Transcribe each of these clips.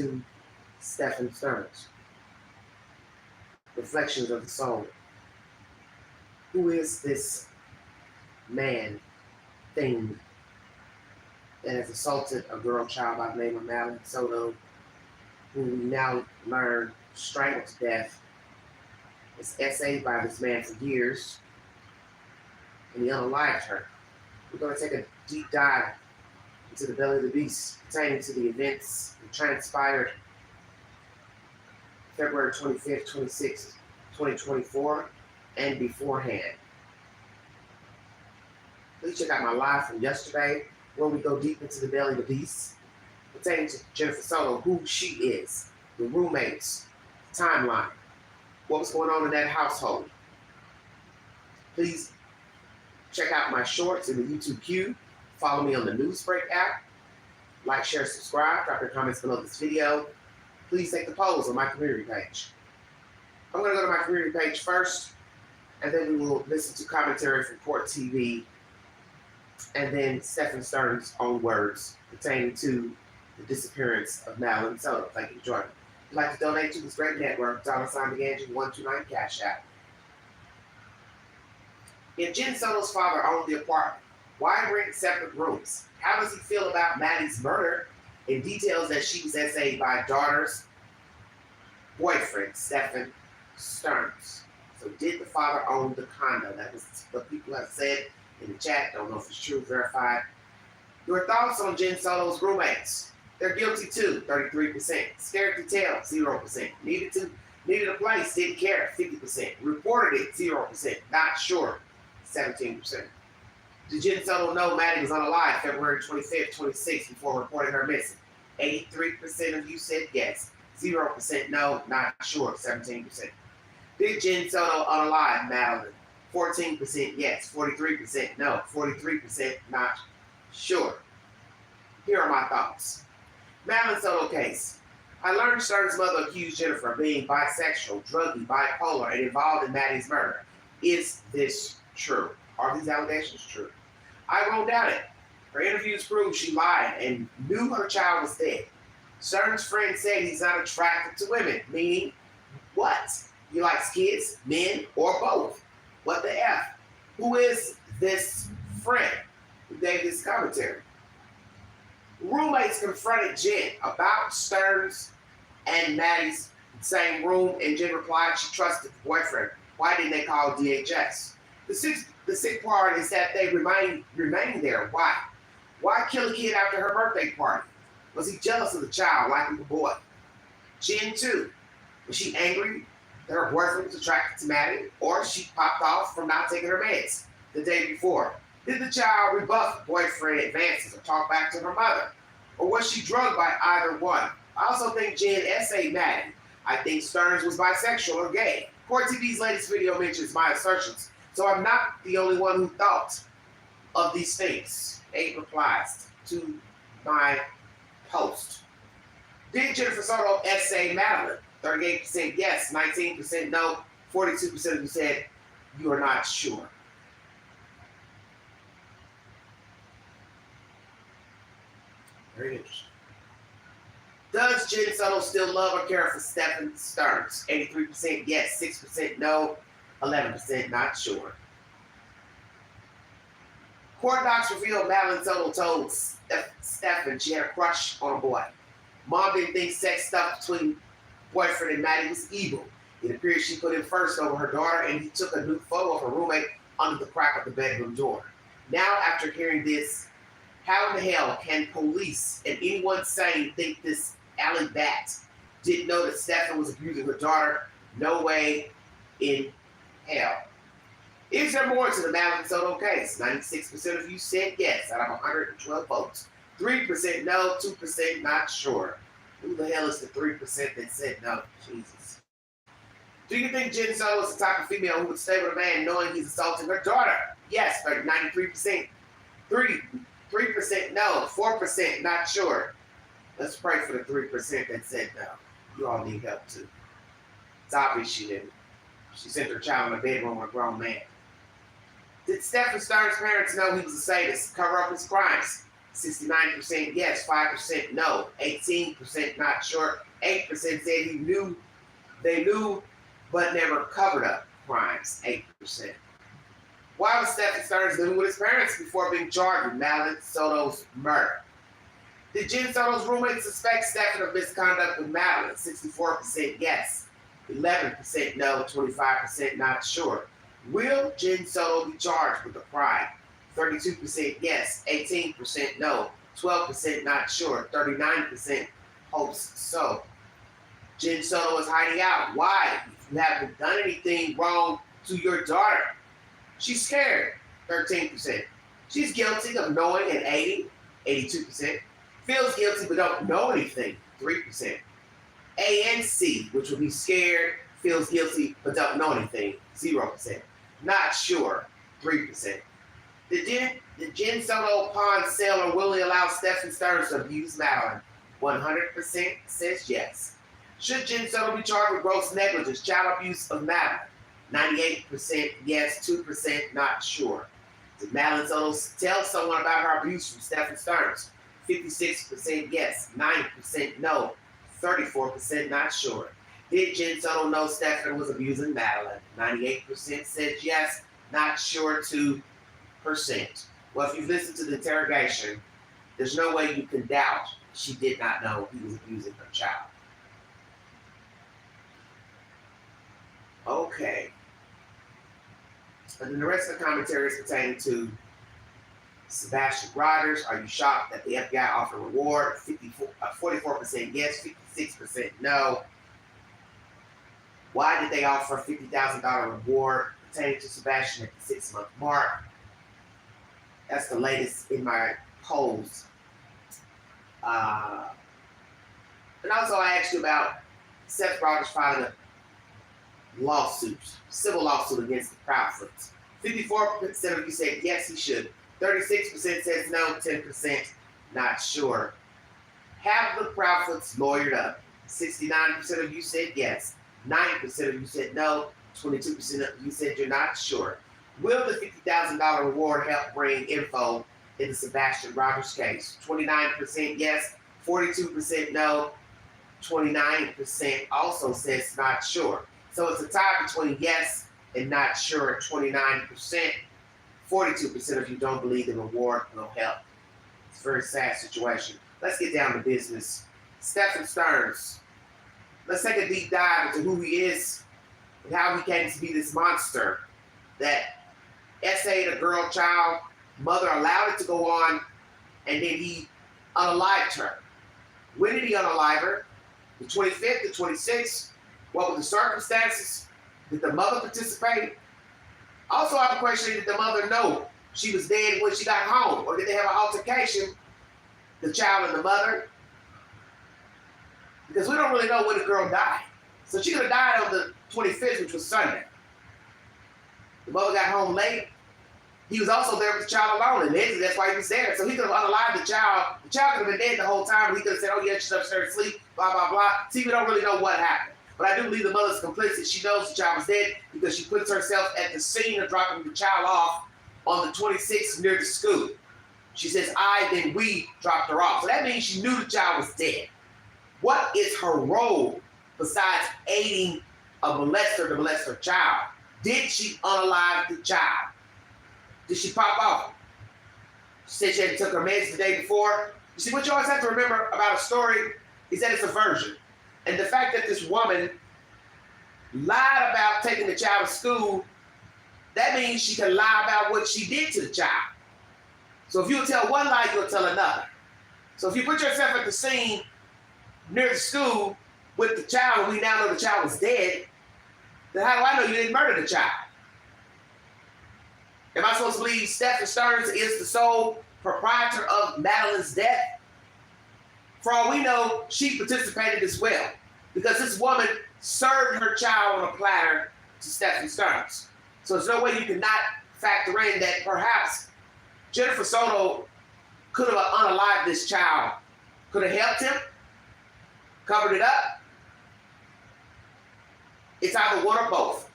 to STERNS, Reflections of the Soul. Who is this man, thing, that has assaulted a girl child by the name of Madeline Soto, who we now learn strangled to death, was essayed by this man for years, and he unalived her. We're going to take a deep dive into the belly of the beast pertaining to the events that transpired February 25th, 26th, 2024, and beforehand. Please check out my live from yesterday, where we go deep into the belly of the beast pertaining to Jennifer Soto, who she is, the roommates, the timeline, what was going on in that household. Please check out my shorts in the YouTube queue. Follow me on the Newsbreak app. Like, share, subscribe. Drop your comments below this video. Please take the polls on my community page. I'm going to go to my community page first, and then we will listen to commentary from Court TV, and then STERNS' own words pertaining to the disappearance of Madeline Soto. Thank you for joining me. If you'd like to donate to this great network, $BeGanji129 Cash App. If Jen Soto's father owned the apartment, why rent separate rooms? How does he feel about Maddie's murder? And details that she was essayed by daughter's boyfriend, STERNS. So did the father own the condo? That was what people have said in the chat. Don't know if it's true, verified. Your thoughts on Jen Soto's roommates? They're guilty too, 33%. Scared to tell, 0%. Needed a place, didn't care, 50%. Reported it, 0%. Not sure, 17%. Did Jen Soto know Maddie was unalive February 25th, 26th before reporting her missing? 83% of you said yes. 0% no, not sure, 17%. Did Jen Soto unalive Madeline? 14% yes, 43% no, 43% not sure. Here are my thoughts. Madeline Soto case. I learned STERNS' mother accused Jennifer of being bisexual, druggy, bipolar, and involved in Maddie's murder. Is this true? Are these allegations true? I won't doubt it. Her interviews prove she lied and knew her child was dead. STERNS' friend said he's not attracted to women, meaning what? He likes kids, men, or both. What the F? Who is this friend who gave this commentary? Roommates confronted Jen about STERNS and Maddie's same room, and Jen replied she trusted the boyfriend. Why didn't they call DHS? The sick part is that they remain there. Why? Why kill a kid after her birthday party? Was he jealous of the child, liking the boy? Jen too. Was she angry that her boyfriend was attracted to Maddie, or she popped off from not taking her meds the day before? Did the child rebuff boyfriend advances or talk back to her mother? Or was she drugged by either one? I also think Jen essayed Maddie. I think STERNS was bisexual or gay. Court TV's latest video mentions my assertions, so I'm not the only one who thought of these things. 8 replies to my post. Did Jennifer Soto essay Madeline? 38% yes, 19% no, 42% of you said you are not sure. Very interesting. Does Jen Soto still love or care for STERNS? 83% yes, 6% no, 11% not sure. Court docs revealed Madeline Soto told Stephen she had a crush on a boy. Mom didn't think sex stuff between boyfriend and Maddie was evil. It appears she put him first over her daughter, and he took a new photo of her roommate under the crack of the bedroom door. Now, after hearing this, how in the hell can police and anyone sane think this alley bat didn't know that Stephen was abusing her daughter? No way in hell. Is there more to the Madeline Soto case? 96% of you said yes out of 112 votes. 3% no, 2% not sure. Who the hell is the 3% that said no? Jesus. Do you think Jen Soto is the type of female who would stay with a man knowing he's assaulting her daughter? Yes, 93%. 3% no, 4% not sure. Let's pray for the 3% that said no. You all need help too. It's obvious she didn't. She sent her child in a bedroom with a grown man. Did STERNS' parents know he was a sadist, cover up his crimes? 69% yes, 5% no, 18% not sure, 8% said they knew, but never covered up crimes, 8%. Why was Stephen Stearns living with his parents before being charged with Madeline Soto's murder? Did Jen Soto's roommate suspect Stephen of misconduct with Madeline? 64% yes, 11% no, 25% not sure. Will Jen Soto be charged with the crime? 32% yes, 18% no, 12% not sure, 39% hopes so. Jen Soto is hiding out. Why? If you haven't done anything wrong to your daughter. She's scared, 13%. She's guilty of knowing and aiding, 82%. Feels guilty but don't know anything, 3%. A and C, which would be scared, feels guilty but don't know anything, 0%. Not sure, 3%. Did Jen Soto upon sale or willingly allow Stephen Stearns to abuse Madeline? 100% says yes. Should Jen Soto be charged with gross negligence, child abuse of Madeline? 98% yes, 2% not sure. Did Madeline Soto tell someone about her abuse from Stephen Stearns? 56% yes, 9% no, 34% not sure. Did Jen Soto know Stephen was abusing Madeline? 98% said yes, not sure, 2%. Well, if you've listened to the interrogation, there's no way you can doubt she did not know he was abusing her child. Okay. And then the rest of the commentary is pertaining to Sebastian Rogers. Are you shocked that the FBI offered a reward? 44% yes, 56% no. Why did they offer a $50,000 reward pertaining to Sebastian at the 6-month mark? That's the latest in my polls. And also I asked you about Seth Rogers filing a civil lawsuit against the Proudfoots. 54% of you said yes, he should. 36% says no, 10% not sure. Have the Proudfoots lawyered up. 69% of you said yes. 9% of you said no. 22% of you said you're not sure. Will the $50,000 reward help bring info in the Sebastian Rogers case? 29% yes, 42% no, 29% also says not sure. So it's a tie between yes and not sure at 29%. 42% of you don't believe the reward will help. It's a very sad situation. Let's get down to business. Stephen Stearns. Let's take a deep dive into who he is and how he came to be this monster that essayed a girl child, mother allowed it to go on, and then he unalived her. When did he unalive her? The 25th, the 26th? What were the circumstances? Did the mother participate? Also, I have a question, did the mother know she was dead when she got home? Or did they have an altercation, the child and the mother? Because we don't really know when the girl died. So she could have died on the 25th, which was Sunday. The mother got home late. He was also there with the child alone, and that's why he was there. So he could have unalived the child. The child could have been dead the whole time, but he could have said, oh yeah, she's upstairs asleep, blah, blah, blah. See, we don't really know what happened. But I do believe the mother's complicit. She knows the child was dead because she puts herself at the scene of dropping the child off on the 26th near the school. She says, then we dropped her off. So that means she knew the child was dead. What is her role besides aiding a molester to molest her child? Did she unalive the child? Did she pop off? She said she had took her meds the day before. You see, what you always have to remember about a story is that it's a version. And the fact that this woman lied about taking the child to school, that means she can lie about what she did to the child. So if you tell one lie, you'll tell another. So if you put yourself at the scene near the school with the child, and we now know the child was dead, then how do I know you didn't murder the child? Am I supposed to believe Stephen Stearns is the sole proprietor of Madeline's death? For all we know, she participated as well, because this woman served her child on a platter to Stephen Stearns. So there's no way you cannot factor in that perhaps Jennifer Soto could have unalived this child, could have helped him, covered it up. It's either one or both.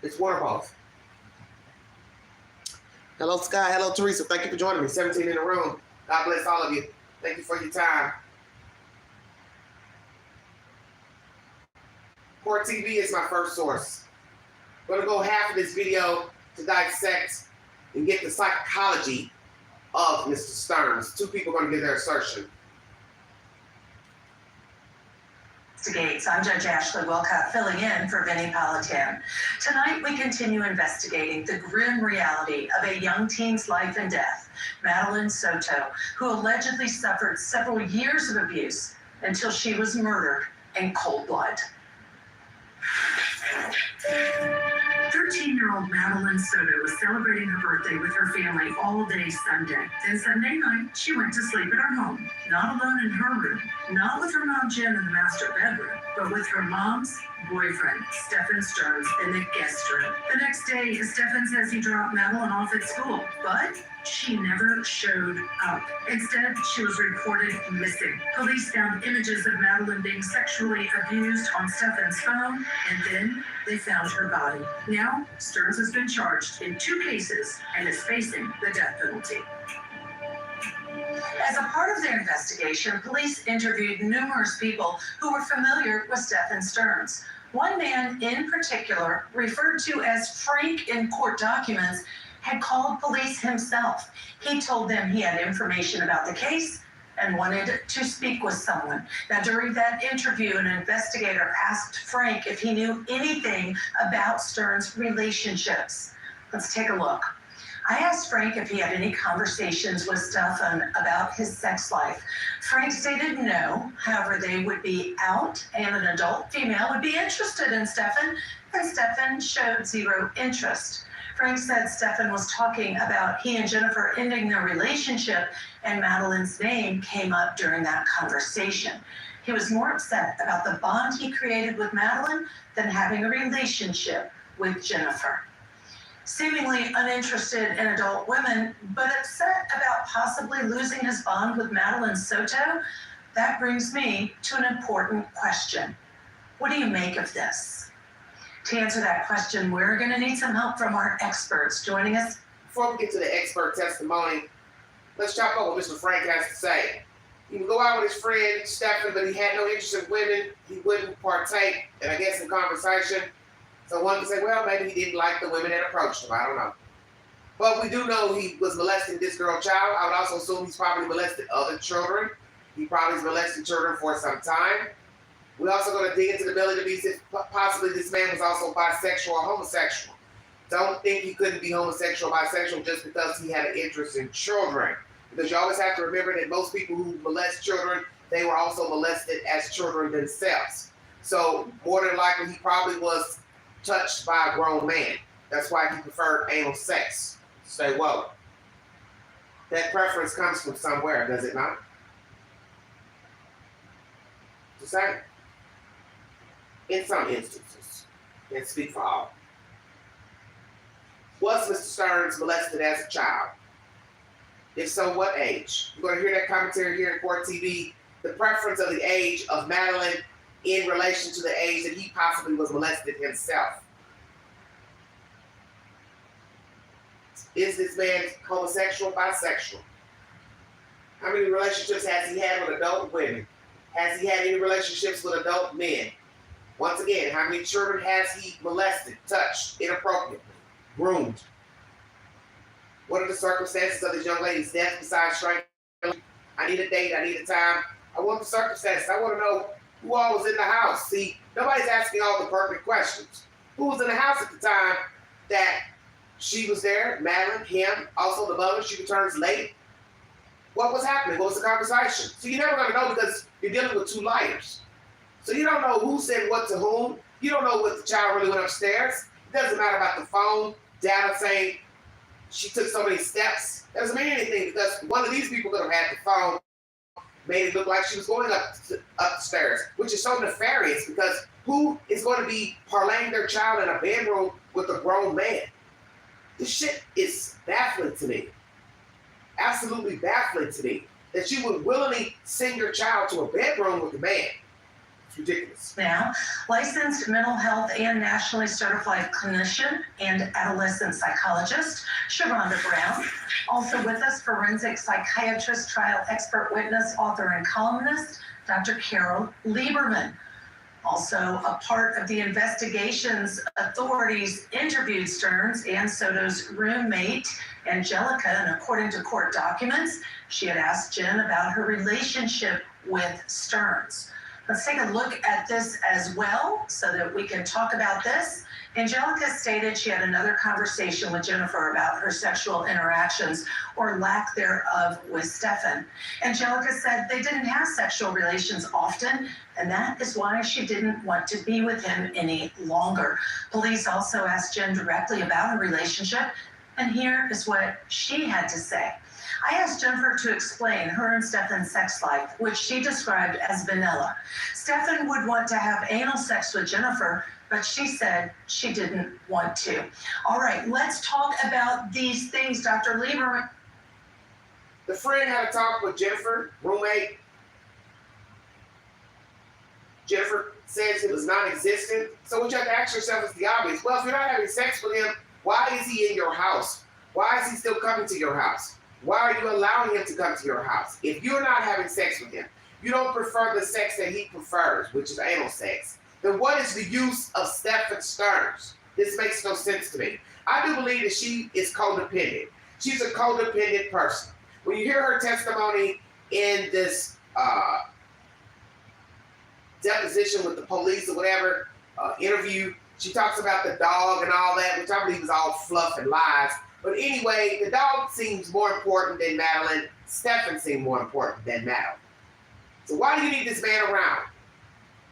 It's one or both. Hello, Sky. Hello, Teresa. Thank you for joining me. 17 in the room. God bless all of you. Thank you for your time. Court TV is my first source. I'm going to go half of this video to dissect and get the psychology of Mr. Sterns. Two people are going to give their assertion. I'm Judge Ashley Wilcott, filling in for Vinnie Politan. Tonight, we continue investigating the grim reality of a young teen's life and death, Madeline Soto, who allegedly suffered several years of abuse until she was murdered in cold blood. 13-year-old Madeline Soto was celebrating her birthday with her family all day Sunday. Then Sunday night, she went to sleep at her home, not alone in her room, not with her mom Jen in the master bedroom, but with her mom's boyfriend, Stephen Sterns, in the guest room. The next day, Stephen says he dropped Madeline off at school, but she never showed up. Instead, she was reported missing. Police found images of Madeline being sexually abused on Stephen's phone, and then they found her body. Now, Sterns has been charged in 2 cases and is facing the death penalty. As a part of their investigation, police interviewed numerous people who were familiar with Stephen Sterns. One man in particular, referred to as Frank in court documents, had called police himself. He told them he had information about the case and wanted to speak with someone. Now, during that interview, an investigator asked Frank if he knew anything about Sterns' relationships. Let's take a look. I asked Frank if he had any conversations with Stephen about his sex life. Frank stated no, however, they would be out and an adult female would be interested in Stephen, and Stephen showed zero interest. Frank said Stephen was talking about he and Jennifer ending their relationship, and Madeline's name came up during that conversation. He was more upset about the bond he created with Madeline than having a relationship with Jennifer. Seemingly uninterested in adult women, but upset about possibly losing his bond with Madeline Soto, that brings me to an important question. What do you make of this? To answer that question, we're going to need some help from our experts joining us. Before we get to the expert testimony, let's chop up what Mr. Frank has to say. He would go out with his friend, Stephen, but he had no interest in women. He wouldn't partake, and I guess in conversation. So one could say, well, maybe he didn't like the women that approached him. I don't know. But we do know he was molesting this girl child. I would also assume he's probably molested other children. He probably has molested children for some time. We're also going to dig into the belly to be if possibly this man was also bisexual or homosexual. Don't think he couldn't be homosexual or bisexual just because he had an interest in children. Because you always have to remember that most people who molest children, they were also molested as children themselves. So more than likely, he probably was touched by a grown man. That's why he preferred anal sex. Say whoa. That preference comes from somewhere, does it not? Just saying. In some instances, can't speak for all. Was Mr. Sterns molested as a child? If so, what age? You're going to hear that commentary here in Court TV. The preference of the age of Madeline in relation to the age that he possibly was molested himself. Is this man homosexual, bisexual? How many relationships has he had with adult women? Has he had any relationships with adult men? Once again, how many children has he molested, touched, inappropriately, groomed? What are the circumstances of this young lady's death besides strangling? I need a date, I need a time. I want the circumstances. I want to know who all was in the house. See, nobody's asking all the pertinent questions. Who was in the house at the time that she was there? Madeline, him, also the mother. She returns late. What was happening? What was the conversation? So you're never going to know because you're dealing with two liars. So you don't know who said what to whom. You don't know what the child really went upstairs. It doesn't matter about the phone, data saying she took so many steps. It doesn't mean anything because one of these people could have had the phone, made it look like she was going up the stairs, which is so nefarious because who is going to be parlaying their child in a bedroom with a grown man? This shit is baffling to me. Absolutely baffling to me that you would willingly send your child to a bedroom with a man. It's ridiculous. Now, licensed mental health and nationally certified clinician and adolescent psychologist, Sharonda Brown. Also with us, forensic psychiatrist, trial expert witness, author, and columnist, Dr. Carol Lieberman. Also a part of the investigations, authorities interviewed Stearns and Soto's roommate, Angelica, and according to court documents, she had asked Jen about her relationship with Stearns. Let's take a look at this as well so that we can talk about this. Angelica stated she had another conversation with Jennifer about her sexual interactions or lack thereof with Stefan. Angelica said they didn't have sexual relations often, and that is why she didn't want to be with him any longer. Police also asked Jen directly about her relationship, and here is what she had to say. I asked Jennifer to explain her and Stefan's sex life, which she described as vanilla. Stefan would want to have anal sex with Jennifer, but she said she didn't want to. All right, let's talk about these things, Dr. Lieberman. The friend had a talk with Jennifer, roommate. Jennifer says it was non-existent. So what you have to ask yourself is the obvious. Well, if you're not having sex with him, why is he in your house? Why is he still coming to your house? Why are you allowing him to come to your house? If you're not having sex with him, you don't prefer the sex that he prefers, which is anal sex, then what is the use of Stefan Stearns? This makes no sense to me. I do believe that she is codependent. She's a codependent person. When you hear her testimony in this deposition with the police or whatever, interview, she talks about the dog and all that, which I believe is all fluff and lies. But anyway, the dog seems more important than Madeline. Stefan seemed more important than Madeline. So why do you need this man around?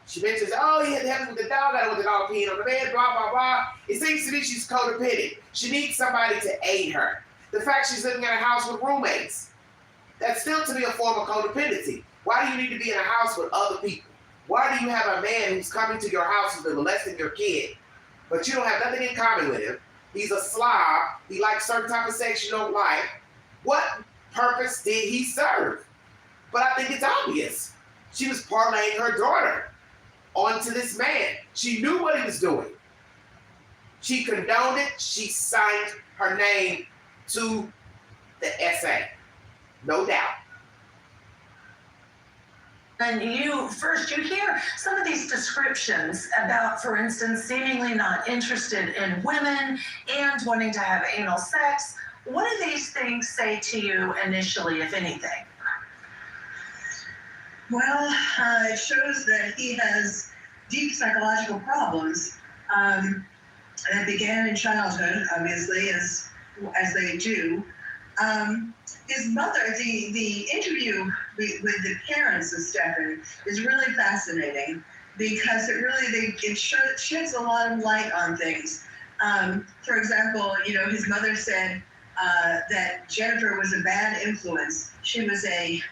She mentions, oh, he had heaven with the dog, I with the dog peeing on the bed, blah, blah, blah. It seems to me she's codependent. She needs somebody to aid her. The fact she's living in a house with roommates, that's still to me a form of codependency. Why do you need to be in a house with other people? Why do you have a man who's coming to your house who's been molesting your kid, but you don't have nothing in common with him? He's a slob. He likes certain type of sex you don't like. What purpose did he serve? But I think it's obvious. She was parlaying her daughter onto this man. She knew what he was doing. She condoned it. She signed her name to the essay. No doubt. And you hear some of these descriptions about, for instance, seemingly not interested in women and wanting to have anal sex. What do these things say to you initially, if anything? Well, it shows that he has deep psychological problems that began in childhood, obviously, as they do. His mother, the interview with the parents of Stefan is really fascinating because it sheds a lot of light on things. For example, his mother said that Jennifer was a bad influence. She was a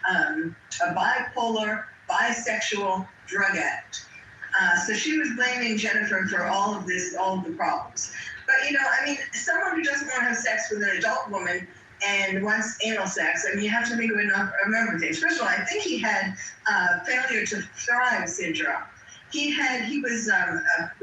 bipolar, bisexual drug addict. So she was blaming Jennifer for all of the problems. But someone who doesn't want to have sex with an adult woman and wants anal sex, you have to think of a number of things. First of all, I think he had failure to thrive syndrome. He was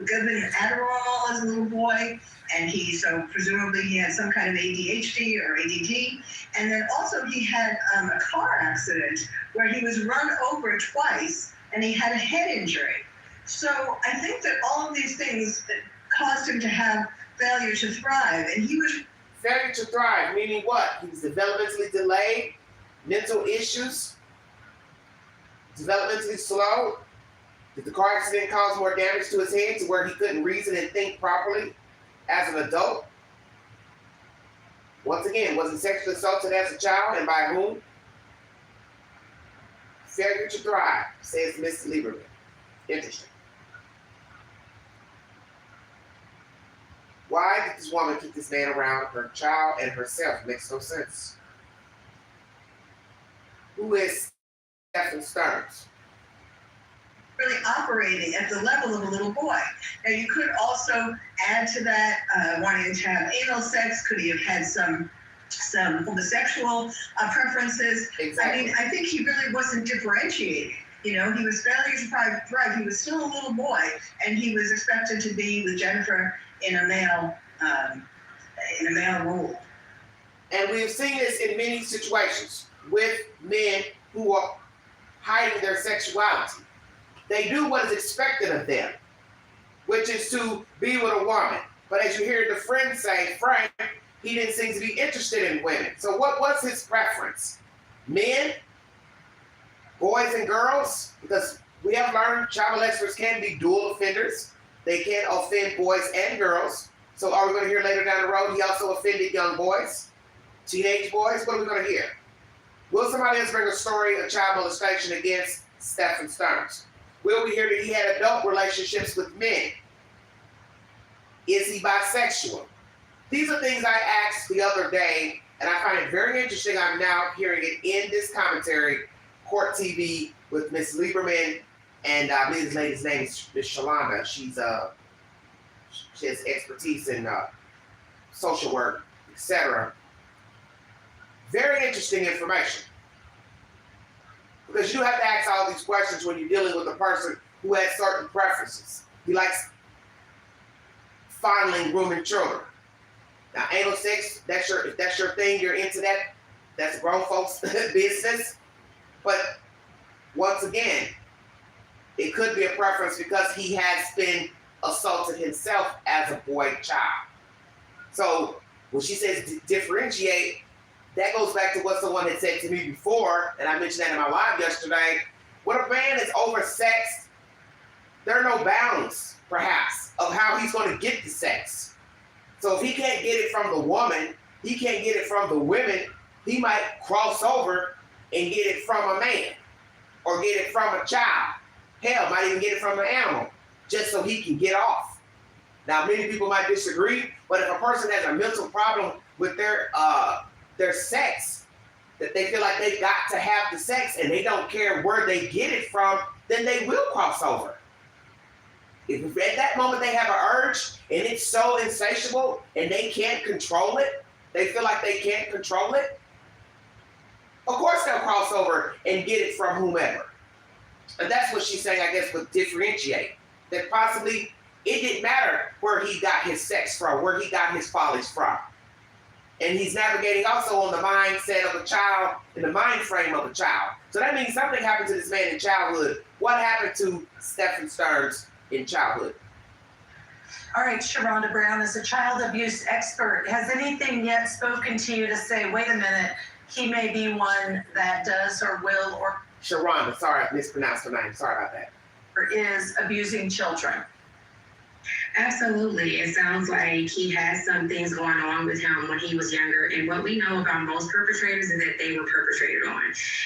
given Adderall as a little boy, and so presumably he had some kind of ADHD or ADD. And then also he had a car accident where he was run over twice, and he had a head injury. So I think that all of these things caused him to have failure to thrive, and he was failure to thrive, meaning what? He was developmentally delayed, mental issues, developmentally slow. Did the car accident cause more damage to his head to where he couldn't reason and think properly as an adult? Once again, was he sexually assaulted as a child, and by whom? Failure to thrive, says Mr. Lieberman. Interesting. Why did this woman keep this man around her child and herself? Makes no sense. Who is Stefan Stearns? Really operating at the level of a little boy. Now you could also add to that wanting to have anal sex. Could he have had some homosexual preferences? Exactly. I think he really wasn't differentiating. You know, he was fairly surprised. He was still a little boy, and he was expected to be with Jennifer in a male role. And we've seen this in many situations with men who are hiding their sexuality. They do what is expected of them, which is to be with a woman. But as you hear the friend say, Frank, he didn't seem to be interested in women. So what was his preference? Men? Boys and girls? Because we have learned child molesters can be dual offenders. They can offend boys and girls. So are we going to hear later down the road he also offended young boys? Teenage boys? What are we going to hear? Will somebody else bring a story of child molestation against Stephen STERNS? Will we hear that he had adult relationships with men? Is he bisexual? These are things I asked the other day, and I find it very interesting. I'm now hearing it in this commentary, Court TV, with Ms. Lieberman, and I believe this lady's name is Ms. Shalanda. She has expertise in social work, etc. Very interesting information. Because you have to ask all these questions when you're dealing with a person who has certain preferences. He likes fondling, grooming children. Now, anal sex, if that's your thing, you're into that, that's grown folks' business. But once again, it could be a preference because he has been assaulted himself as a boy child. So when she says differentiate, that goes back to what someone had said to me before, and I mentioned that in my live yesterday. When a man is oversexed, there are no bounds, perhaps, of how he's going to get the sex. So if he can't get it from the woman, he can't get it from the women, he might cross over and get it from a man or get it from a child. Hell, might even get it from an animal just so he can get off. Now, many people might disagree, but if a person has a mental problem with their sex, that they feel like they've got to have the sex and they don't care where they get it from, then they will cross over. If at that moment they have an urge and it's so insatiable and they can't control it, they feel like they can't control it, of course they'll cross over and get it from whomever. And that's what she's saying, I guess, with differentiate. That possibly it didn't matter where he got his sex from, where he got his follies from. And he's navigating also on the mindset of a child, in the mind frame of a child. So that means something happened to this man in childhood. What happened to Stephen STERNS in childhood? All right, Sharonda Brown, as a child abuse expert, has anything yet spoken to you to say, wait a minute, he may be one that does or will or Sharonda, sorry, I mispronounced her name. Sorry about that. or is abusing children? Absolutely. It sounds like he has some things going on with him when he was younger. And what we know about most perpetrators is that they were perpetrated on.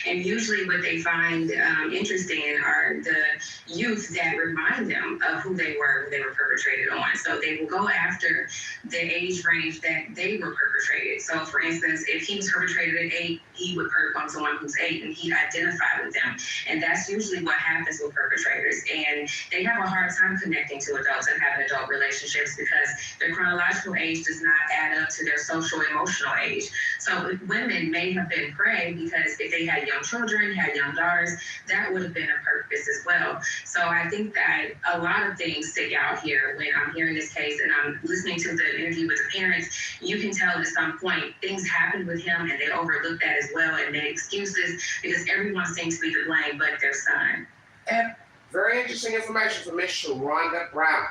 And usually what they find interesting are the youth that remind them of who they were when they were perpetrated on. So they will go after the age range that they were perpetrated. So for instance, if he was perpetrated at 8, he would perp on someone who's 8 and he'd identify with them. And that's usually what happens with perpetrators. And they have a hard time connecting to adults and having adult relationships because their chronological age does not add up to their social emotional age. So women may have been prey because if they had young children, had young daughters, that would have been a purpose as well. So I think that a lot of things stick out here when I'm hearing this case and I'm listening to the interview with the parents. You can tell at some point things happened with him and they overlooked that as well and made excuses because everyone seems to be to blame but their son. And very interesting information from Ms. Sharonda Brown.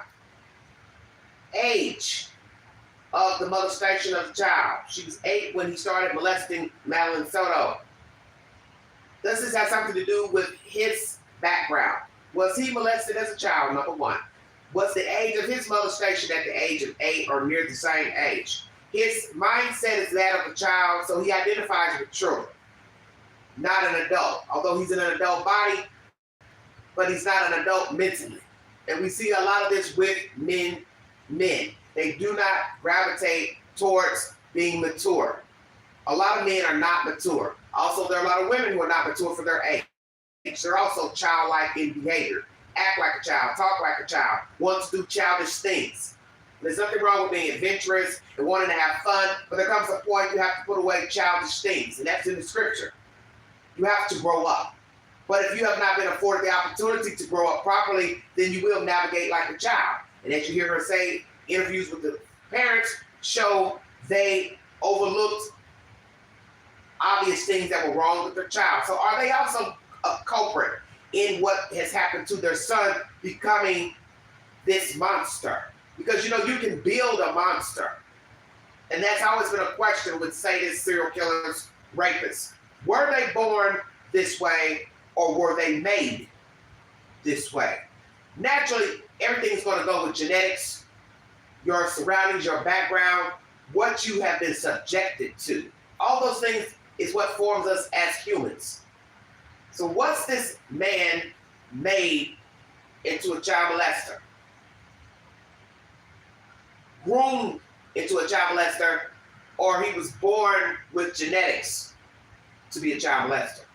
Age of the molestation of the child. She was 8 when he started molesting Madeline Soto. Does this have something to do with his background? Was he molested as a child, number one? Was the age of his molestation at the age of 8 or near the same age? His mindset is that of a child, so he identifies with children, not an adult. Although he's in an adult body, but he's not an adult mentally. And we see a lot of this with men. They do not gravitate towards being mature. A lot of men are not mature. Also, there are a lot of women who are not mature for their age. They're also childlike in behavior. Act like a child, talk like a child, want to do childish things. There's nothing wrong with being adventurous and wanting to have fun, but there comes a point you have to put away childish things, and that's in the scripture. You have to grow up. But if you have not been afforded the opportunity to grow up properly, then you will navigate like a child. And as you hear her say, interviews with the parents show they overlooked obvious things that were wrong with their child. So are they also a culprit in what has happened to their son becoming this monster? Because, you can build a monster. And that's always been a question with sadists, serial killers, rapists. Were they born this way or were they made this way? Naturally, everything's going to go with genetics, your surroundings, your background, what you have been subjected to. All those things is what forms us as humans. So what's this man made into a child molester? Groomed into a child molester, or he was born with genetics to be a child molester?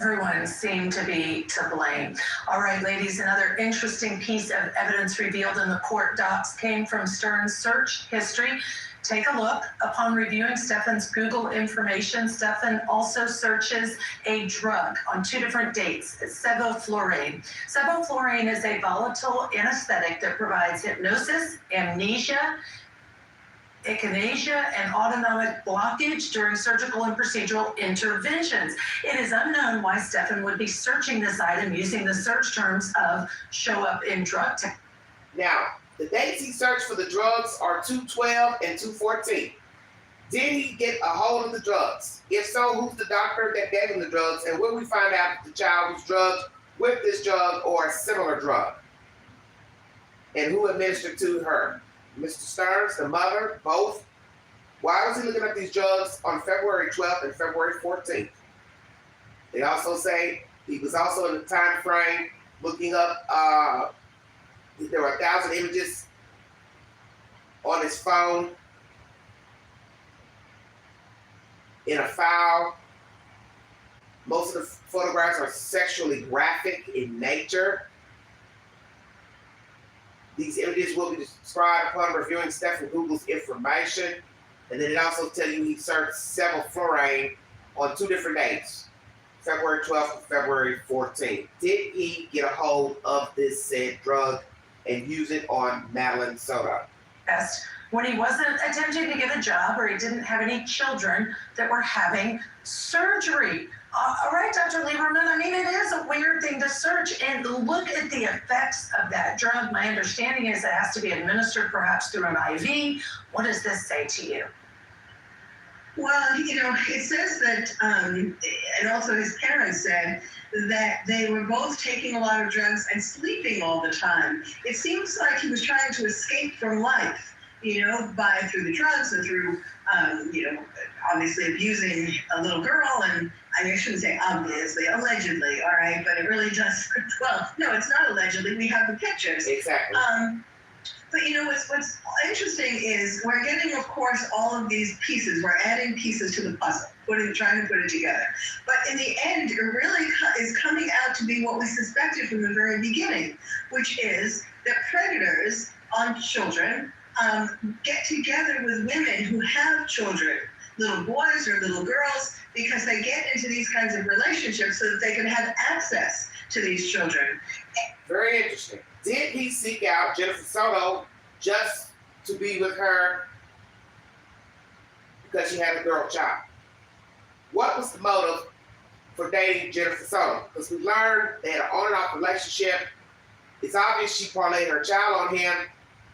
Everyone seemed to be to blame. All right, ladies, another interesting piece of evidence revealed in the court docs came from STERNS search history. Take a look. Upon reviewing Stefan's Google information, Stefan also searches a drug on 2 different dates, sevoflurane. Sevoflurane is a volatile anesthetic that provides hypnosis, amnesia, echinacea, and autonomic blockage during surgical and procedural interventions. It is unknown why Stefan would be searching this item using the search terms of show up in drug tech. Now, the dates he searched for the drugs are 2/12 and 2/14. Did he get a hold of the drugs? If so, who's the doctor that gave him the drugs? And will we find out if the child was drugged with this drug or a similar drug? And who administered to her? Mr. Sterns, the mother, both? Why was he looking at these drugs on February 12th and February 14th? They also say he was also in the time frame looking up, there were 1,000 images on his phone in a file. Most of the photographs are sexually graphic in nature. These images will be described upon reviewing Stefan Google's information. And then it also tells you he searched sevoflurane on 2 different dates, February 12th and February 14th. Did he get a hold of this said drug and use it on Madeline Soto? Yes, when he wasn't attempting to get a job or he didn't have any children that were having surgery. All right, Dr. Lieberman, I mean, it is a weird thing to search and look at the effects of that drug. My understanding is it has to be administered perhaps through an IV. What does this say to you? Well, it says that, and also his parents said that they were both taking a lot of drugs and sleeping all the time. It seems like he was trying to escape from life, through the drugs and through, obviously abusing a little girl. And I shouldn't say obviously, allegedly, all right, but it really does. Well, no, it's not allegedly. We have the pictures. Exactly. But what's interesting is we're getting, of course, all of these pieces. We're adding pieces to the puzzle, trying to put it together. But in the end, it really is coming out to be what we suspected from the very beginning, which is that predators on children get together with women who have children, little boys or little girls, because they get into these kinds of relationships so that they can have access to these children. Very interesting. Did he seek out Jennifer Soto just to be with her because she had a girl child? What was the motive for dating Jennifer Soto? Because we learned they had an on and off relationship. It's obvious she parlayed her child on him,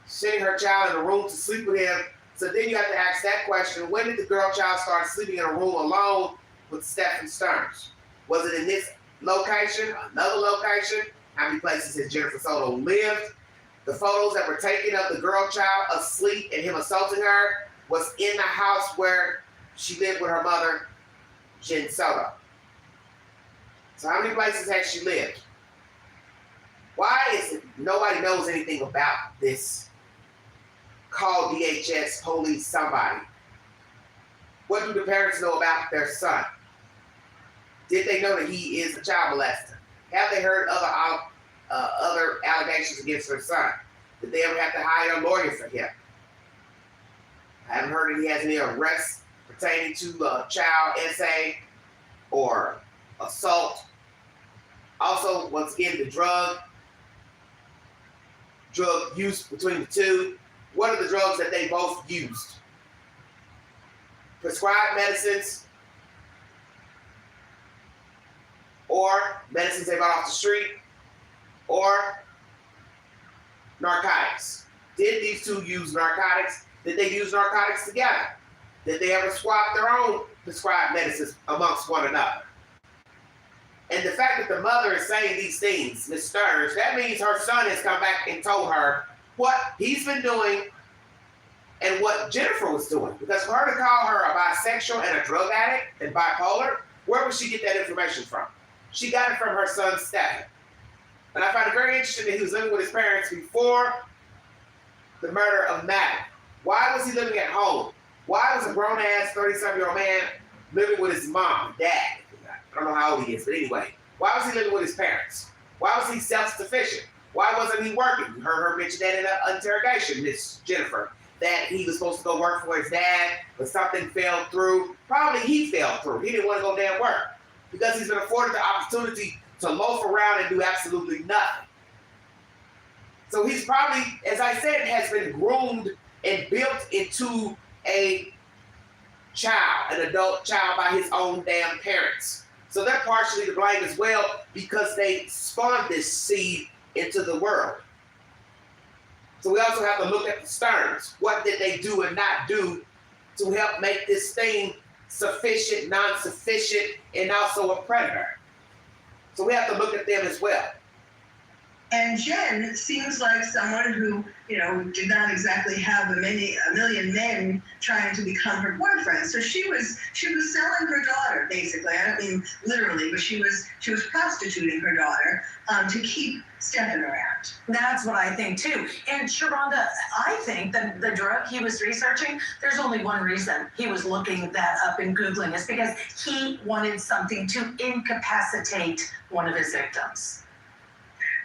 sending her child in a room to sleep with him. So then you have to ask that question, when did the girl child start sleeping in a room alone with Stefan Sterns? Was it in this location, another location? How many places has Jennifer Soto lived? The photos that were taken of the girl child asleep and him assaulting her was in the house where she lived with her mother, Jen Soto. So how many places has she lived? Why is it nobody knows anything about this? Call DHS, police, somebody. What do the parents know about their son? Did they know that he is a child molester? Have they heard other allegations against their son? Did they ever have to hire a lawyer for him? I haven't heard that he has any arrests pertaining to child SA or assault Also, once again, the drug use between the two. What are the drugs that they both used? Prescribed medicines or medicines they bought off the street or narcotics. Did these two use narcotics? Did they use narcotics together? Did they ever swap their own prescribed medicines amongst one another? And the fact that the mother is saying these things, Ms. Stearns, that means her son has come back and told her what he's been doing and what Jennifer was doing. Because for her to call her a bisexual and a drug addict and bipolar, where would she get that information from? She got it from her son, Stephen. And I find it very interesting that he was living with his parents before the murder of Maddie. Why was he living at home? Why was a grown-ass 37-year-old man living with his mom, dad? I don't know how old he is, but anyway. Why was he living with his parents? Why was he self-sufficient? Why wasn't he working? You heard her mention that in an interrogation, Miss Jennifer, that he was supposed to go work for his dad, but something fell through. Probably he fell through. He didn't want to go damn work because he's been afforded the opportunity to loaf around and do absolutely nothing. So he's probably, as I said, has been groomed and built into a child, an adult child by his own damn parents. So they're partially to blame as well because they spawned this seed into the world. So we also have to look at the Sterns. What did they do and not do to help make this thing sufficient, non-sufficient, and also a predator? So we have to look at them as well. And Jen seems like someone who, did not exactly have a million men trying to become her boyfriend. So she was selling her daughter, basically. I don't mean literally, but she was prostituting her daughter to keep Stephen around. That's what I think too. And Sharonda, I think that the drug he was researching, there's only one reason he was looking that up and Googling. It's because he wanted something to incapacitate one of his victims.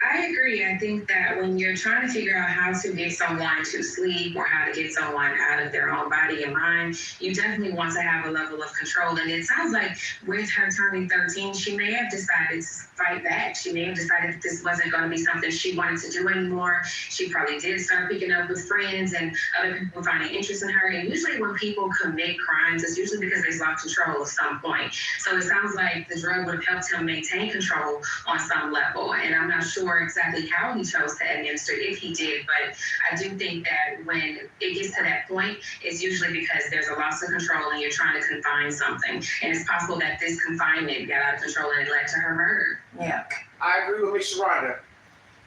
I agree. I think that when you're trying to figure out how to get someone to sleep or how to get someone out of their own body and mind, you definitely want to have a level of control. And it sounds like with her turning 13, she may have decided to fight back. She may have decided that this wasn't going to be something she wanted to do anymore. She probably did start picking up with friends and other people finding interest in her. And usually when people commit crimes, it's usually because they lost control at some point. So it sounds like the drug would have helped him maintain control on some level. And I'm not sure exactly how he chose to administer, if he did, but I do think that when it gets to that point, it's usually because there's a loss of control and you're trying to confine something. And it's possible that this confinement got out of control and it led to her murder. Yeah. I agree with Ms. Sharonda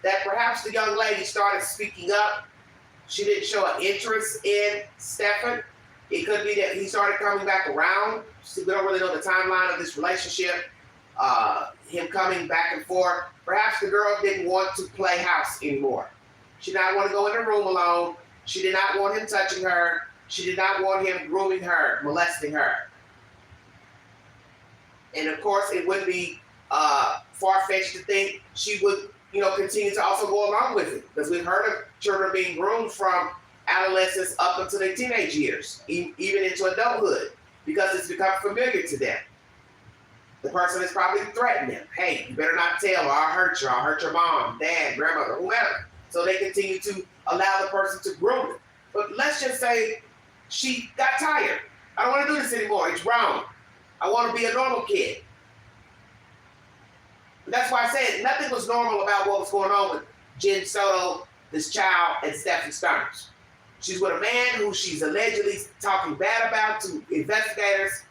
that perhaps the young lady started speaking up. She didn't show an interest in Stephen. It could be that he started coming back around. So we don't really know the timeline of this relationship. Him coming back and forth. Perhaps the girl didn't want to play house anymore. She did not want to go in the room alone. She did not want him touching her. She did not want him grooming her, molesting her. And of course, it would be far-fetched to think she would, continue to also go along with it. Because we've heard of children being groomed from adolescence up until their teenage years, even into adulthood, because it's become familiar to them. The person is probably threatened them. Hey, you better not tell or I'll hurt you. I'll hurt your mom, dad, grandmother, whoever. So they continue to allow the person to groom them. But let's just say she got tired. I don't want to do this anymore. It's wrong. I want to be a normal kid. And that's why I said nothing was normal about what was going on with Jen Soto, this child, and Stephen Stearns. She's with a man who she's allegedly talking bad about to investigators.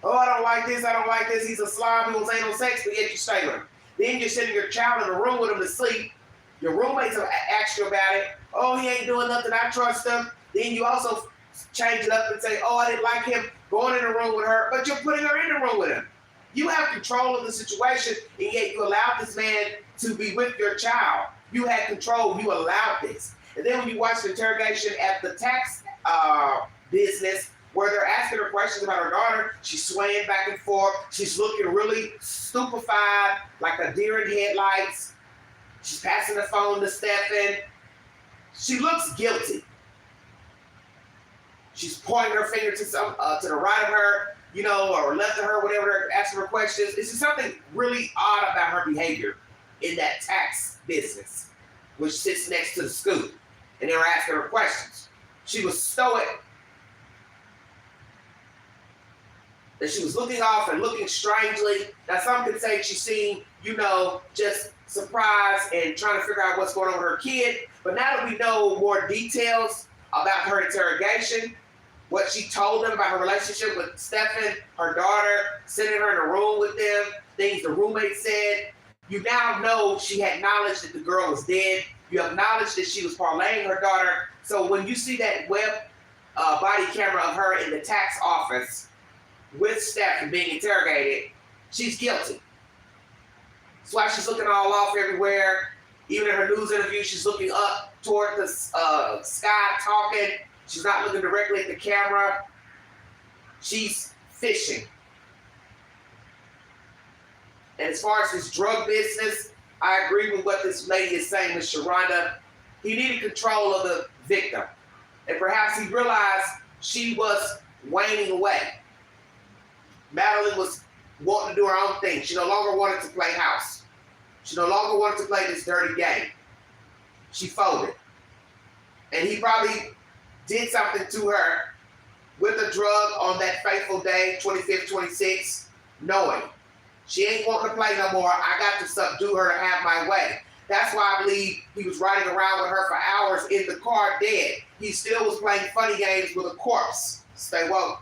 Oh, I don't like this, I don't like this. He's a slob, he won't say no sex, but yet you stay with him. Then you're sending your child in a room with him to sleep. Your roommates have asked you about it. Oh, he ain't doing nothing, I trust him. Then you also change it up and say, oh, I didn't like him going in the room with her, but you're putting her in the room with him. You have control of the situation, and yet you allowed this man to be with your child. You had control, you allowed this. And then when you watch the interrogation at the tax business, where they're asking her questions about her daughter, she's swaying back and forth. She's looking really stupefied, like a deer in headlights. She's passing the phone to Stephen. She looks guilty. She's pointing her finger to the right of her, or left of her, whatever they're asking her questions. This is something really odd about her behavior in that tax business, which sits next to the school. And they were asking her questions. She was stoic. And she was looking off and looking strangely. Now, some could say she seemed, just surprised and trying to figure out what's going on with her kid. But now that we know more details about her interrogation, what she told them about her relationship with Stephen, her daughter, sitting her in a room with them, things the roommate said, you now know she had knowledge that the girl was dead. You have knowledge that she was parlaying her daughter. So when you see that web body camera of her in the tax office with Stephen being interrogated, she's guilty. That's why she's looking all off everywhere. Even in her news interview, she's looking up toward the sky, talking. She's not looking directly at the camera. She's fishing. And as far as this drug business, I agree with what this lady is saying, Ms. Sharonda. He needed control of the victim. And perhaps he realized she was waning away. Madeline was wanting to do her own thing. She no longer wanted to play house. She no longer wanted to play this dirty game. She folded. And he probably did something to her with a drug on that fateful day, 25th, 26th, knowing she ain't wanting to play no more. I got to subdue her to have my way. That's why I believe he was riding around with her for hours in the car dead. He still was playing funny games with a corpse. Stay woke.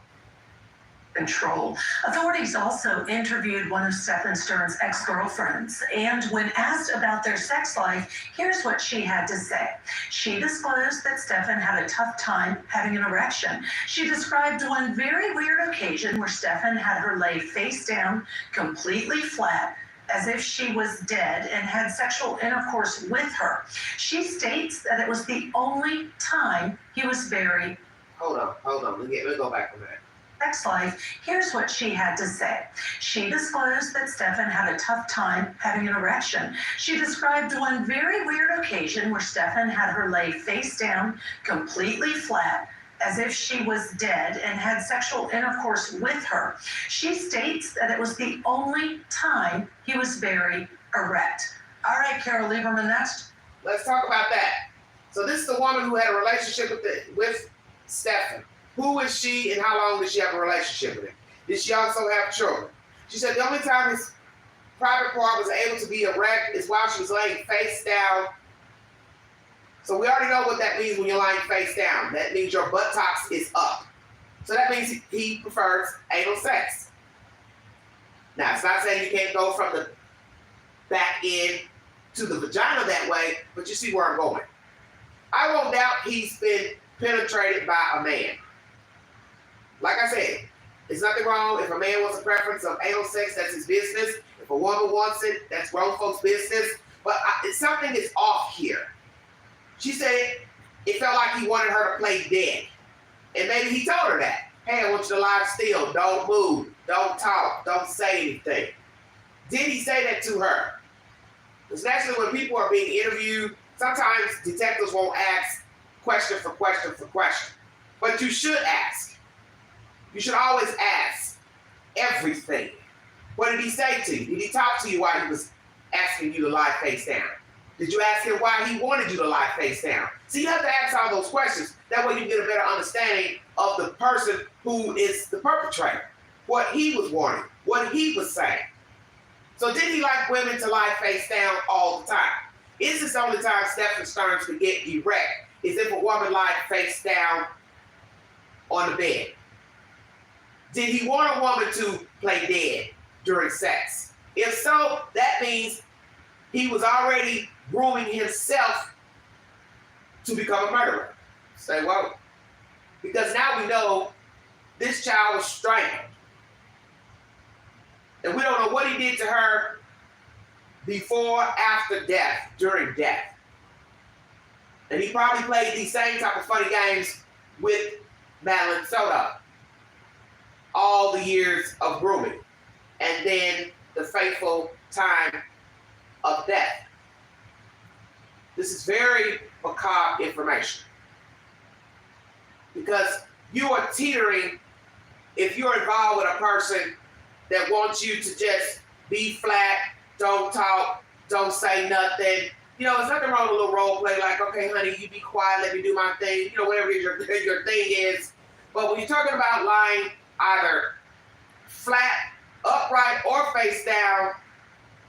Control. Authorities also interviewed one of Stephen Stern's ex-girlfriends, and when asked about their sex life, here's what she had to say. She disclosed that Stephen had a tough time having an erection. She described one very weird occasion where Stephen had her lay face down, completely flat, as if she was dead, and had sexual intercourse with her. She states that it was the only time he was very... Hold on. Let me go back a minute. Sex life, here's what she had to say. She disclosed that Stephen had a tough time having an erection. She described one very weird occasion where Stephen had her lay face down, completely flat, as if she was dead, and had sexual intercourse with her. She states that it was the only time he was very erect. All right, Carol Lieberman, next. Let's talk about that. So this is the woman who had a relationship with Stephen. Who is she and how long did she have a relationship with him? Did she also have children? She said the only time his private part was able to be erect is while she was laying face down. So we already know what that means when you're lying face down. That means your buttocks is up. So that means he prefers anal sex. Now, it's not saying you can't go from the back end to the vagina that way, but you see where I'm going. I won't doubt he's been penetrated by a man. Like I said, there's nothing wrong if a man wants a preference of anal sex, that's his business. If a woman wants it, that's grown folks' business. But something is off here. She said it felt like he wanted her to play dead. And maybe he told her that. Hey, I want you to lie still. Don't move. Don't talk. Don't say anything. Did he say that to her? Because naturally when people are being interviewed, sometimes detectives won't ask question for question for question. But you should ask. You should always ask everything. What did he say to you? Did he talk to you while he was asking you to lie face down? Did you ask him why he wanted you to lie face down? So you have to ask all those questions. That way you get a better understanding of the person who is the perpetrator, what he was wanting, what he was saying. So did he like women to lie face down all the time? Is this the only time Stephen Sterns could get erect? Is if a woman lied face down on the bed? Did he want a woman to play dead during sex? If so, that means he was already grooming himself to become a murderer. Say what? Because now we know this child was strangled. And we don't know what he did to her before, after death, during death. And he probably played these same type of funny games with Madeline Soto. All the years of grooming, and then the fateful time of death. This is very macabre information because you are teetering if you're involved with a person that want you to just be flat, don't talk, don't say nothing. You know, there's nothing wrong with a little role play, like, okay, honey, you be quiet, let me do my thing, you know, whatever your thing is. But when you're talking about lying either flat, upright, or face down,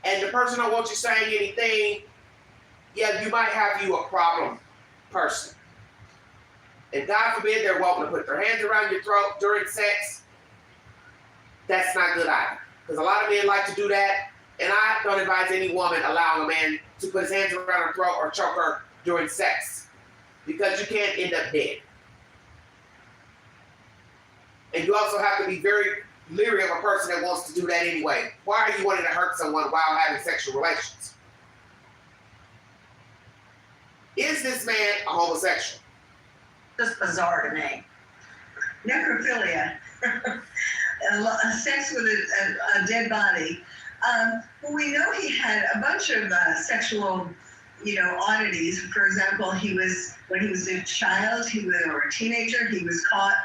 and the person don't want you saying anything, yeah, you might have you a problem person. And God forbid they're welcome to put their hands around your throat during sex. That's not good either. Because a lot of men like to do that, and I don't advise any woman allowing a man to put his hands around her throat or choke her during sex, because you can't end up dead. And you also have to be very leery of a person that wants to do that anyway. Why are you wanting to hurt someone while having sexual relations? Is this man a homosexual? Just bizarre to me. Necrophilia. Sex with a dead body. Well, we know he had a bunch of sexual, oddities. For example, when he was a child, or a teenager, he was caught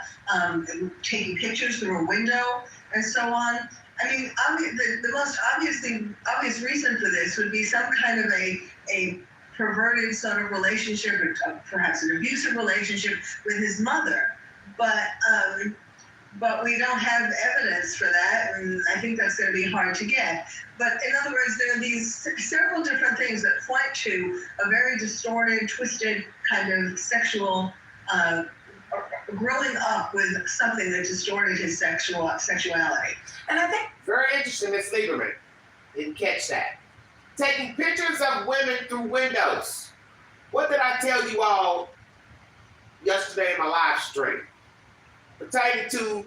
taking pictures through a window and so on. I mean, the most obvious reason for this would be some kind of a perverted sort of relationship, or perhaps an abusive relationship with his mother. But we don't have evidence for that, and I think that's going to be hard to get. But in other words, there are these several different things that point to a very distorted, twisted kind of sexual, growing up with something that distorted his sexuality. And I think Very interesting, Miss Lieberman. Didn't catch that. Taking pictures of women through windows. What did I tell you all yesterday in my live stream pertaining to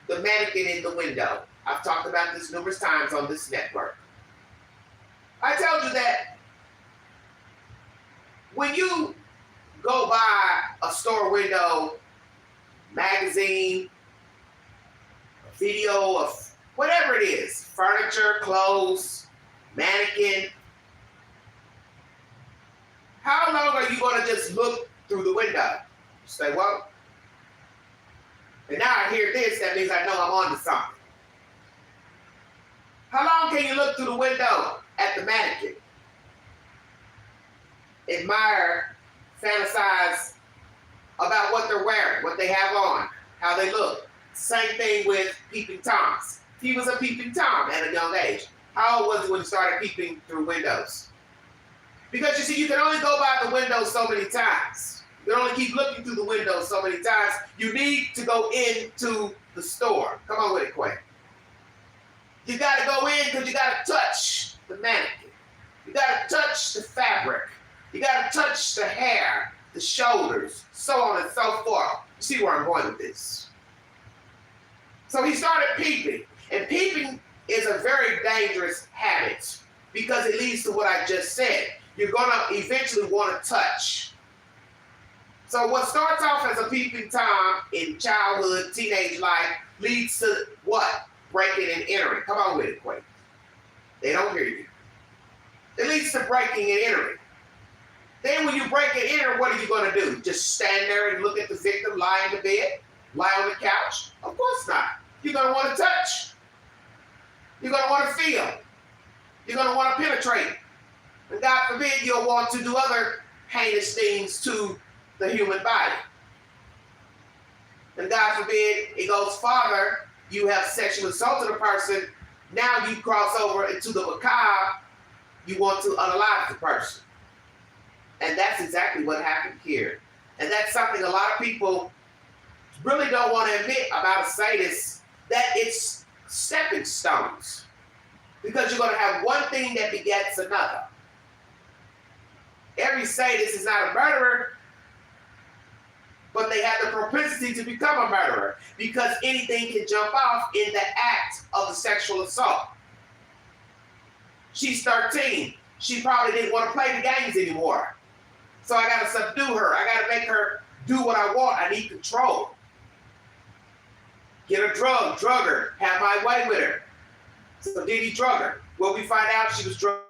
the mannequin in the window? I've talked about this numerous times on this network. I told you that when you go by a store window, magazine, a video of whatever it is, furniture, clothes, mannequin, how long are you going to just look through the window? You say, well, and now I hear this, that means I know I'm on to something. How long can you look through the window at the mannequin? Admire, fantasize about what they're wearing, what they have on, how they look. Same thing with peeping Toms. He was a peeping Tom at a young age. How old was he when he started peeping through windows? Because you see, you can only go by the window so many times. You can only keep looking through the window so many times. You need to go into the store. Come on with it, Quay. You got to go in because you got to touch the mannequin. You got to touch the fabric. You got to touch the hair, the shoulders, so on and so forth. You see where I'm going with this. So he started peeping. And peeping is a very dangerous habit because it leads to what I just said. You're going to eventually want to touch. So what starts off as a peeping Tom in childhood, teenage life, leads to what? Breaking and entering. Come on with it, Quay. They don't hear you. It leads to breaking and entering. Then when you break and enter, what are you going to do? Just stand there and look at the victim lie in the bed? Lie on the couch? Of course not. You're going to want to touch. You're going to want to feel. You're going to want to penetrate. And God forbid you'll want to do other heinous things to the human body. And God forbid it goes farther. You have sexually assaulted a person. Now you cross over into the macabre. You want to unalive the person. And that's exactly what happened here. And that's something a lot of people really don't want to admit about a sadist, that it's stepping stones. Because you're going to have one thing that begets another. Every sadist is not a murderer, but they have the propensity to become a murderer because anything can jump off in the act of the sexual assault. She's 13. She probably didn't want to play the games anymore. So I got to subdue her. I got to make her do what I want. I need control. Get her drug her, have my way with her. So did he drug her? Well, we find out she was drugged.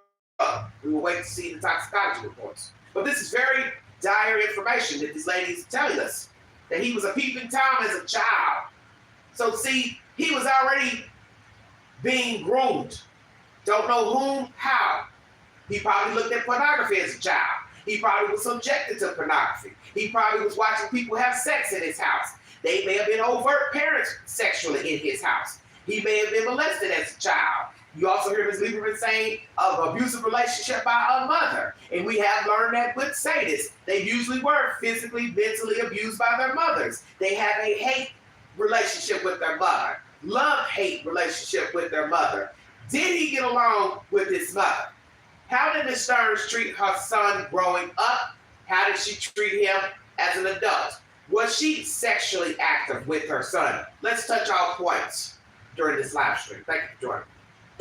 We will wait to see the toxicology reports. But this is very dire information that this lady is telling us, that he was a peeping Tom as a child. So see, he was already being groomed. Don't know whom, how. He probably looked at pornography as a child. He probably was subjected to pornography. He probably was watching people have sex in his house. They may have been overt parents sexually in his house. He may have been molested as a child. You also hear Ms. Lieberman saying of abusive relationship by a mother. And we have learned that with sadists, they usually were physically, mentally abused by their mothers. They have a hate relationship with their mother, love-hate relationship with their mother. Did he get along with his mother? How did Ms. Stearns treat her son growing up? How did she treat him as an adult? Was she sexually active with her son? Let's touch all points during this live stream. Thank you for joining.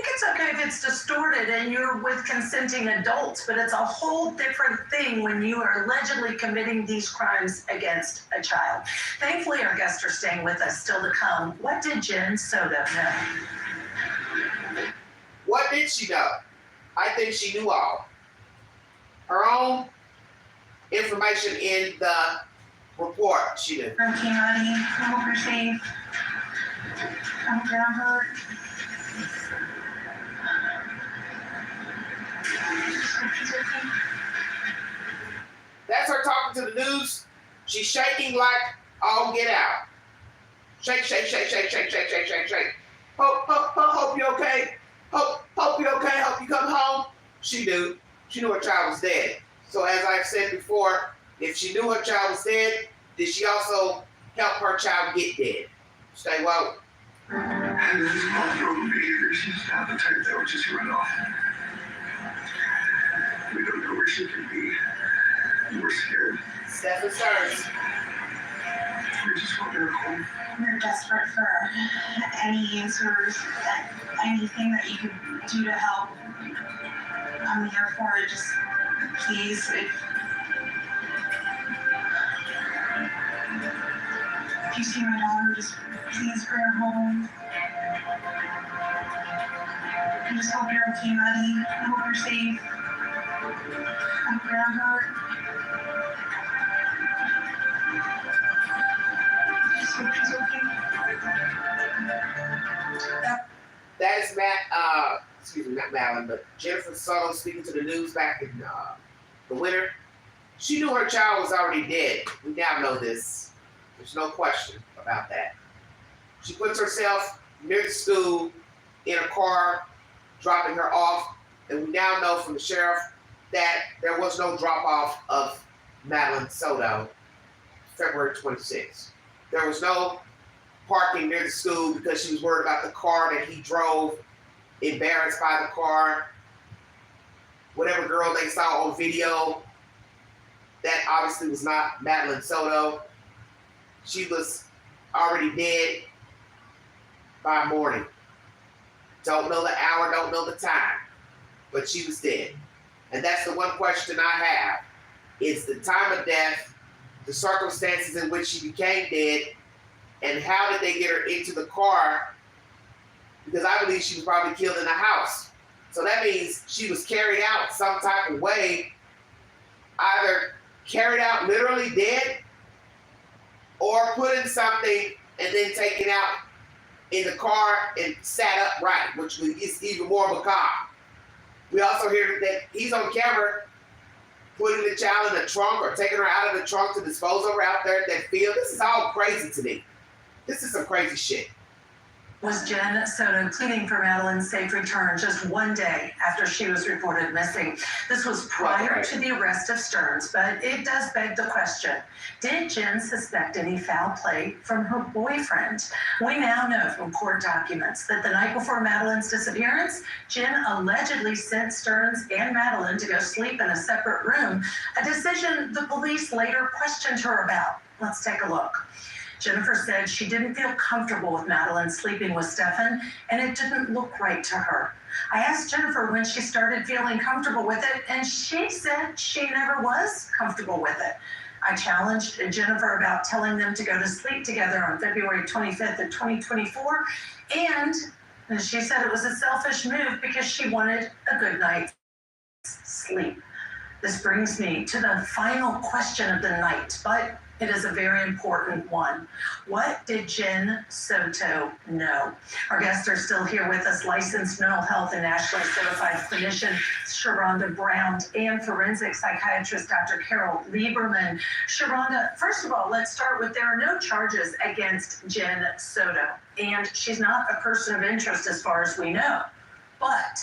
I think it's okay if it's distorted and you're with consenting adults, but it's a whole different thing when you are allegedly committing these crimes against a child. Thankfully, our guests are staying with us still to come. What did Jen Soto know? What did she know? I think she knew all. Her own information in the report, she did. Okay, honey. I hope you're safe. I hope you're not hurt. That's her talking to the news. She's shaking like all get out. Shake, shake, shake, shake, shake, shake, shake, shake, shake. Hope you okay. Hope you okay. Hope you come home. She knew. She knew her child was dead. So as I've said before, if she knew her child was dead, did she also help her child get dead? Stay woke. This is non-verbal behavior. She's not the type that would just run off. We don't know where she could be. We're scared. Stephen Stearns. We just want her home. We're desperate for any answers, anything that you can do to help. I'm here for it. Just please, if you see my daughter, just please bring her home. I just hope you're okay, buddy. I hope you're safe. I hope you're not hurt. I just hope she's okay. That is not Madeline, but Jennifer Soto speaking to the news back in the winter. She knew her child was already dead. We now know this. There's no question about that. She puts herself near the school in a car, dropping her off, and we now know from the sheriff that there was no drop-off of Madeline Soto February 26th. There was no parking near the school because she was worried about the car that he drove, embarrassed by the car. Whatever girl they saw on video, that obviously was not Madeline Soto. She was already dead by morning. Don't know the hour, don't know the time, but she was dead. And that's the one question I have, is the time of death, the circumstances in which she became dead, and how did they get her into the car? Because I believe she was probably killed in the house. So that means she was carried out some type of way, either carried out literally dead, or put in something and then taken out in the car and sat upright, which is even more macabre. We also hear that he's on camera putting the child in the trunk or taking her out of the trunk to dispose of her out there at that field. This is all crazy to me. This is some crazy shit. Was Jen Soto pleading for Madeline's safe return just one day after she was reported missing. This was prior to the arrest of Stearns, but it does beg the question, did Jen suspect any foul play from her boyfriend? We now know from court documents that the night before Madeline's disappearance, Jen allegedly sent Stearns and Madeline to go sleep in a separate room, a decision the police later questioned her about. Let's take a look. Jennifer said she didn't feel comfortable with Madeline sleeping with Stephen, and it didn't look right to her. I asked Jennifer when she started feeling comfortable with it, and she said she never was comfortable with it. I challenged Jennifer about telling them to go to sleep together on February 25th of 2024, and she said it was a selfish move because she wanted a good night's sleep. This brings me to the final question of the night, but It is a very important one. What did Jen Soto know? Our guests are still here with us, licensed mental health and nationally certified clinician Sharonda Brown and forensic psychiatrist Dr. Carol Lieberman. Sharonda, first of all, let's start with there are no charges against Jen Soto, and she's not a person of interest as far as we know. But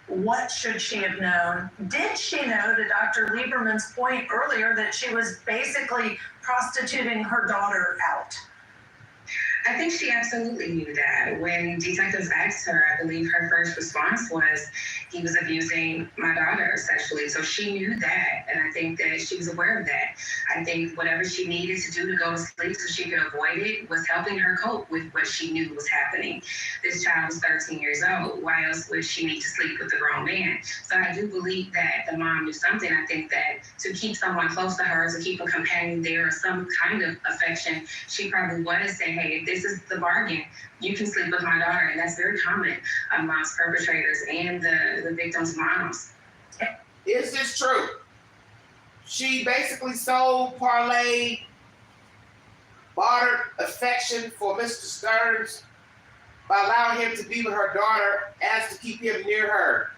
what should she have known? Did she know, to Dr. Lieberman's point earlier, that she was basically prostituting her daughter out? I think she absolutely knew that. When detectives asked her, I believe her first response was, he was abusing my daughter sexually. So she knew that, and I think that she was aware of that. I think whatever she needed to do to go to sleep so she could avoid it was helping her cope with what she knew was happening. This child was 13 years old. Why else would she need to sleep with a grown man? So I do believe that the mom knew something. I think that to keep someone close to her, to keep a companion there, or some kind of affection, she probably was saying, hey, if this is the bargain, you can sleep with my daughter. And that's very common amongst perpetrators and the victims' moms. Is this true? She basically sold, parlayed, bartered affection for Mr. Sterns by allowing him to be with her daughter as to keep him near her.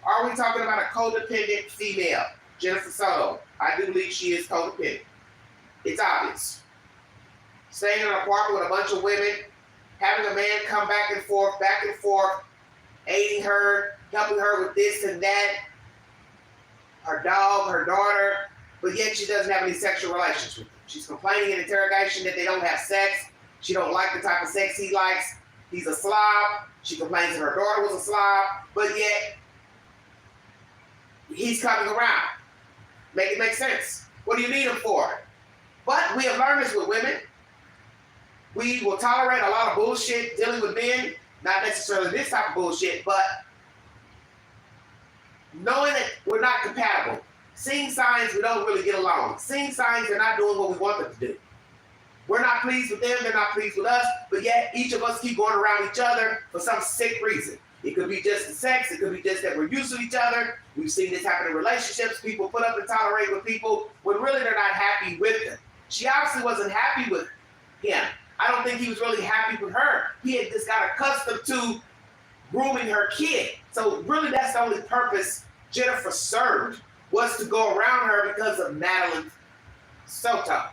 Are we talking about a codependent female, Jennifer Soto? I do believe she is codependent. It's obvious. Staying in an apartment with a bunch of women, having a man come back and forth, aiding her, helping her with this and that, her dog, her daughter, but yet she doesn't have any sexual relations with him. She's complaining in interrogation that they don't have sex. She don't like the type of sex he likes. He's a slob. She complains that her daughter was a slob, but yet he's coming around. Make it make sense. What do you need him for? But we have learned this with women. We will tolerate a lot of bullshit dealing with men, not necessarily this type of bullshit, but knowing that we're not compatible, seeing signs we don't really get along, seeing signs they're not doing what we want them to do. We're not pleased with them, they're not pleased with us, but yet each of us keep going around each other for some sick reason. It could be just the sex, it could be just that we're used to each other. We've seen this happen in relationships. People put up and tolerate with people when really they're not happy with them. She obviously wasn't happy with him. I don't think he was really happy with her. He had just got accustomed to grooming her kid. So really that's the only purpose Jennifer served, was to go around her because of Madeline Soto.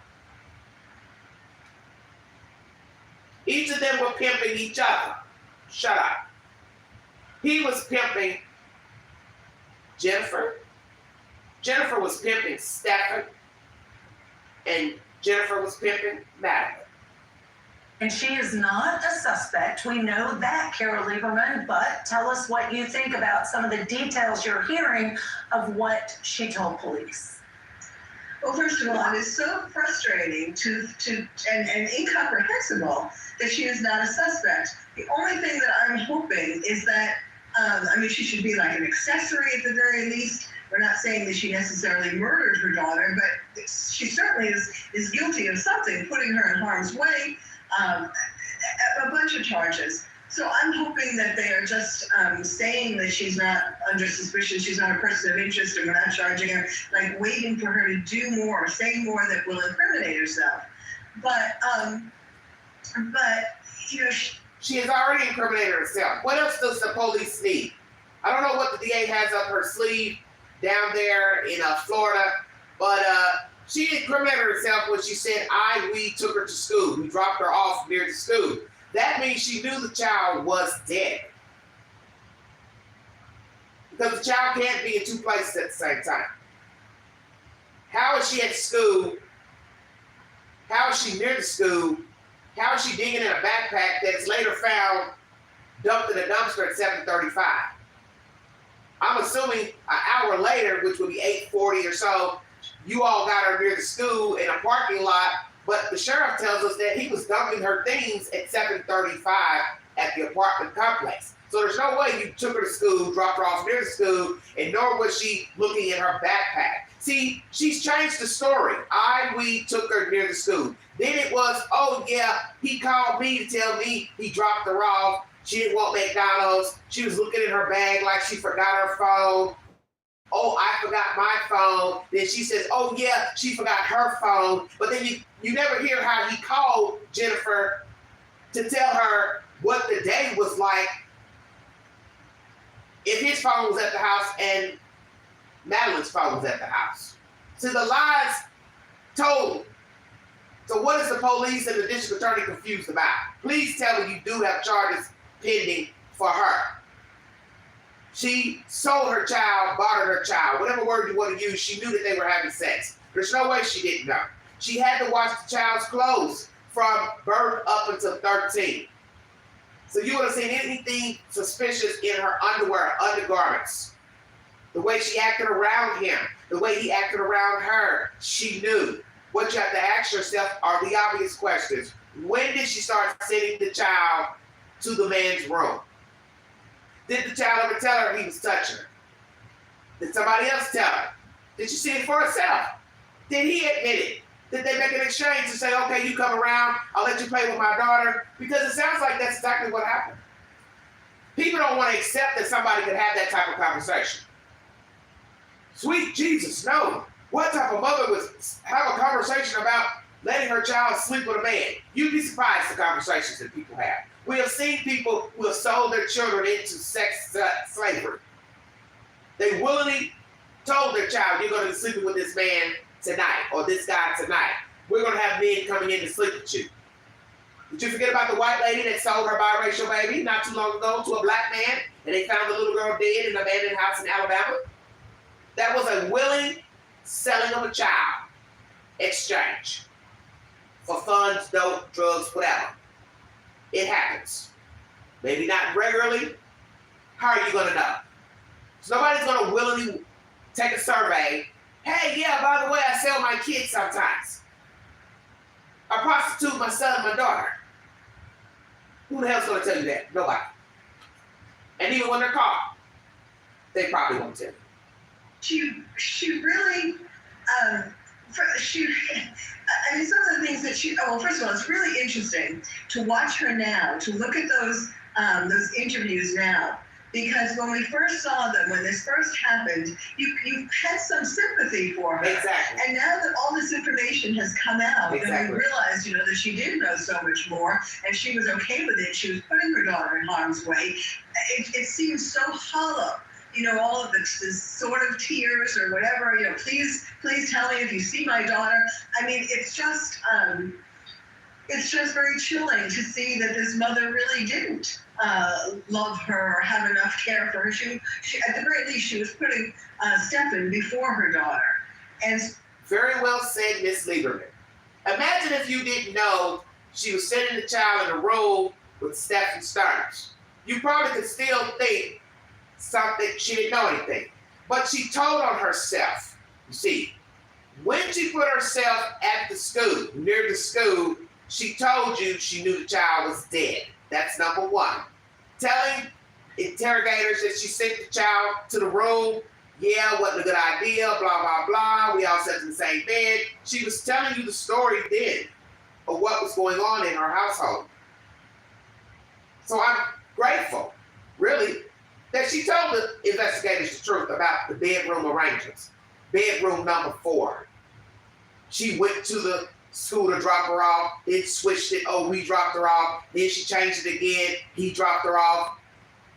Each of them were pimping each other. Shut up. He was pimping Jennifer. Jennifer was pimping Stephen. And Jennifer was pimping Madeline. And she is not a suspect. We know that, Carol Lieberman, but tell us what you think about some of the details you're hearing of what she told police. Well, first of all, it is so frustrating and incomprehensible that she is not a suspect. The only thing that I'm hoping is that, she should be like an accessory at the very least. We're not saying that she necessarily murdered her daughter, but she certainly is guilty of something, putting her in harm's way, a bunch of charges. So I'm hoping that they are just saying that she's not under suspicion, she's not a person of interest, and we're not charging her, like waiting for her to do more, say more that will incriminate herself. But she has already incriminated herself. What else does the police need? I don't know what the DA has up her sleeve down there in Florida, but she incriminated herself when she said, we took her to school. We dropped her off near the school. That means she knew the child was dead. Because the child can't be in two places at the same time. How is she at school? How is she near the school? How is she digging in a backpack that's later found dumped in a dumpster at 7:35? I'm assuming an hour later, which would be 8:40 or so, you all got her near the school in a parking lot, but the sheriff tells us that he was dumping her things at 7:35 at the apartment complex. So there's no way you took her to school, dropped her off near the school, and nor was she looking in her backpack. See, she's changed the story. We took her near the school. Then it was, he called me to tell me he dropped her off. She didn't want McDonald's. She was looking in her bag like she forgot her phone. oh, I forgot my phone. Then she says, oh yeah, she forgot her phone. But then you never hear how he called Jennifer to tell her what the day was like if his phone was at the house and Madeline's phone was at the house. So the lies told. So what is the police and the district attorney confused about? Please tell me you do have charges pending for her. She sold her child, bartered her child, whatever word you want to use. She knew that they were having sex. There's no way she didn't know. She had to wash the child's clothes from birth up until 13. So you would have seen anything suspicious in her underwear, undergarments. The way she acted around him, the way he acted around her, she knew. What you have to ask yourself are the obvious questions. When did she start sending the child to the man's room? Did the child ever tell her he was touching her? Did somebody else tell her? Did she see it for herself? Did he admit it? Did they make an exchange to say, okay, you come around, I'll let you play with my daughter? Because it sounds like that's exactly what happened. People don't want to accept that somebody could have that type of conversation. Sweet Jesus, no. What type of mother would have a conversation about letting her child sleep with a man? You'd be surprised the conversations that people have. We have seen people who have sold their children into sex slavery. They willingly told their child, you're going to be sleeping with this man tonight or this guy tonight. We're going to have men coming in to sleep with you. Did you forget about the white lady that sold her biracial baby not too long ago to a black man and they found the little girl dead in an abandoned house in Alabama? That was a willing selling of a child exchange for funds, dope, drugs, whatever. It happens. Maybe not regularly. How are you going to know? So nobody's going to willingly take a survey. Hey, yeah, by the way, I sell my kids sometimes. I prostitute my son and my daughter. Who the hell's going to tell you that? Nobody. And even when they're caught, they probably won't tell you. She really, I mean, some of the things that well, first of all, it's really interesting to watch her now, to look at those interviews now, because when we first saw them, when this first happened, you had some sympathy for her. Exactly. And now that all this information has come out, Exactly. and we realized, that she did know so much more, and she was okay with it, she was putting her daughter in harm's way, it seems so hollow. All of this sort of tears or whatever, please tell me if you see my daughter. I mean, it's just very chilling to see that this mother really didn't love her or have enough care for her. She at the very least, she was putting Stephen before her daughter. And very well said, Miss Lieberman. Imagine if you didn't know she was sending the child in a room with Stephen STERNS. You probably could still think something, she didn't know anything. But she told on herself. You see, when she put herself at the school, near the school, she told you she knew the child was dead. That's number one. Telling interrogators that she sent the child to the room, yeah, wasn't a good idea, blah, blah, blah. We all slept in the same bed. She was telling you the story then of what was going on in her household. So I'm grateful, really, that she told the investigators the truth about the bedroom arrangements. Bedroom number 4. She went to the school to drop her off, then switched it, oh, we dropped her off, then she changed it again, he dropped her off.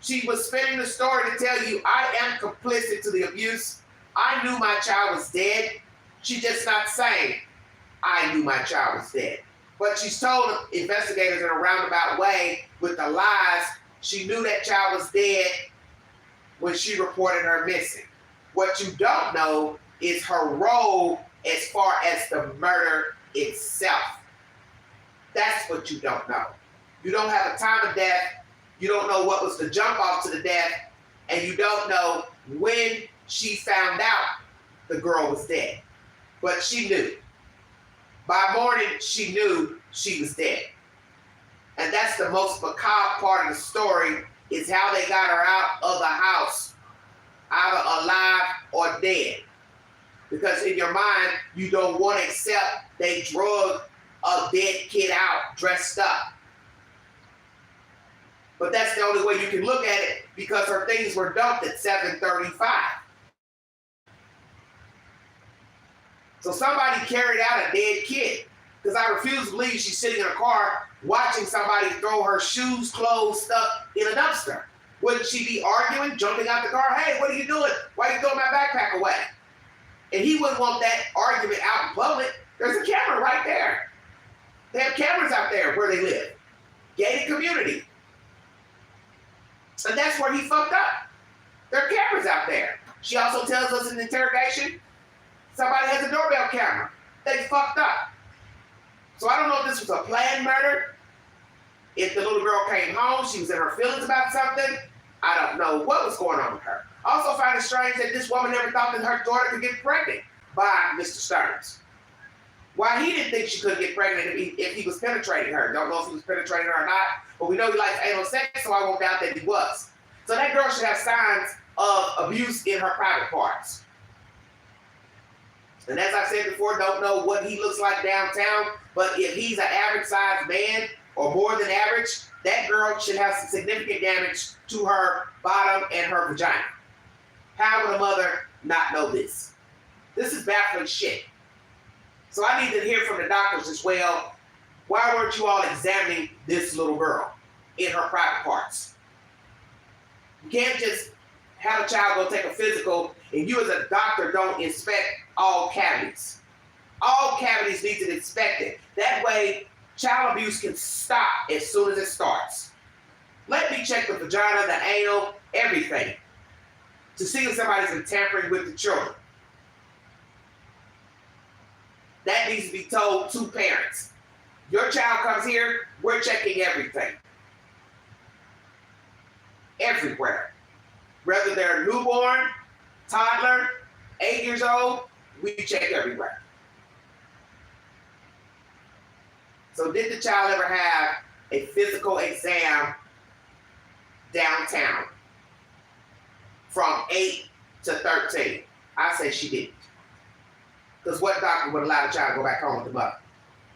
She was spinning the story to tell you, I am complicit to the abuse. I knew my child was dead. She's just not saying, I knew my child was dead. But she's told investigators in a roundabout way with the lies, she knew that child was dead when she reported her missing. What you don't know is her role as far as the murder itself. That's what you don't know. You don't have a time of death. You don't know what was the jump off to the death. And you don't know when she found out the girl was dead. But she knew. By morning, she knew she was dead. And that's the most macabre part of the story, is how they got her out of the house, either alive or dead. Because in your mind, you don't want to accept they drug a dead kid out dressed up. But that's the only way you can look at it, because her things were dumped at 7:35. So somebody carried out a dead kid. Because I refuse to believe she's sitting in a car watching somebody throw her shoes, clothes, stuff in a dumpster. Wouldn't she be arguing, jumping out the car? Hey, what are you doing? Why are you throwing my backpack away? And he wouldn't want that argument out in public. There's a camera right there. They have cameras out there where they live. Gated community. And that's where he fucked up. There are cameras out there. She also tells us in the interrogation, somebody has a doorbell camera. They fucked up. So I don't know if this was a planned murder. If the little girl came home, she was in her feelings about something. I don't know what was going on with her. I also find it strange that this woman never thought that her daughter could get pregnant by Mr. Sterns. Why he didn't think she could get pregnant if he was penetrating her. Don't know if he was penetrating her or not, but we know he likes anal sex, so I won't doubt that he was. So that girl should have signs of abuse in her private parts. And as I said before, don't know what he looks like downtown, but if he's an average sized man or more than average, that girl should have some significant damage to her bottom and her vagina. How would a mother not know this? This is baffling shit. So I need to hear from the doctors as well. Why weren't you all examining this little girl in her private parts? You can't just have a child go take a physical and you as a doctor don't inspect all cavities. All cavities need to be inspected. That way, child abuse can stop as soon as it starts. Let me check the vagina, the anal, everything to see if somebody's been tampering with the children. That needs to be told to parents. Your child comes here, we're checking everything. Everywhere. Whether they're newborn, toddler, 8 years old, we check everywhere. So did the child ever have a physical exam downtown from 8 to 13? I say she didn't. Because what doctor would allow the child to go back home with the mother?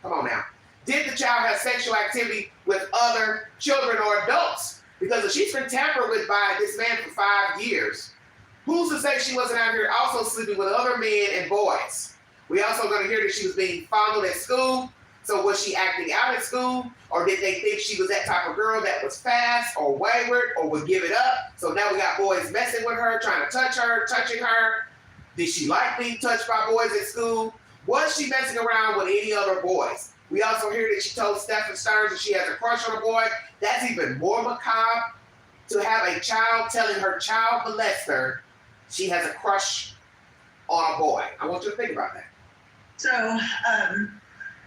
Come on now. Did the child have sexual activity with other children or adults? Because if she's been tampered with by this man for 5 years, who's to say she wasn't out here also sleeping with other men and boys? We also going to hear that she was being fondled at school. So was she acting out at school? Or did they think she was that type of girl that was fast or wayward or would give it up? So now we got boys messing with her, trying to touch her, touching her. Did she like being touched by boys at school? Was she messing around with any other boys? We also hear that she told Stephen Sterns that she has a crush on a boy. That's even more macabre, to have a child telling her child molester she has a crush on a boy. I want you to think about that.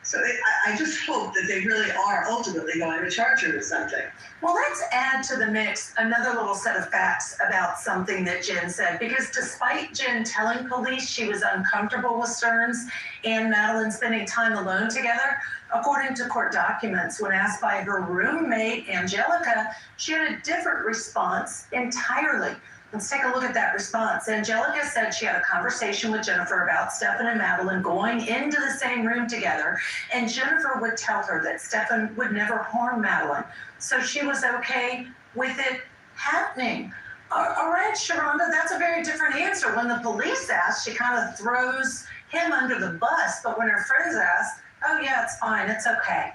So I just hope that they really are ultimately going to charge her with something. Well, let's add to the mix another little set of facts about something that Jen said, because despite Jen telling police she was uncomfortable with Sterns and Madeline spending time alone together, according to court documents, when asked by her roommate, Angelica, she had a different response entirely. Let's take a look at that response. Angelica said she had a conversation with Jennifer about Stephen and Madeline going into the same room together, and Jennifer would tell her that Stephen would never harm Madeline, so she was okay with it happening. All right, Sharonda, that's a very different answer. When the police asked, she kind of throws him under the bus, but when her friends asked, oh yeah, it's fine, it's okay.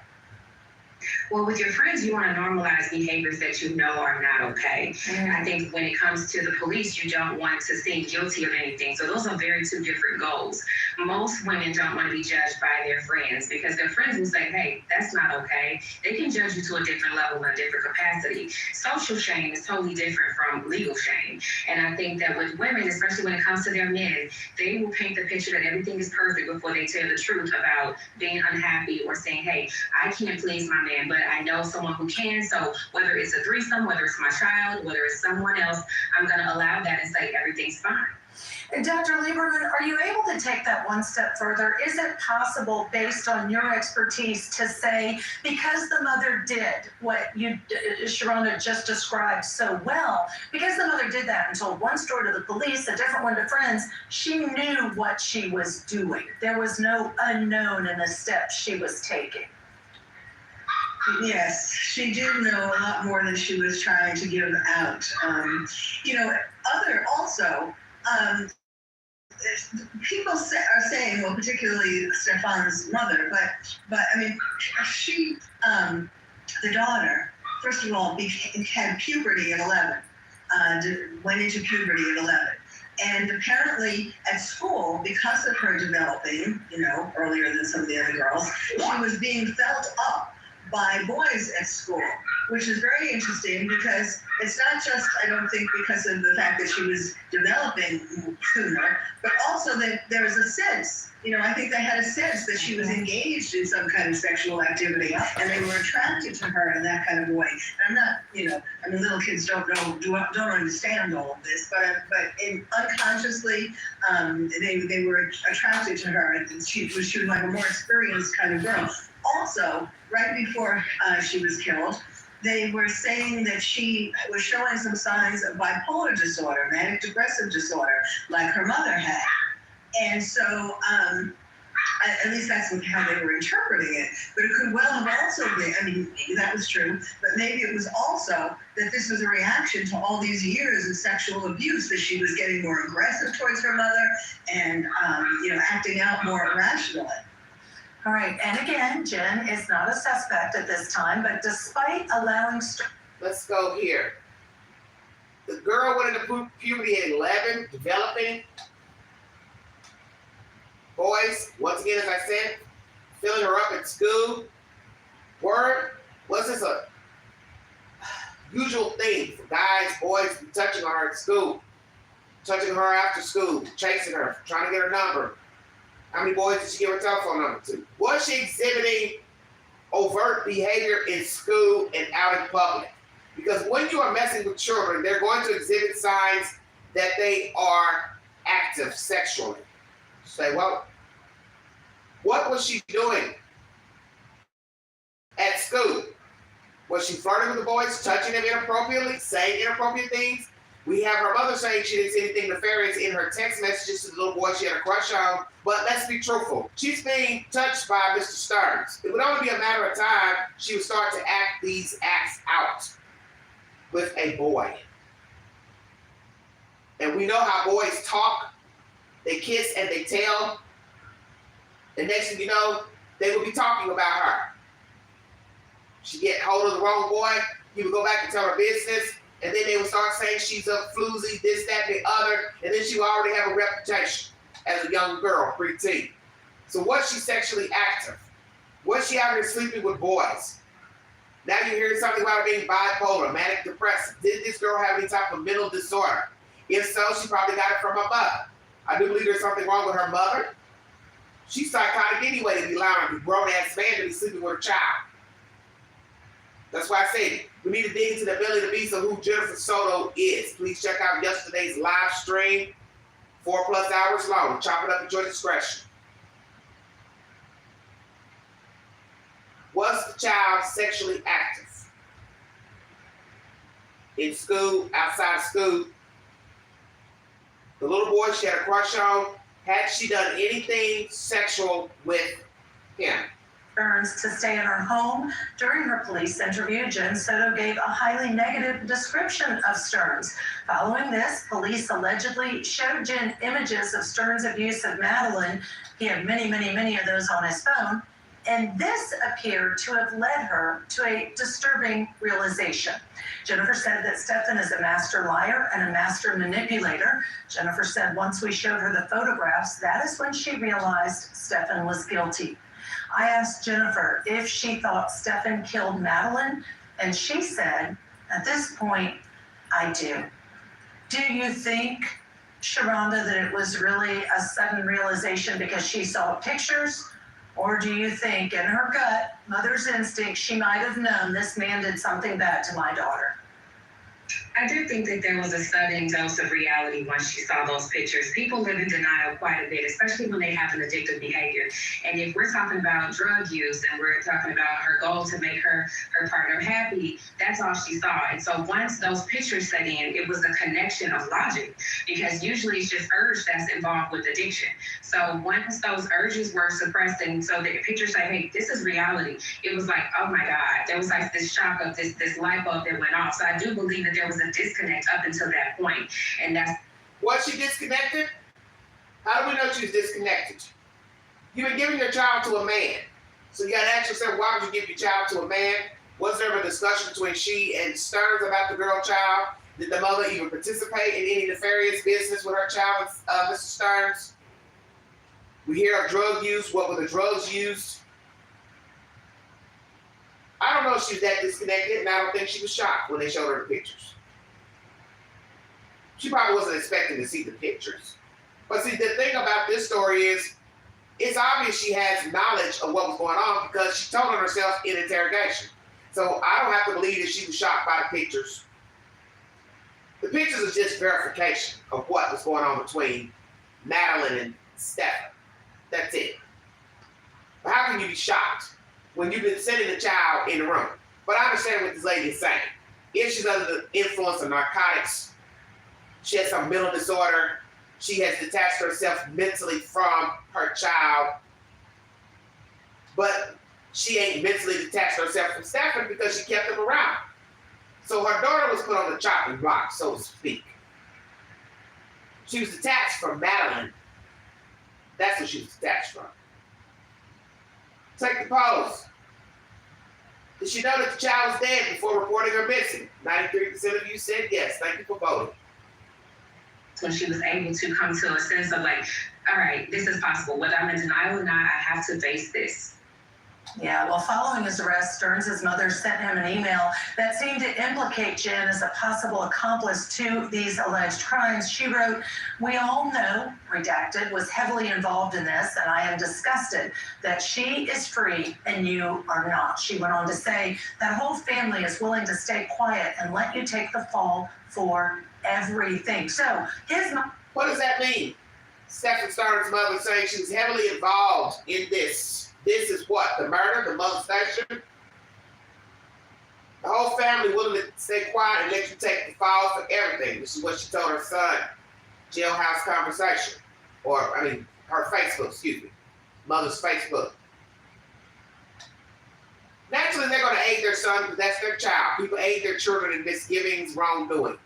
Well, with your friends, you want to normalize behaviors that you know are not okay. Mm-hmm. I think when it comes to the police, you don't want to seem guilty of anything. So those are two different goals. Most women don't want to be judged by their friends because their friends will say, hey, that's not okay. They can judge you to a different level in a different capacity. Social shame is totally different from legal shame. And I think that with women, especially when it comes to their men, they will paint the picture that everything is perfect before they tell the truth about being unhappy or saying, hey, I can't please my man, but I know someone who can. So whether it's a threesome, whether it's my child, whether it's someone else, I'm going to allow that and say everything's fine. Dr. Lieberman, are you able to take that one step further? Is it possible, based on your expertise, to say, because the mother did what you, Sharonda, just described so well, because the mother did that and told one story to the police, a different one to friends, she knew what she was doing. There was no unknown in the steps she was taking. Yes, she did know a lot more than she was trying to give out. people are saying, well, particularly Stefan's mother, but I mean, she, the daughter, first of all, had puberty at 11, went into puberty at 11. And apparently at school, because of her developing, earlier than some of the other girls, she was being felt up by boys at school, which is very interesting because it's not just, I don't think, because of the fact that she was developing sooner, but also that there was a sense, I think they had a sense that she was engaged in some kind of sexual activity and they were attracted to her in that kind of way. And I'm not, little kids don't understand all of this, but unconsciously, they were attracted to her, and she was like a more experienced kind of girl. Also, right before she was killed, they were saying that she was showing some signs of bipolar disorder, manic depressive disorder, like her mother had. And so, at least that's how they were interpreting it. But it could well have also been, maybe that was true, but maybe it was also that this was a reaction to all these years of sexual abuse, that she was getting more aggressive towards her mother and, acting out more irrationally. All right, and again, Jen is not a suspect at this time, but despite allowing... Let's go here. The girl went into puberty at 11, developing. Boys, once again, as I said, filling her up at school. Word, was this a usual thing for guys, boys to be touching on her at school, touching her after school, chasing her, trying to get her number? How many boys did she give her telephone number to? Was she exhibiting overt behavior in school and out in public? Because when you are messing with children, they're going to exhibit signs that they are active sexually. Say, well, what was she doing at school? Was she flirting with the boys, touching them inappropriately, saying inappropriate things? We have her mother saying she didn't see anything nefarious in her text messages to the little boy she had a crush on. But let's be truthful. She's being touched by Mr. Sterns. It would only be a matter of time she would start to act these acts out with a boy. And we know how boys talk. They kiss and they tell. And next thing you know, they will be talking about her. She get hold of the wrong boy. He would go back and tell her business. And then they would start saying she's a floozy, this, that, and the other. And then she would already have a reputation as a young girl, preteen. So was she sexually active? Was she out here sleeping with boys? Now you're hearing something about her being bipolar, manic depressive. Did this girl have any type of mental disorder? If so, she probably got it from her mother. I do believe there's something wrong with her mother. She's psychotic anyway to be allowing a grown-ass man to be sleeping with a child. That's why I said we need to dig into the ability to be so who Jennifer Soto is. Please check out yesterday's live stream, 4+ hours long. Chop it up at your discretion. Was the child sexually active? In school, outside of school? The little boy she had a crush on, had she done anything sexual with him? Sterns to stay in her home. During her police interview, Jen Soto gave a highly negative description of Sterns. Following this, police allegedly showed Jen images of Sterns' abuse of Madeline. He had many of those on his phone. And this appeared to have led her to a disturbing realization. Jennifer said that Stefan is a master liar and a master manipulator. Jennifer said once we showed her the photographs, that is when she realized Stefan was guilty. I asked Jennifer if she thought Stefan killed Madeline, and she said, at this point, I do. Do you think, Sharonda, that it was really a sudden realization because she saw pictures? Or do you think, in her gut, mother's instinct, she might have known this man did something bad to my daughter? I do think that there was a sudden dose of reality once she saw those pictures. People live in denial quite a bit, especially when they have an addictive behavior. And if we're talking about drug use and we're talking about her goal to make her partner happy, that's all she saw. And so once those pictures set in, it was a connection of logic, because usually it's just urge that's involved with addiction. So once those urges were suppressed and so the pictures say, hey, this is reality, it was like, oh my God, there was like this shock of this light bulb that went off. So I do believe that there was a disconnect up until that point, and that's... Was she disconnected? How do we know she's disconnected? You've been giving your child to a man. So you gotta ask yourself, why would you give your child to a man? Was there a discussion between she and Stearns about the girl child? Did the mother even participate in any nefarious business with her child, Mr. Stearns? We hear of drug use. What were the drugs used? I don't know if she was that disconnected, and I don't think she was shocked when they showed her the pictures. She probably wasn't expecting to see the pictures. But see, the thing about this story is, it's obvious she has knowledge of what was going on because she told on herself in interrogation. So I don't have to believe that she was shocked by the pictures. The pictures are just verification of what was going on between Madeline and Stephen. That's it. But how can you be shocked when you've been sending a child in the room? But I understand what this lady is saying. If she's under the influence of narcotics, she has some mental disorder, she has detached herself mentally from her child, but she ain't mentally detached herself from Stephen because she kept him around. So her daughter was put on the chopping block, so to speak. She was detached from Madeline. That's what she was detached from. Take the pose. Did she know that the child was dead before reporting her missing? 93% of you said yes. Thank you for voting. When she was able to come to a sense of like, all right, this is possible. Whether I'm in denial or not, I have to face this. Yeah, well, following his arrest, Stearns' mother sent him an email that seemed to implicate Jen as a possible accomplice to these alleged crimes. She wrote, "We all know, redacted, was heavily involved in this, and I am disgusted that she is free and you are not." She went on to say, "That whole family is willing to stay quiet and let you take the fall for everything." So his mom. What does that mean? Stephen Stearns' mother saying she was heavily involved in this. This is what? The murder? The molestation? The whole family willing to stay quiet and let you take the fall for everything. This is what she told her son. Jailhouse conversation. Or, her Facebook, excuse me. Mother's Facebook. Naturally, they're going to aid their son because that's their child. People aid their children in misgivings, wrongdoing.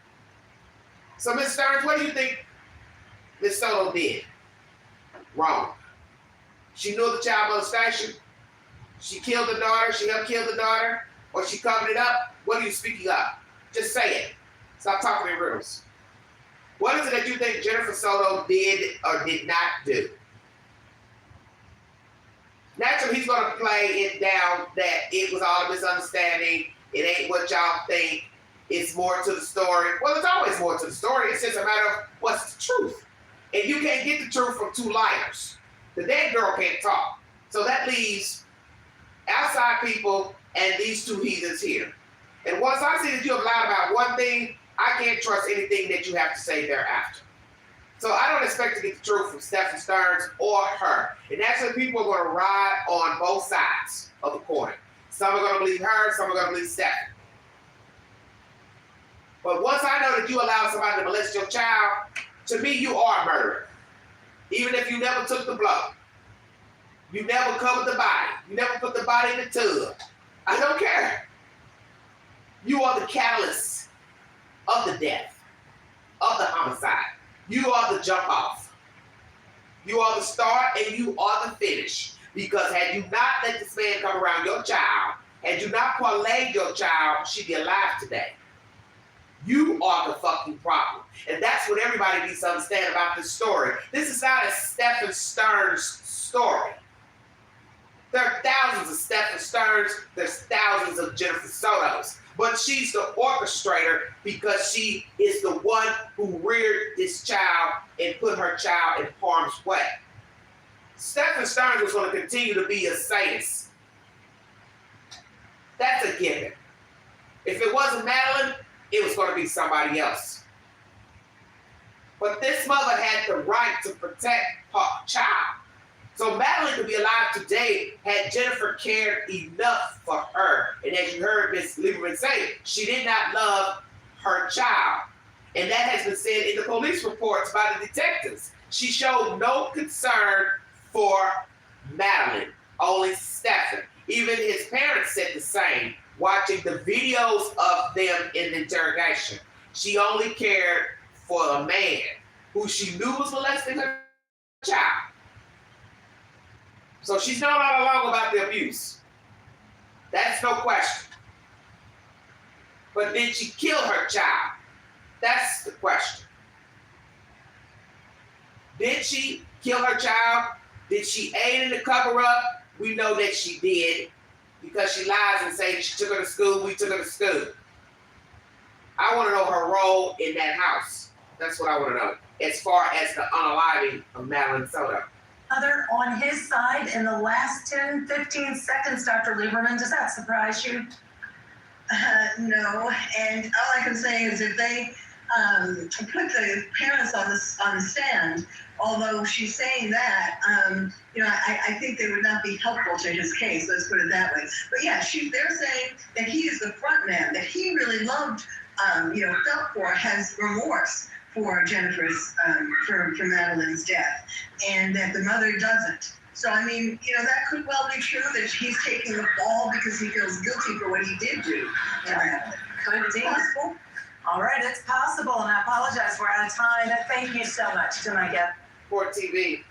So, Ms. Stearns, what do you think Ms. Soto did wrong? She knew of the child molestation. She killed the daughter. She helped kill the daughter. Or she covered it up. What are you speaking of? Just say it. Stop talking in riddles. What is it that you think Jennifer Soto did or did not do? Naturally, he's going to play it down that it was all a misunderstanding. It ain't what y'all think. It's more to the story. Well, it's always more to the story. It's just a matter of what's the truth. And you can't get the truth from two liars. The dead girl can't talk. So that leaves outside people and these two heathens here. And once I see that you have lied about one thing, I can't trust anything that you have to say thereafter. So I don't expect to get the truth from Stephen Stearns or her. And actually, people are going to ride on both sides of the coin. Some are going to believe her, some are going to believe Stephen. But once I know that you allowed somebody to molest your child, to me, you are a murderer. Even if you never took the blow. You never covered the body. You never put the body in the tub. I don't care. You are the catalyst of the death, of the homicide. You are the jump off. You are the start and you are the finish. Because had you not let this man come around your child, had you not parlayed your child, she'd be alive today. You are the fucking problem. And that's what everybody needs to understand about this story. This is not a Stephen Stearns story. There are thousands of Stephen Stearns. There's thousands of Jennifer Sotos. But she's the orchestrator because she is the one who reared this child and put her child in harm's way. Stephen Stearns was going to continue to be a sadist. That's a given. If it wasn't Madeline, it was going to be somebody else. But this mother had the right to protect her child. So Madeline could be alive today had Jennifer cared enough for her. And as you heard Ms. Lieberman say, she did not love her child. And that has been said in the police reports by the detectives. She showed no concern for Madeline, only Stephen. Even his parents said the same, watching the videos of them in the interrogation. She only cared for a man who she knew was molesting her child. So she's known all along about the abuse. That's no question. But did she kill her child? That's the question. Did she kill her child? Did she aid in the cover-up? We know that she did because she lies and says she took her to school, we took her to school. I want to know her role in that house. That's what I want to know. As far as the unaliving of Madeline Soto. Mother on his side in the last 10, 15 seconds, Dr. Lieberman. Does that surprise you? No, and all I can say is if they put the parents on the stand, although she's saying that, I think they would not be helpful to his case. Let's put it that way. But yeah, they're saying that he is the front man, that he really loved, felt for, has remorse for Jennifer's, for Madeline's death, and that the mother doesn't. So, I mean, that could well be true that he's taking the fall because he feels guilty for what he did do. Could be possible. All right, it's possible, and I apologize, we're out of time. Thank you so much to my guest. Court TV.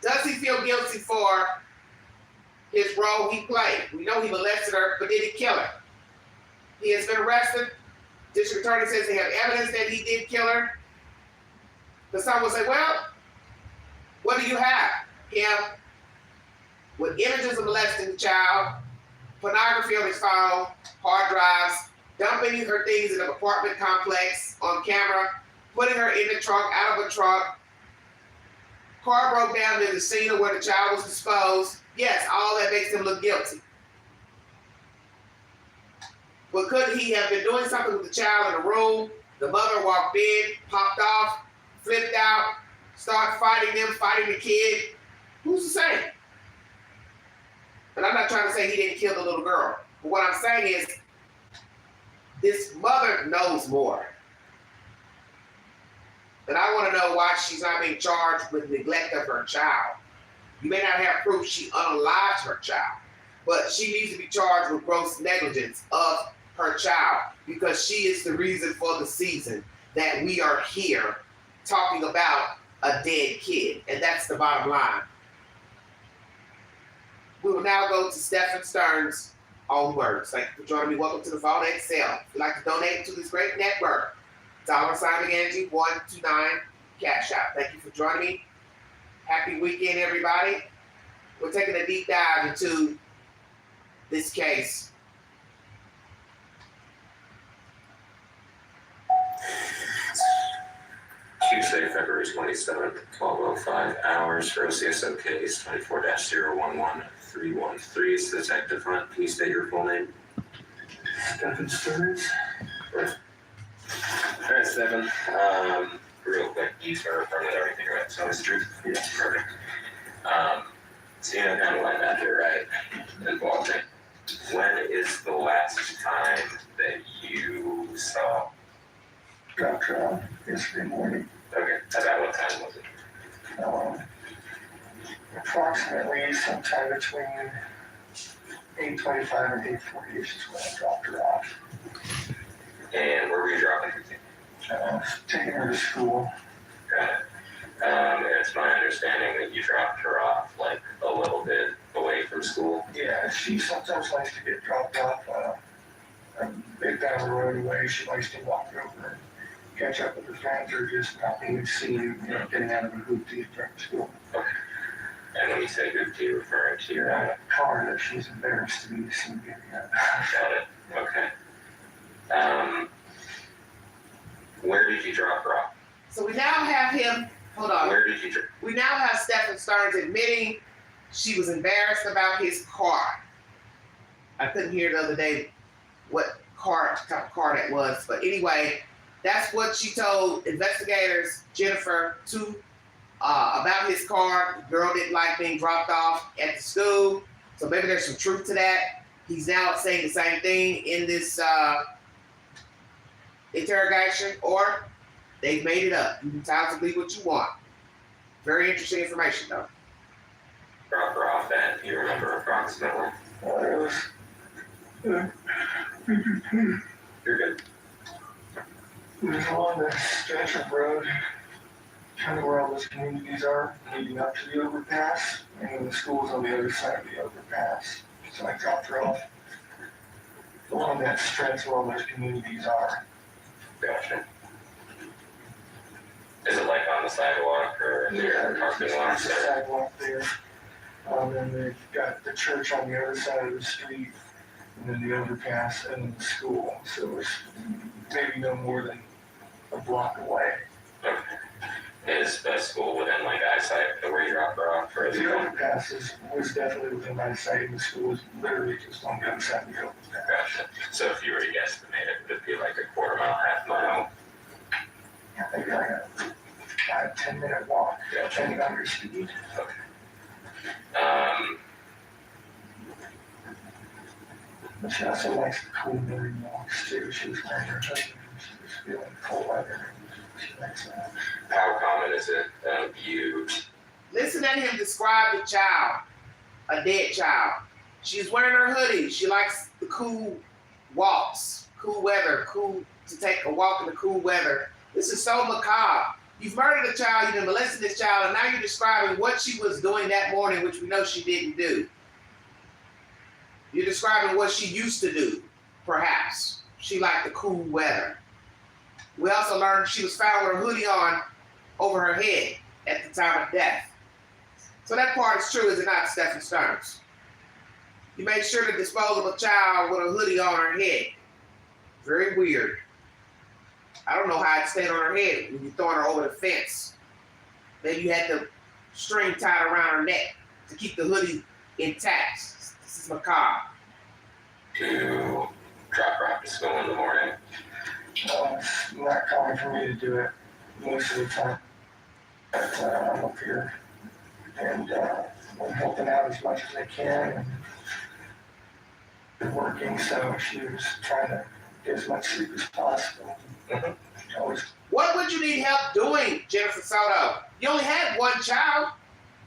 Does he feel guilty for his role he played? We know he molested her, but did he kill her? He has been arrested. District Attorney says they have evidence that he did kill her. But some will say, well, what do you have? Him with images of molesting the child, pornography on his phone, hard drives, dumping her things in an apartment complex on camera, putting her in the trunk, out of a trunk. Car broke down in the scene of where the child was disposed. Yes, all that makes him look guilty. But could he have been doing something with the child in the room? The mother walked in, popped off, flipped out, started fighting them, fighting the kid. Who's to say? And I'm not trying to say he didn't kill the little girl. But what I'm saying is, this mother knows more. And I want to know why she's not being charged with neglect of her child. You may not have proof she unalived her child, but she needs to be charged with gross negligence of her child because she is the reason for the season that we are here talking about a dead kid. And that's the bottom line. We will now go to STERNS' own words. Thank you for joining me. Welcome to the Vault Excel. If you'd like to donate to this great network, $129 Cash App. Thank you for joining me. Happy weekend, everybody. We're taking a deep dive into this case. Tuesday, February 27th, 12:05 hours for OCSO case 24-011313. It's the detective front. Can you state your full name? Stephen Stearns. Right. All right, Stephen. Real quick, you start with everything, right? So it's true. Yeah, perfect. So you know kind of what I'm after, right? Involved me. When is the last time that you saw? Dropped her off yesterday morning. Okay, about what time was it? Approximately sometime between 8:25 and 8:40 is when I dropped her off. And where were you dropping her to? Taking her to school. Got it. And it's my understanding that you dropped her off like a little bit away from school. Yeah, she sometimes likes to get dropped off a bit down the road away. She likes to walk over and catch up with her friends or just not being seen, getting out of a hoopty from school. Okay. And when you say hoopty, you're referring to your Car that she's embarrassed to be seen getting out. Got it. Okay. Where did you drop her off? So we now have him, hold on. Where did you drop? We now have Stephen Stearns admitting she was embarrassed about his car. I couldn't hear the other day what type of car that was. But anyway, that's what she told investigators, Jennifer, about his car. The girl didn't like being dropped off at the school. So maybe there's some truth to that. He's now saying the same thing in this interrogation, or they've made it up. You can tell to believe what you want. Very interesting information, though. Drop her off at, you remember approximately? It was, You're good. it was along the stretch of road kind of where all those communities are, leading up to the overpass, and then the school's on the other side of the overpass. So I dropped her off along that stretch where all those communities are. Gotcha. Is it like on the sidewalk or near the parking lot? There's a sidewalk there. And they've got the church on the other side of the street, and then the overpass, and then the school. So it's maybe no more than a block away. Okay. Is the school within like eyesight of where you drop her off, or is it? The overpass was definitely within my sight, and the school is literally just on the other side of the overpass. Gotcha. So if you were to guesstimate it, would it be like a quarter mile, half mile? Yeah, maybe like a 5-10 minute walk, Gotcha. depending on your speed. But she also likes the cool morning walks too. She was wearing her hoodie, and she was feeling cold weather. She likes that. How common is it you? Listen at him describe the child, a dead child. She's wearing her hoodie. She likes the cool walks, cool weather, cool to take a walk in the cool weather. This is so macabre. You've murdered a child, you've molested this child, and now you're describing what she was doing that morning, which we know she didn't do. You're describing what she used to do, perhaps. She liked the cool weather. We also learned she was found with her hoodie on over her head at the time of death. So that part is true, is it not, Stephen STERNS? You made sure to dispose of a child with a hoodie on her head. Very weird. I don't know how it stayed on her head when you throwing her over the fence. Maybe you had the string tied around her neck to keep the hoodie intact. This is macabre. To drop her off to school in the morning? It's not common for me to do it most of the time. But I'm up here and I'm helping out as much as I can and working, so she was trying to get as much sleep as possible. What would you need help doing, Jennifer Soto? You only had one child.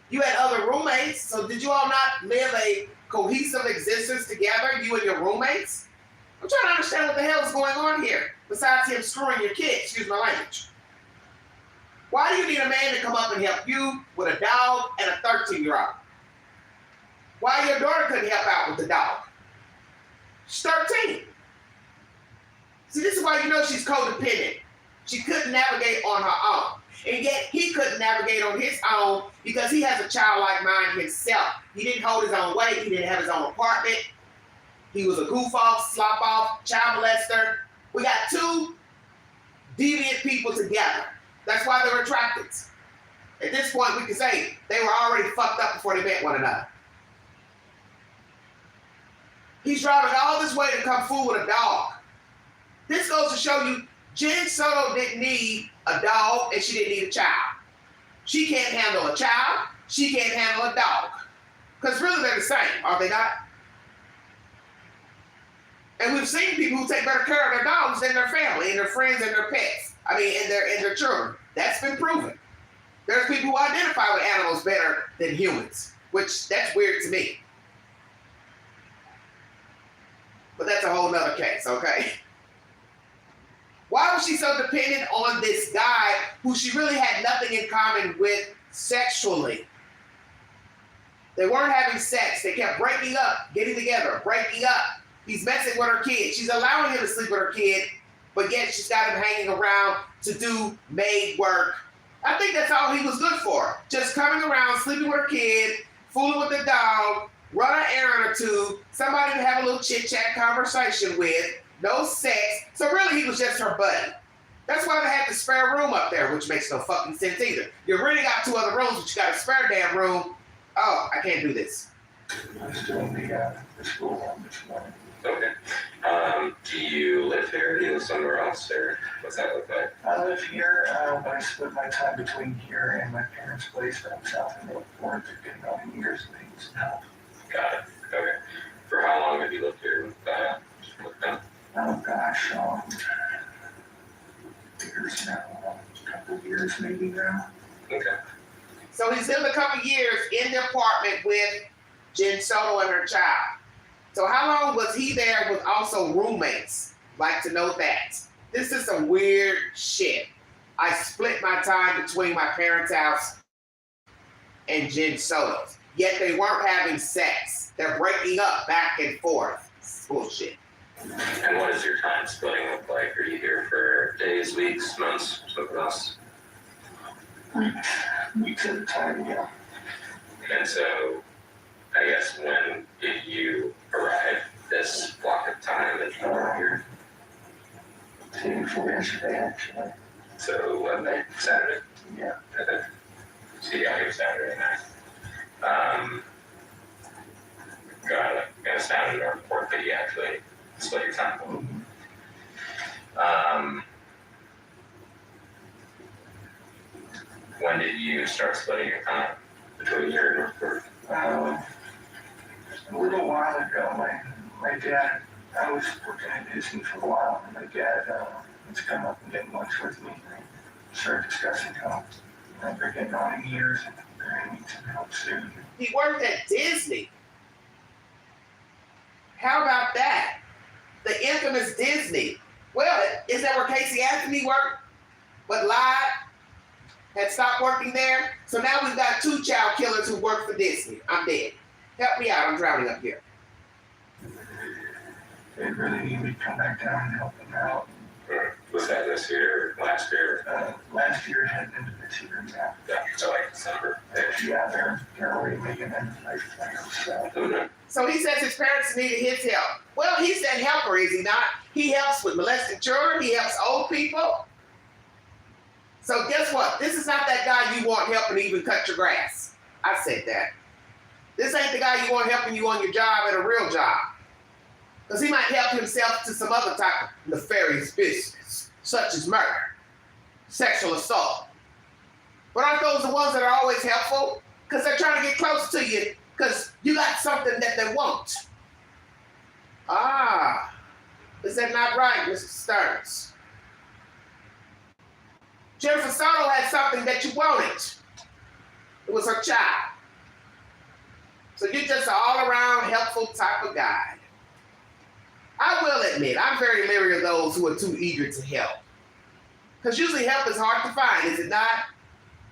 You had other roommates, so did you all not live a cohesive existence together, you and your roommates? I'm trying to understand what the hell is going on here, besides him screwing your kid, excuse my language. Why do you need a man to come up and help you with a dog and a 13-year-old? Why your daughter couldn't help out with the dog? She's 13. See, this is why you know she's codependent. She couldn't navigate on her own. And yet he couldn't navigate on his own because he has a childlike mind himself. He didn't hold his own weight. He didn't have his own apartment. He was a goof off, slop off, child molester. We got two deviant people together. That's why they're attracted. At this point, we can say they were already fucked up before they met one another. He's driving all this way to come fool with a dog. This goes to show you Jen Soto didn't need a dog and she didn't need a child. She can't handle a child. She can't handle a dog. Because really they're the same, are they not? And we've seen people who take better care of their dogs than their family and their friends and their pets. I mean, and their children. That's been proven. There's people who identify with animals better than humans, which that's weird to me. But that's a whole nother case, okay? Why was she so dependent on this guy who she really had nothing in common with sexually? They weren't having sex. They kept breaking up, getting together, breaking up. He's messing with her kid. She's allowing him to sleep with her kid, but yet she's got him hanging around to do maid work. I think that's all he was good for. Just coming around, sleeping with her kid, fooling with the dog, run an errand or two, somebody to have a little chit-chat conversation with, no sex. So really he was just her buddy. That's why they had the spare room up there, which makes no fucking sense either. You really got two other rooms, but you got a spare damn room. Oh, I can't do this. I'm still in the school one this morning. Okay. Do you live here? Do you live somewhere else, or what's that look like? I live here, but I split my time between here and my parents' place down south in North to get on years of things now. Got it. Okay. For how long have you lived here with them? Oh gosh, years now, a couple of years maybe now. Okay. So he's lived a couple years in the apartment with Jen Soto and her child. So how long was he there with also roommates? Like to know that. This is some weird shit. I split my time between my parents' house and Jen Soto's. Yet they weren't having sex. They're breaking up back and forth. It's bullshit. And what does your time splitting look like? Are you here for days, weeks, months, something else? Weeks at a time, yeah. And so, I guess when did you arrive this block of time that you were here? Day before yesterday, actually. So, what night? Saturday? Yeah. Okay. So you got here Saturday night. Got astounded to report that you actually split your time. When did you start splitting your time between your and Northport? A little while ago, my dad, I was working at Disney for a while, and my dad was coming up and getting lunch with me. We started discussing how they're getting on in years and they're going to need some help soon. He worked at Disney. How about that? The infamous Disney. Well, is that where Casey Anthony worked, but lied? Had stopped working there? So now we've got 2 child killers who work for Disney. I'm dead. Help me out, I'm drowning up here. They really need me to come back down and help them out. Was that this year or last year? Last year had into this year now. Yeah, so like December. Yeah, they're already making end of life plans. So. Okay. So he says his parents needed his help. Well, he's that helper, is he not? He helps with molested children. He helps old people. So guess what? This is not that guy you want helping to even cut your grass. I said that. This ain't the guy you want helping you on your job at a real job. Because he might help himself to some other type of nefarious business, such as murder, sexual assault. But aren't those the ones that are always helpful? Because they're trying to get close to you because you got something that they want. Ah, is that not right, Mr. Sterns? Jennifer Soto had something that you wanted. It was her child. So you're just an all-around helpful type of guy. I will admit, I'm very leery of those who are too eager to help. Because usually help is hard to find, is it not?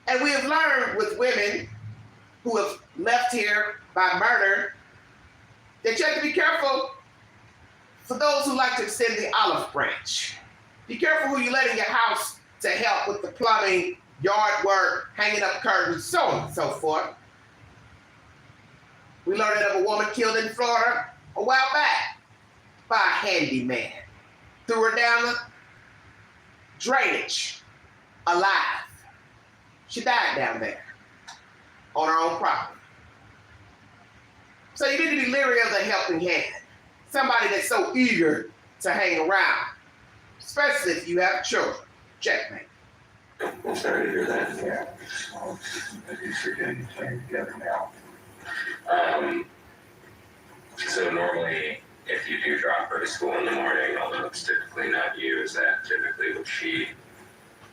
And we have learned with women who have left here by murder that you have to be careful for those who like to extend the olive branch. Be careful who you let in your house to help with the plumbing, yard work, hanging up curtains, so on and so forth. We learned of a woman killed in Florida a while back by a handyman. Threw her down the drainage, alive. She died down there on her own property. So you need to be leery of the helping hand. Somebody that's so eager to hang around, especially if you have children. Checkmate. I'm sorry to hear that. Yeah, so at least they're getting playing together now. So normally, if you do drop her to school in the morning, although it's typically not you, is that typically what she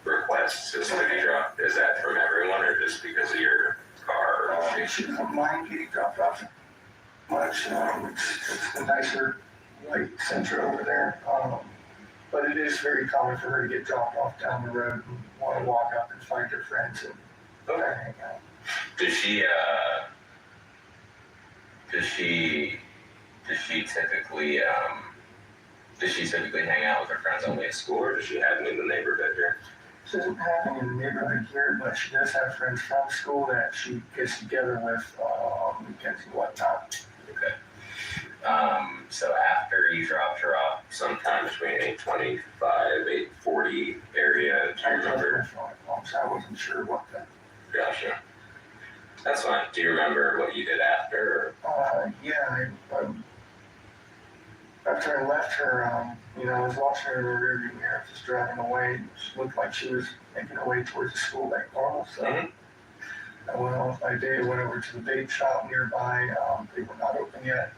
requests is to be dropped? Is that from everyone or just because of your car? She doesn't mind getting dropped off much. It's a nicer light center over there. But it is very common for her to get dropped off down the road and want to walk up and find her friends and hang out. Does she typically hang out with her friends only at school, or does she have them in the neighborhood here? She doesn't have any in the neighborhood here, but she does have friends from school that she gets together with weekends and whatnot. Okay. So after you dropped her off sometime between 8:25, 8:40 area, do you remember? I wasn't sure what that. Gotcha. That's fine. Do you remember what you did after? Yeah, after I left her, I was watching her in the rearview mirror, just driving away. She looked like she was making her way towards the school like normal, so I went on with my day, went over to the bait shop nearby. They were not open yet.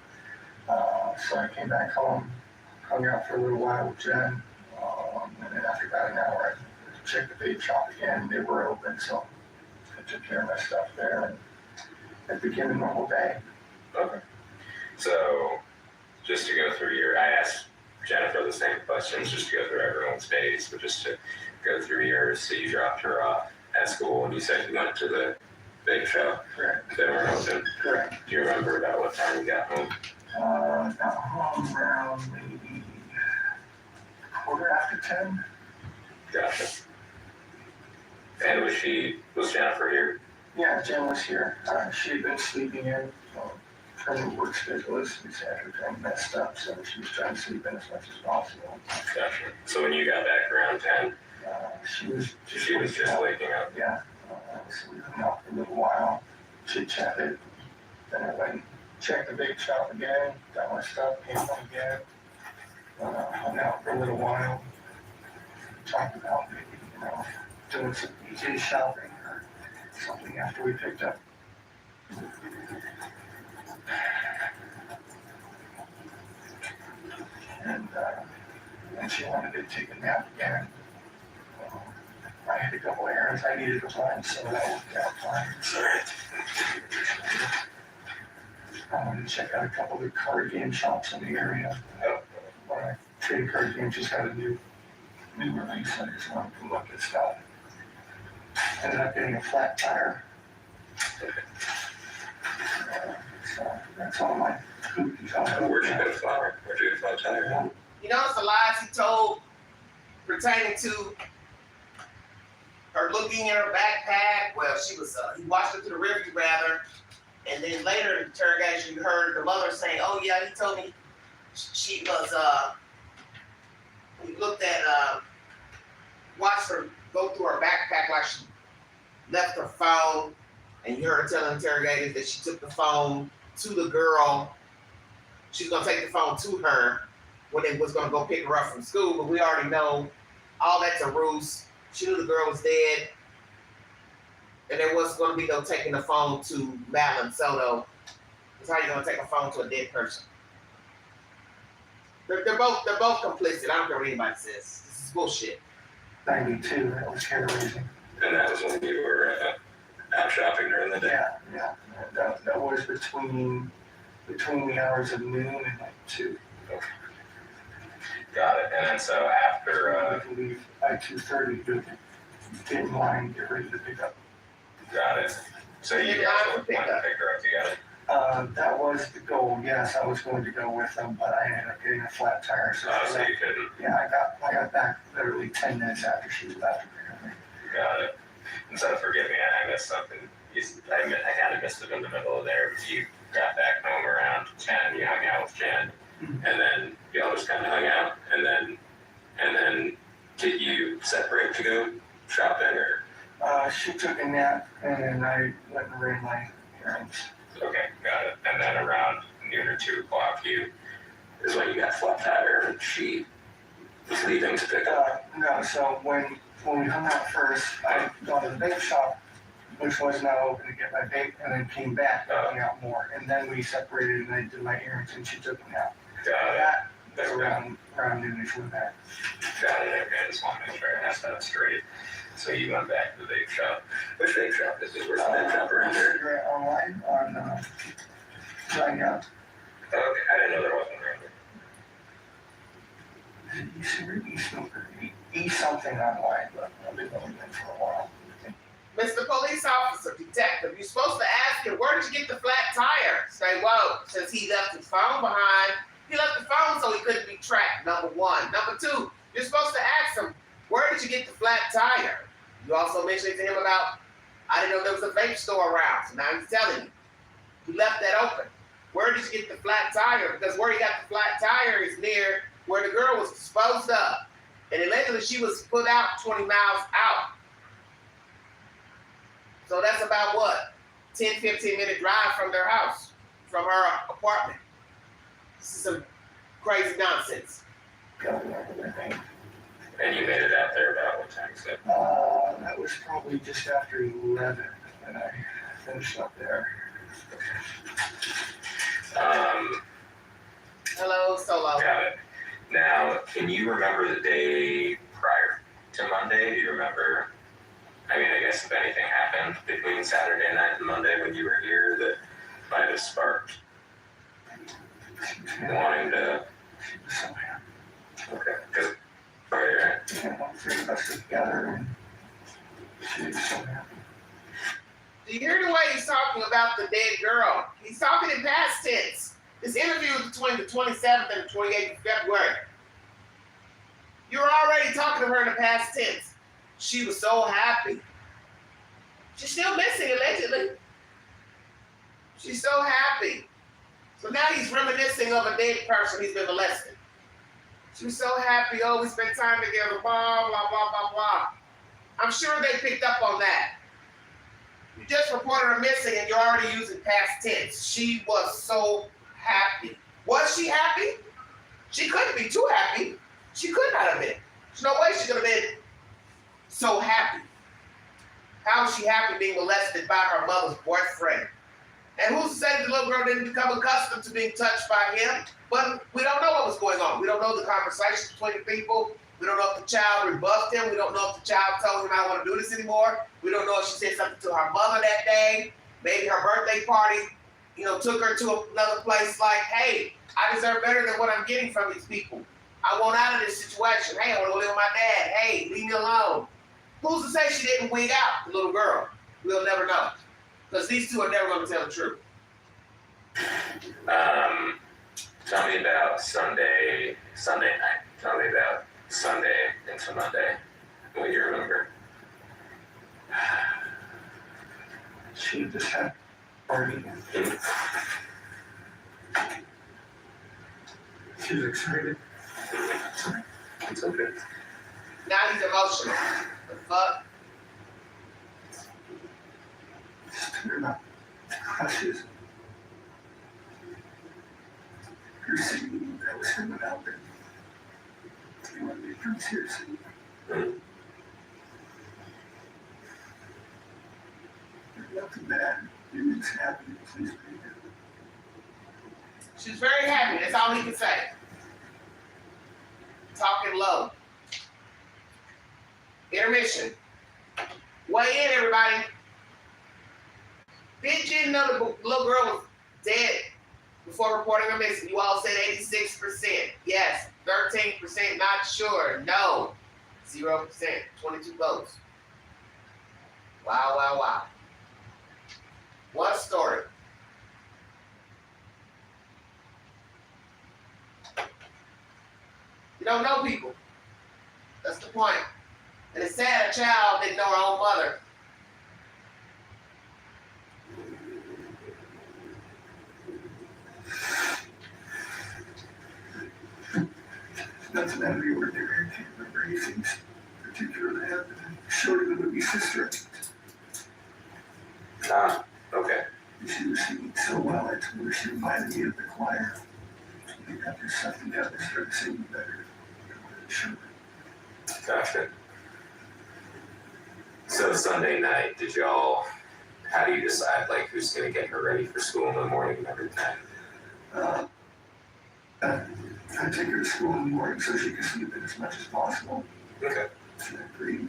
So I came back home, hung out for a little while with Jen, and then after about an hour, I checked the bait shop again. They were open, so I took care of my stuff there, and it became a normal day. Okay. So, just to go through I asked Jennifer the same questions, just to go through everyone's days, but just to go through yours, so you dropped her off at school, and you said you went to the big show. Correct. They weren't open. Correct. Do you remember about what time you got home? Got home around maybe 10:15. Gotcha. And was Jennifer here? Yeah, Jen was here. She had been sleeping in. Her new work schedule is everything messed up, so she was trying to sleep in as much as possible. Gotcha. So when you got back around 10, She was just waking up. Yeah. So we hung out for a little while, chit-chatted. Then I went and checked the big shop again, got my stuff, came home again. Hung out for a little while. Talked about maybe, doing some easy shopping or something after we picked up. And then she wanted to take a nap again. I had a couple errands I needed to run, so that worked out fine. I wanted to check out a couple of the card game shops in the area. Trading card games just had a new release, and I just wanted to look at stuff. Ended up getting a flat tire. So that's all my cookies. Where'd you get a flower? Where'd you get a flat tire? You notice the lies he told pertaining to her looking in her backpack. Well, he watched her to the rearview rather, and then later in the interrogation, you heard the mother saying, "Oh yeah, he told me she was he looked at watched her go through her backpack like she left her phone," and you heard her telling interrogators that she took the phone to the girl. She's gonna take the phone to her when they was gonna go pick her up from school, but we already know all that's a ruse. She knew the girl was dead, and there wasn't going to be no taking the phone to Madeline Soto. That's how you going to take a phone to a dead person. They're both complicit. I don't care what anybody says. This is bullshit. 92, that was hair raising. And that was when you were out shopping during the day? Yeah. That was between the hours of noon and like 2. Okay. Got it. And then so after... we can leave by 2:30 to get in line, get ready to pick up. Got it. So you guys went to pick her up together? That was the goal, yes. I was going to go with them, but I ended up getting a flat tire. So You couldn't? Yeah, I got back literally 10 minutes after she was left to pick up me. Got it. And so forgive me, I missed something. I kind of missed it in the middle of there. You got back home around 10, you hung out with Jen, and then y'all just kind of hung out, and then did you separate to go shopping, or? She took a nap, and then I went and ran my errands. Okay, got it. And then around noon or 2 o'clock, is when you got flat tire, and she was leaving to pick up. No, so when we hung out first, I gone to the vape shop, which was now open to get my vape, and then came back and hung out more. And then we separated, and I did my errands, and she took a nap. Got it. That's around noonish with that. Got it. Okay, I just want to make sure I have that straight. So you went back to the vape shop. Which vape shop is this? Where's the vape shop around here? Right online on sign up. Okay, I didn't know there wasn't around here. Is it e-smoker? E-something online, but I've been going there for a while. Mr. Police Officer, Detective, you're supposed to ask him, where did you get the flat tire? Say, well, since he left his phone behind, he left the phone so he couldn't be tracked, number one. Number two, you're supposed to ask him, where did you get the flat tire? You also mentioned to him about, I didn't know there was a vape store around, so now he's telling you. You left that open. Where did you get the flat tire? Because where he got the flat tire is near where the girl was disposed of. And allegedly she was put out 20 miles out. So that's about what? 10, 15-minute drive from their house, from her apartment. This is some crazy nonsense. And you made it out there about what time, so? That was probably just after 11, and I finished up there. Hello, Solo. Got it. Now, can you remember the day prior to Monday? Do you remember, I mean, I guess if anything happened between Saturday night and Monday when you were here that might have sparked wanting to, okay, because, right, Yeah, three of us together, and she was so happy. Do you hear the way he's talking about the dead girl? He's talking in past tense. This interview was between the 27th and the 28th of February. You're already talking to her in the past tense. She was so happy. She's still missing, allegedly. She's so happy. So now he's reminiscing of a dead person he's been molesting. She was so happy. Oh, we spent time together. Blah, blah, blah, blah, blah. I'm sure they picked up on that. You just reported her missing and you're already using past tense. She was so happy. Was she happy? She couldn't be too happy. She could not have been. There's no way she could have been so happy. How was she happy being molested by her mother's boyfriend? And who's to say that the little girl didn't become accustomed to being touched by him? But we don't know what was going on. We don't know the conversations between the people. We don't know if the child rebuffed him. We don't know if the child told him, I don't want to do this anymore. We don't know if she said something to her mother that day. Maybe her birthday party, took her to another place like, hey, I deserve better than what I'm getting from these people. I want out of this situation. Hey, I want to live with my dad. Hey, leave me alone. Who's to say she didn't wig out, the little girl? We'll never know. Because these two are never going to tell the truth. Tell me about Sunday night. Tell me about Sunday into Monday. What you remember? She just had a party. She was excited. It's okay. Now he's emotional. The fuck? They're not crushes. You're saying that was him out there. You want to be from seriously? Nothing bad. You're just happy. Please be here. She's very happy. That's all he can say. Talking low. Intermission. Weigh in, everybody. Did you know the little girl was dead before reporting her missing? You all said 86%. Yes. 13% not sure. No. 0%. 22 votes. Wow, wow, wow. What a story. You don't know people. That's the point. And it's sad a child didn't know her own mother. Nothing out of the ordinary. I can't remember anything particular that happened. Showed her the movie Sister. Ah, okay. She was singing so well, I told her she reminded me of the choir. I got there's something down there, started singing better. Sure. Gotcha. So Sunday night, how do you decide, who's going to get her ready for school in the morning and everything? I take her to school in the morning so she can sleep in as much as possible. Okay. She agreed.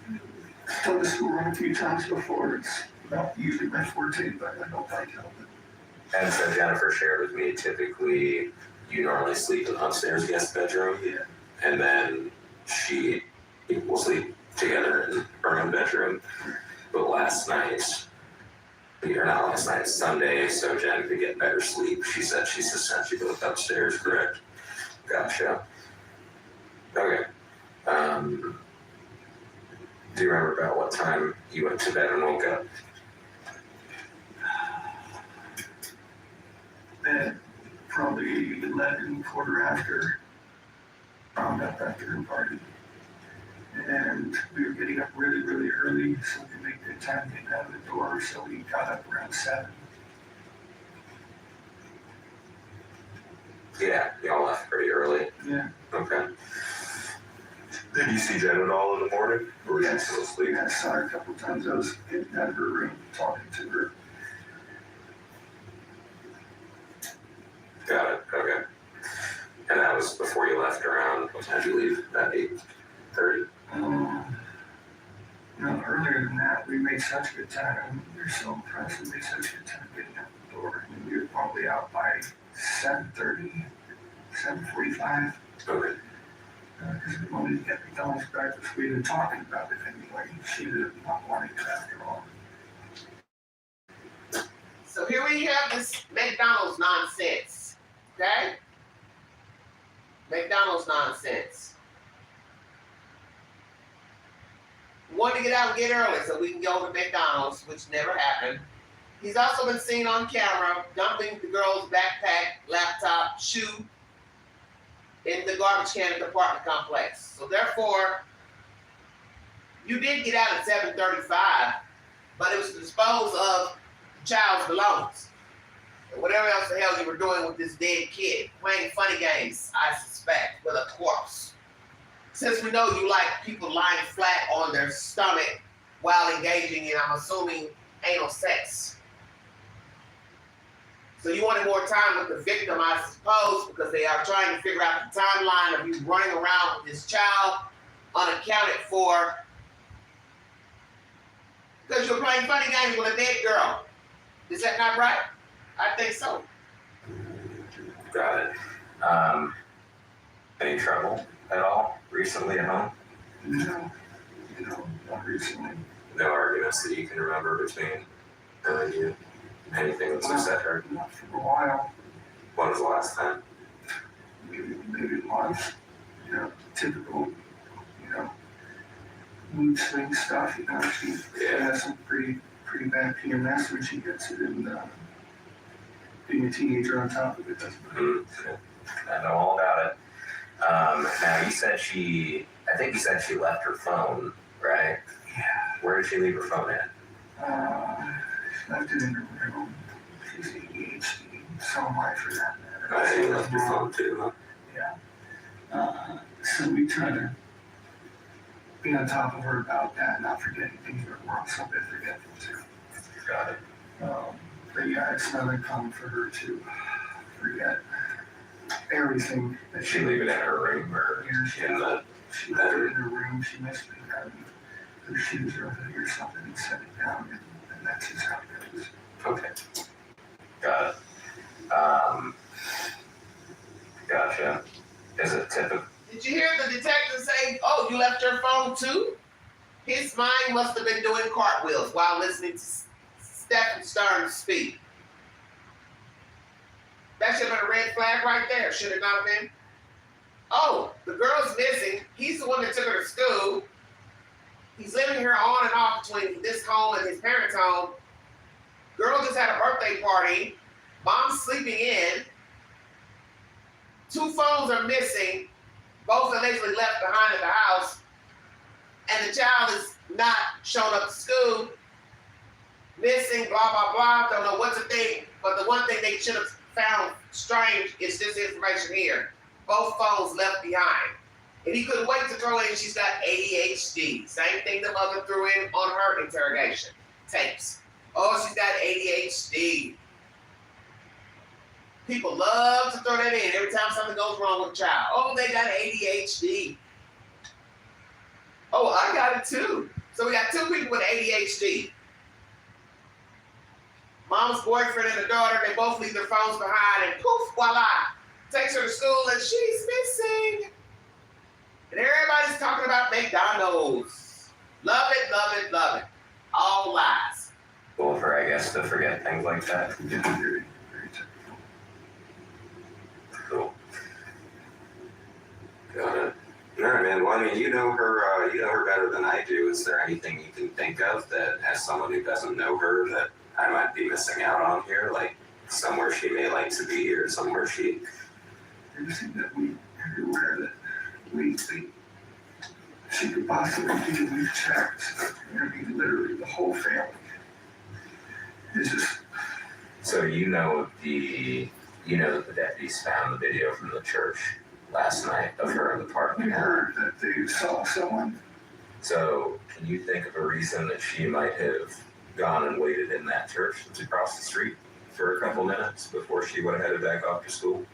I've done the school run a few times before. It's not usually my forte, but I don't like help it. And so Jennifer shared with me, typically, you normally sleep in the upstairs guest bedroom. Yeah. And then we'll sleep together in her own bedroom. But Sunday, so Jen could get better sleep. She said she's essentially both upstairs, correct? Gotcha. Okay. Do you remember about what time you went to bed and woke up? At probably 11, quarter after, found out after her party. And we were getting up really, really early, so we could make good time getting out of the door, so we got up around 7. Yeah, y'all left pretty early. Yeah. Okay. Did you see Jen at all in the morning? Or was she still asleep? I saw her a couple times. I was getting out of her room, talking to her. Got it, okay. And that was before you left around, what time did you leave? At 8:30? No, earlier than that, we made such good time. We were so impressed. We made such good time getting out the door. And we were probably out by 7:30, 7:45. Okay. Because we wanted to get McDonald's breakfast. We've been talking about it anyway. She did not want it after all. So here we have this McDonald's nonsense. Okay? McDonald's nonsense. We wanted to get out and get early so we can go to McDonald's, which never happened. He's also been seen on camera dumping the girl's backpack, laptop, shoe in the garbage can at the apartment complex. So therefore, you did get out at 7:35, but it was to dispose of the child's belongings. And whatever else the hell you were doing with this dead kid, playing funny games, I suspect, with a corpse. Since we know you like people lying flat on their stomach while engaging in, I'm assuming, anal sex. So you wanted more time with the victim, I suppose, because they are trying to figure out the timeline of you running around with this child unaccounted for. Because you're playing funny games with a dead girl. Is that not right? I think so. Got it. Any trouble at all recently at home? No, not recently. No arguments that you can remember between her and you? Anything that's upset her? Not for a while. When was the last time? Maybe once. Typical, mood swing stuff. She has some pretty bad PMS when she gets it, and being a teenager on top of it doesn't. I know all about it. Now you said I think you said she left her phone, right? Yeah. Where did she leave her phone at? She left it in her room. She's ADHD. So am I, for that matter. I left your phone too, huh? Yeah. So we try to be on top of her about that, not forgetting things that we're so bit forgetful too. Got it. But yeah, it's not uncommon for her to forget everything that Did she leave it in her room or Yeah, in the she left it in her room. She must be having her shoes or something and set it down, and that's just how it goes. Okay. Got it. Gotcha. Is it typical? Did you hear the detective say, "Oh, you left your phone too"? His mind must have been doing cartwheels while listening to Stephen STERNS speak. That should have been a red flag right there, should it not have been? Oh, the girl's missing. He's the one that took her to school. He's living here on and off between this home and his parents' home. Girl just had a birthday party. Mom's sleeping in. 2 phones are missing. Both allegedly left behind at the house. And the child is not shown up to school. Missing, blah, blah, blah. Don't know what to think. But the one thing they should have found strange is this information here. Both phones left behind. And he couldn't wait to throw in she's got ADHD. Same thing the mother threw in on her interrogation tapes. Oh, she's got ADHD. People love to throw that in every time something goes wrong with a child. Oh, they got ADHD. Oh, I got it too. So we got 2 people with ADHD. Mom's boyfriend and the daughter, they both leave their phones behind, and poof, voila, takes her to school and she's missing. And everybody's talking about McDonald's. Love it, love it, love it. All lies. Well, for I guess to forget things like that. Yeah, very, very typical. Cool. Got it. All right, man. Well, I mean, you know her better than I do. Is there anything you can think of that, as someone who doesn't know her, that I might be missing out on here? Like somewhere she may like to be, or somewhere she. Everything that we are aware that we think she could possibly be, we've checked. I mean, literally the whole family. It's just. So you know that the deputies found the video from the church last night of her in the parking We lot. heard that they saw someone. So can you think of a reason that she might have gone and waited in that church that's across the street for a couple minutes before she would have headed back off to school?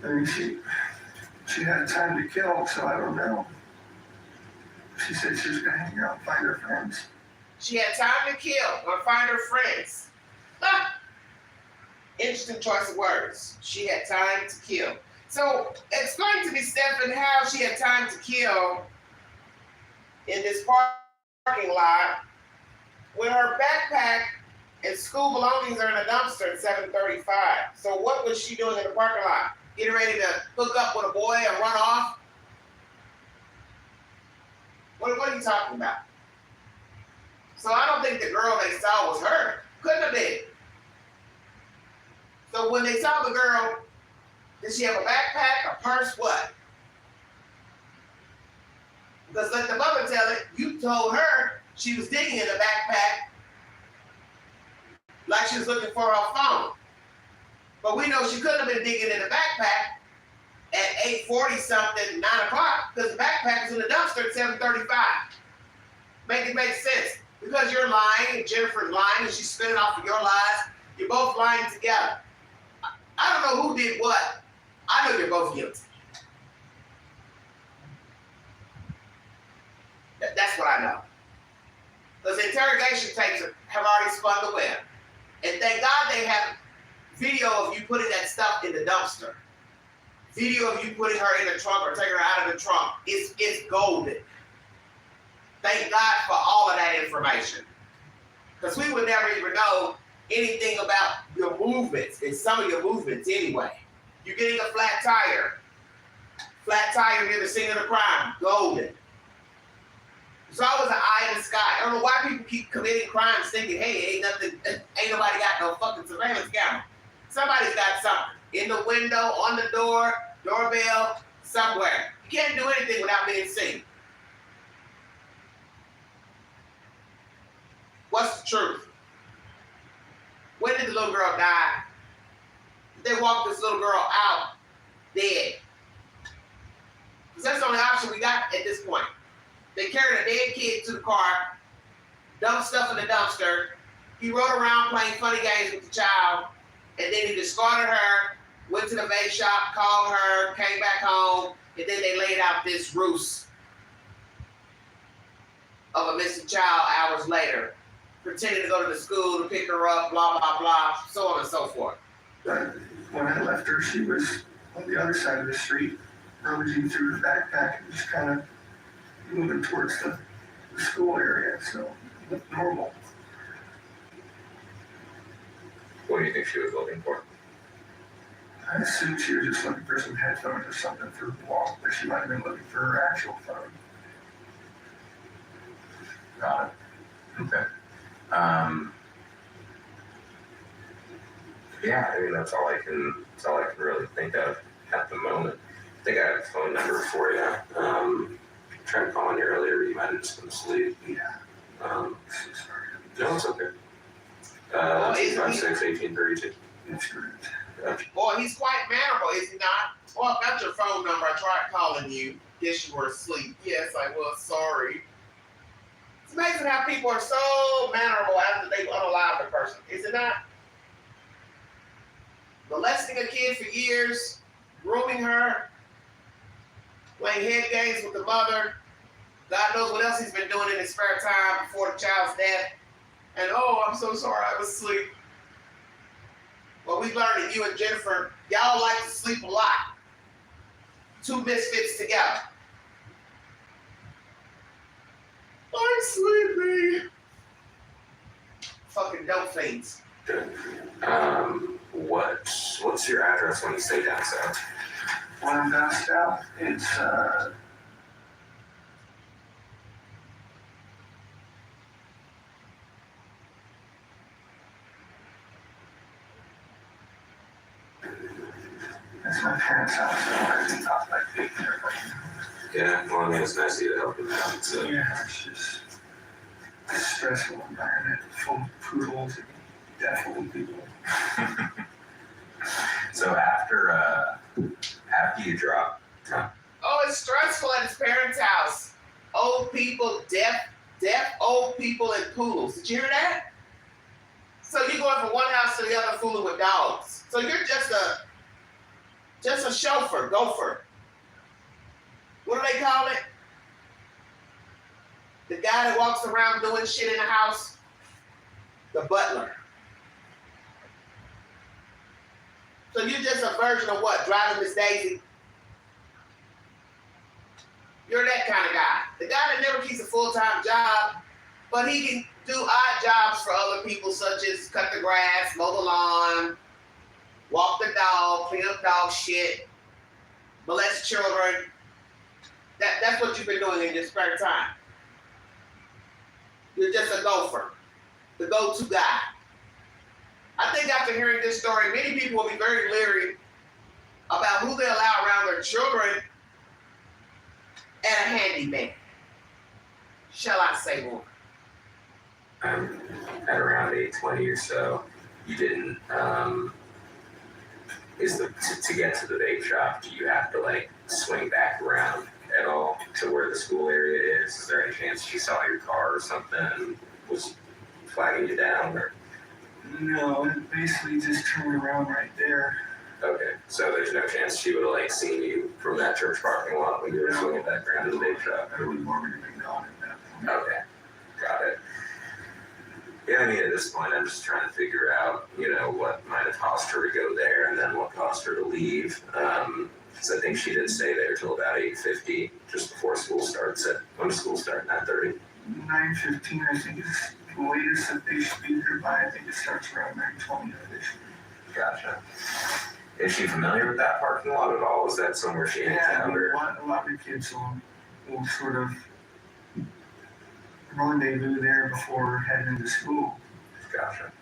I mean, she had time to kill, so I don't know. She said she was gonna hang out and find her friends. She had time to kill or find her friends. Interesting choice of words. She had time to kill. So explain to me, Stephen, how she had time to kill in this parking lot when her backpack and school belongings are in a dumpster at 7:35. So what was she doing in the parking lot? Getting ready to hook up with a boy and run off? What are you talking about? So I don't think the girl they saw was her. Couldn't have been. So when they saw the girl, did she have a backpack, a purse, what? Because let the mother tell it, you told her she was digging in the backpack like she was looking for her phone. But we know she couldn't have been digging in the backpack at 8:40 something, 9 o'clock, because the backpack was in the dumpster at 7:35. Make it make sense. Because you're lying, and Jennifer's lying, and she's spinning off of your lies, you're both lying together. I don't know who did what. I know you're both guilty. That's what I know. Because the interrogation tapes have already spun the web. And thank God they have video of you putting that stuff in the dumpster. Video of you putting her in the trunk or taking her out of the trunk. It's golden. Thank God for all of that information. Because we would never even know anything about your movements and some of your movements anyway. You're getting a flat tire. Flat tire near the scene of the crime. Golden. It's always an eye in the sky. I don't know why people keep committing crimes thinking, hey, ain't nobody got no fucking surveillance camera. Somebody's got something. In the window, on the door, doorbell, somewhere. You can't do anything without being seen. What's the truth? When did the little girl die? Did they walk this little girl out dead? Because that's the only option we got at this point. They carried a dead kid to the car, dumped stuff in the dumpster. He rode around playing funny games with the child, and then he discarded her, went to the vape shop, called her, came back home, and then they laid out this ruse of a missing child hours later, pretending to go to the school to pick her up, blah, blah, blah, so on and so forth. But when I left her, she was on the other side of the street, rummaging through the backpack and just kind of moving towards the school area, so it looked normal. What do you think she was looking for? I assumed she was just looking for some headphones or something through the wall, but she might have been looking for her actual phone. Got it. Okay. Yeah, I mean that's all I can really think of at the moment. I think I have a phone number for you. Tried calling you earlier, you might have just been asleep. Yeah. No, Sorry. it's okay. 256-1832. That's correct. Gotcha. Boy, he's quite mannerable, is he not? Well, I've got your phone number. I tried calling you. Guess you were asleep. Yes, I was. Sorry. It's amazing how people are so mannerable after they've unalived a person, is it not? Molesting a kid for years, grooming her, playing head games with the mother. God knows what else he's been doing in his spare time before the child's death. And oh, I'm so sorry, I was asleep. Well, we learned that you and Jennifer, y'all like to sleep a lot. Two misfits together. I'm sleepy. Fucking dope fiends. What's your address when you stay down south? When I'm down south, it's that's my parents' house, so I can talk like big there. Yeah, well, I mean, it's nice of you to help them out. So. Yeah, it's just a stressful environment full of poodles and deaf old people. So after you drop, Oh, it's stressful at his parents' house. Old people, deaf old people, and poodles. Did you hear that? So you're going from one house to the other fooling with dogs. So you're just a chauffeur, gopher. What do they call it? The guy that walks around doing shit in the house? The butler. So you're just a version of what? Driving Miss Daisy? You're that kind of guy. The guy that never keeps a full-time job, but he can do odd jobs for other people, such as cut the grass, mow the lawn, walk the dog, clean up dog shit, molest children. That's what you've been doing in your spare time. You're just a gopher, the go-to guy. I think after hearing this story, many people will be very leery about who they allow around their children and a handyman. Shall I say more? At around 8:20 or so, you didn't, to get to the vape shop, do you have to like swing back around at all to where the school area is? Is there any chance she saw your car or something and was flagging you down? Or? No, it basically just turned around right there. Okay, so there's no chance she would have like seen you from that church parking lot when you were swinging back around to the vape shop? I would have already been gone at that point. Okay, got it. Yeah, I mean, at this point, I'm just trying to figure out, what might have caused her to go there and then what caused her to leave. Because I think she didn't stay there till about 8:50, just before school starts. When does school start? 9:30? 9:15, I think, is the latest that they should be there by. I think it starts around 9:20. Gotcha. Is she familiar with that parking lot at all? Is that somewhere she hangs Yeah, out? Or? a lot of kids will sort of rendezvous there before heading into school. Gotcha.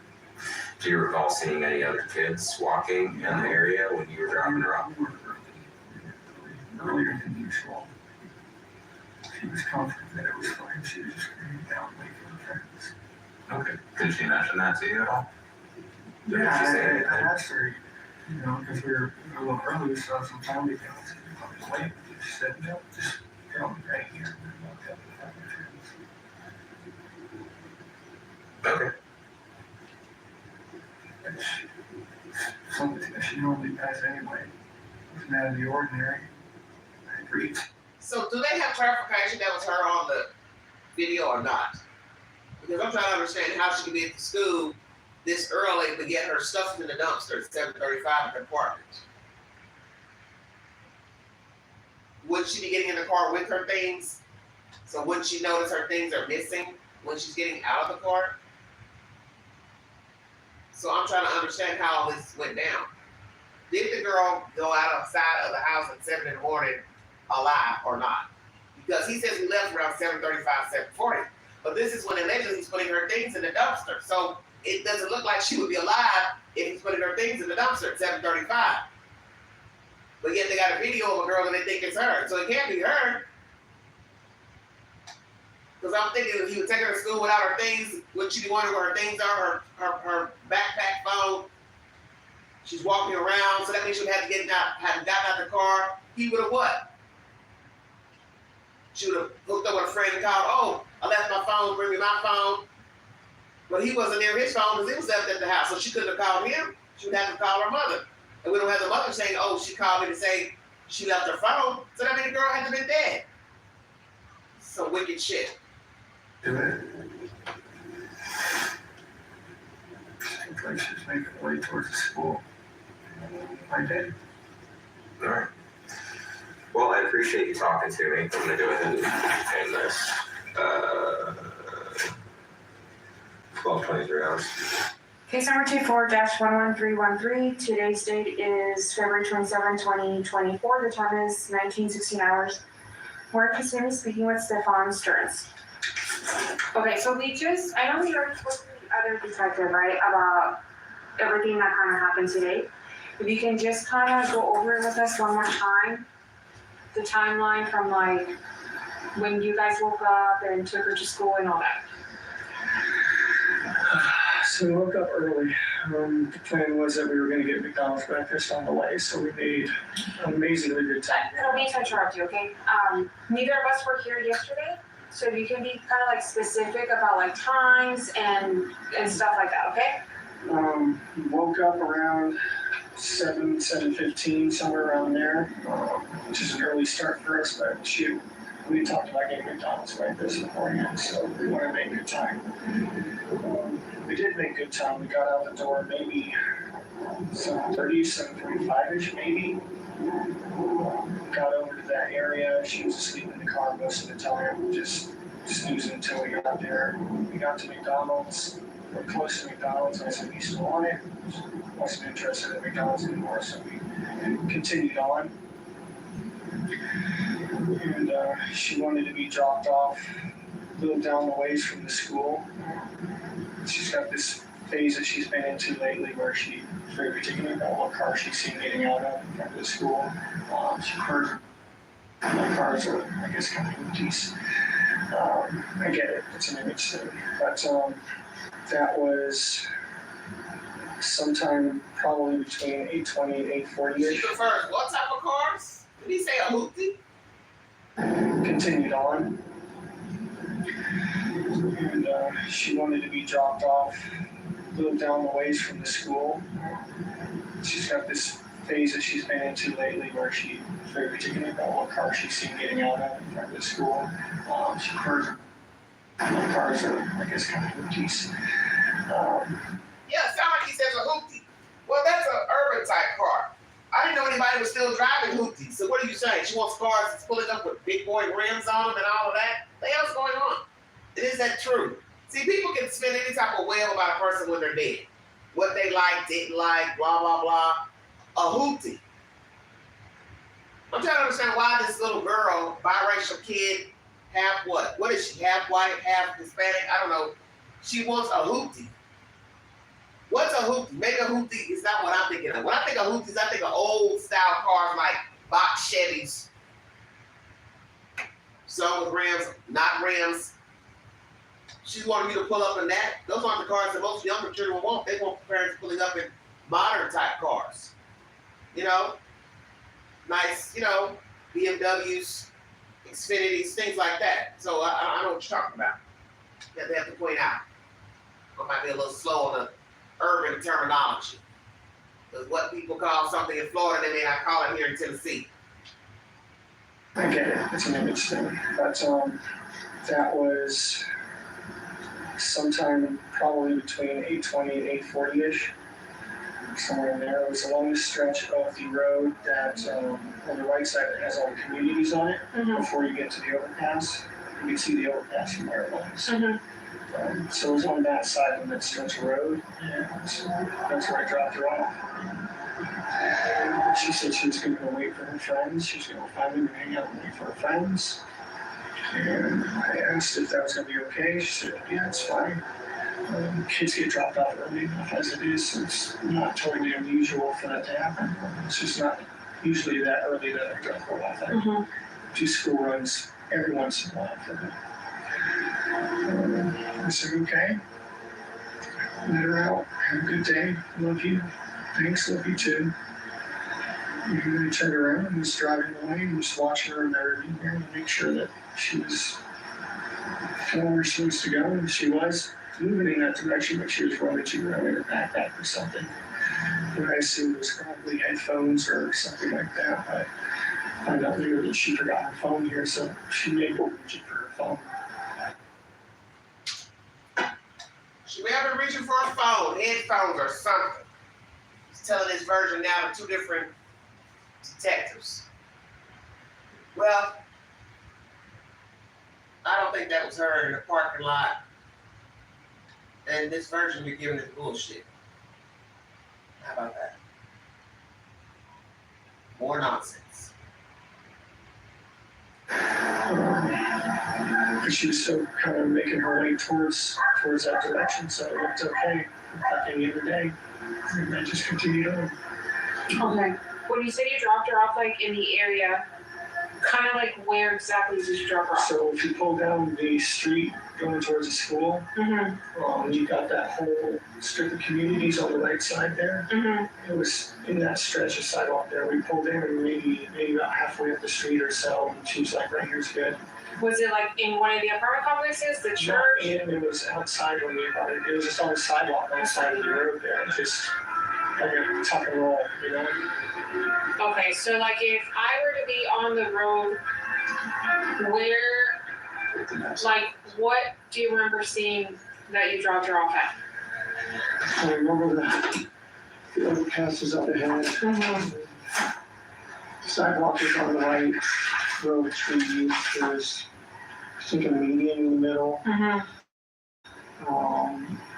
Do you recall seeing any other kids walking in the area when you were dropping her off? Earlier than usual. She was confident that it was fine. She was just going down making friends. Okay. Did she mention that to you at all? Or did Yeah, she say I anything? asked her, because we were a little early, so I was some time to go. I was late. She said, no, just come right here. And walked up and found my friends. Okay. And something that she normally does anyway. Wasn't out of the ordinary. I agreed. So do they have clarification that was her on the video or not? Because I'm trying to understand how she can be at the school this early but get her stuff in the dumpster at 7:35 at the apartment. Would she be getting in the car with her things? So wouldn't she notice her things are missing when she's getting out of the car? So I'm trying to understand how all this went down. Did the girl go outside of the house at 7 in the morning alive or not? Because he says we left around 7:35, 7:40. But this is when allegedly he's putting her things in the dumpster. So it doesn't look like she would be alive if he's putting her things in the dumpster at 7:35. But yet they got a video of a girl and they think it's her. So it can't be her. Because I'm thinking if he would take her to school without her things, would she be wondering where her things are, her backpack, phone? She's walking around, so that means she would have to hadn't gotten out the car. He would have what? She would have hooked up with a friend and called, oh, I left my phone, bring me my phone. But he wasn't near his phone because it was left at the house, so she couldn't have called him. She would have to call her mother. And we don't have the mother saying, oh, she called me to say she left her phone. So that means the girl had to be dead. Some wicked shit. Do it. Seems like she's making her way towards the school. I did. All right. Well, I appreciate you talking to me. I'm going to go ahead and end this. 12:23 hours. Case number 24-11313. Today's date is February 27, 2024. The time is 19:16 hours. We're continuing speaking with Stefan STERNS. Okay, so I know we already spoke to the other detective, right, about everything that kind of happened today. If you can just kind of go over it with us one more time, the timeline from like when you guys woke up and took her to school and all that. So we woke up early. The plan was that we were going to get McDonald's breakfast on the way, so we made an amazingly good time. I don't mean to interrupt you, okay? Neither of us were here yesterday, so if you can be kind of like specific about like times and stuff like that, okay? We woke up around 7:15, somewhere around there, which is an early start for us, but we talked about getting McDonald's breakfast beforehand, so we want to make good time. We did make good time. We got out the door maybe 7:30, 7:45-ish maybe. Got over to that area. She was asleep in the car most of the time, just snoozing until we got there. We got to McDonald's. We're close to McDonald's. I said, "You still on it?" She wasn't interested in McDonald's anymore, so we continued on. And she wanted to be dropped off a little down the ways from the school. She's got this phase that she's been into lately where she's very particular about what car she's seen getting out of in front of the school. She heard my cars are, I guess, kind of empties. I get it, it's an image thing. But that was sometime probably between 8:20 and 8:40-ish. She prefers what type of cars? Did he say a hoopty? Continued on. And she wanted to be dropped off a little down the ways from the school. She's got this phase that she's been into lately where she's very particular about what car she's seen getting out of in front of the school. She heard my cars are, I guess, kind of empties. Yeah, it sounds like he says a hoopty. Well, that's an urban type car. I didn't know anybody was still driving hoopties. So what are you saying? She wants cars that's pulling up with big boy rims on them and all of that? What the hell's going on? Is that true? See, people can spin any type of web about a person when they're dead. What they like, didn't like, blah, blah, blah. A hoopty. I'm trying to understand why this little girl, biracial kid, half what? What is she? Half white, half Hispanic? I don't know. She wants a hoopty. What's a hoopty? Maybe a hoopty is not what I'm thinking of. When I think of hoopties, I think of old style cars like box Chevys. Some with rims, not rims. She wanted me to pull up in that. Those aren't the cars that most younger children want. They want parents pulling up in modern type cars. You know? Nice, you know, BMWs, Xfinities, things like that. So I know what you're talking about. That they have to point out. I might be a little slow on the urban terminology. Because what people call something in Florida, they may not call it here in Tennessee. I get it, it's an image thing. But that was sometime probably between 8:20 and 8:40-ish. Somewhere in there. It was along the stretch of the road that on the right side that has all the communities on it. Before you get to the overpass. You can see the overpass from where it was. So it was on that side of that stretch of road, and so that's where I dropped her off. She said she was going to go wait for her friends. She was going to go find them and hang out and wait for her friends. And I asked if that was going to be okay. She said, "Yeah, it's fine." Kids get dropped off early enough as it is, so it's not totally unusual for that to happen. It's just not usually that early that I drop her off. I do school runs every once in a while for her. I said, "Okay." Let her out. Have a good day. Love you. Thanks. Love you too. And then I turned around and was driving away and was watching her in there to make sure that she was going where she was to go, and she was moving in that direction, but she was rummaging around in her backpack or something. And I assumed it was probably headphones or something like that. But I found out later that she forgot her phone here, so she may go reaching for her phone. She may have been reaching for a phone, headphones, or something. He's telling his version now to two different detectives. Well, I don't think that was her in the parking lot. And this version you're giving is bullshit. How about that? More nonsense. Because she was so kind of making her way towards that direction, so it looked okay. Like any other day. And I just continued on. Okay. When you said you dropped her off, like in the area, kind of like where exactly did you drop her off? So if you pull down the street going towards the school, you got that whole strip of communities on the right side there. It was in that stretch of sidewalk there. We pulled in and maybe about halfway up the street or so, and she was like, "Right here's good." Was it like in one of the apartment complexes, the church? Not in, it was outside on the apartment. It was just on the sidewalk on the side of the road there. Just like a tuck and roll, you know? Okay, so like if I were to be on the road, where, like, what do you remember seeing that you dropped her off at? I remember that The overpass is up ahead. Mhm. Sidewalk is on the right, row of trees, there's, I think, a median in the middle. Mhm.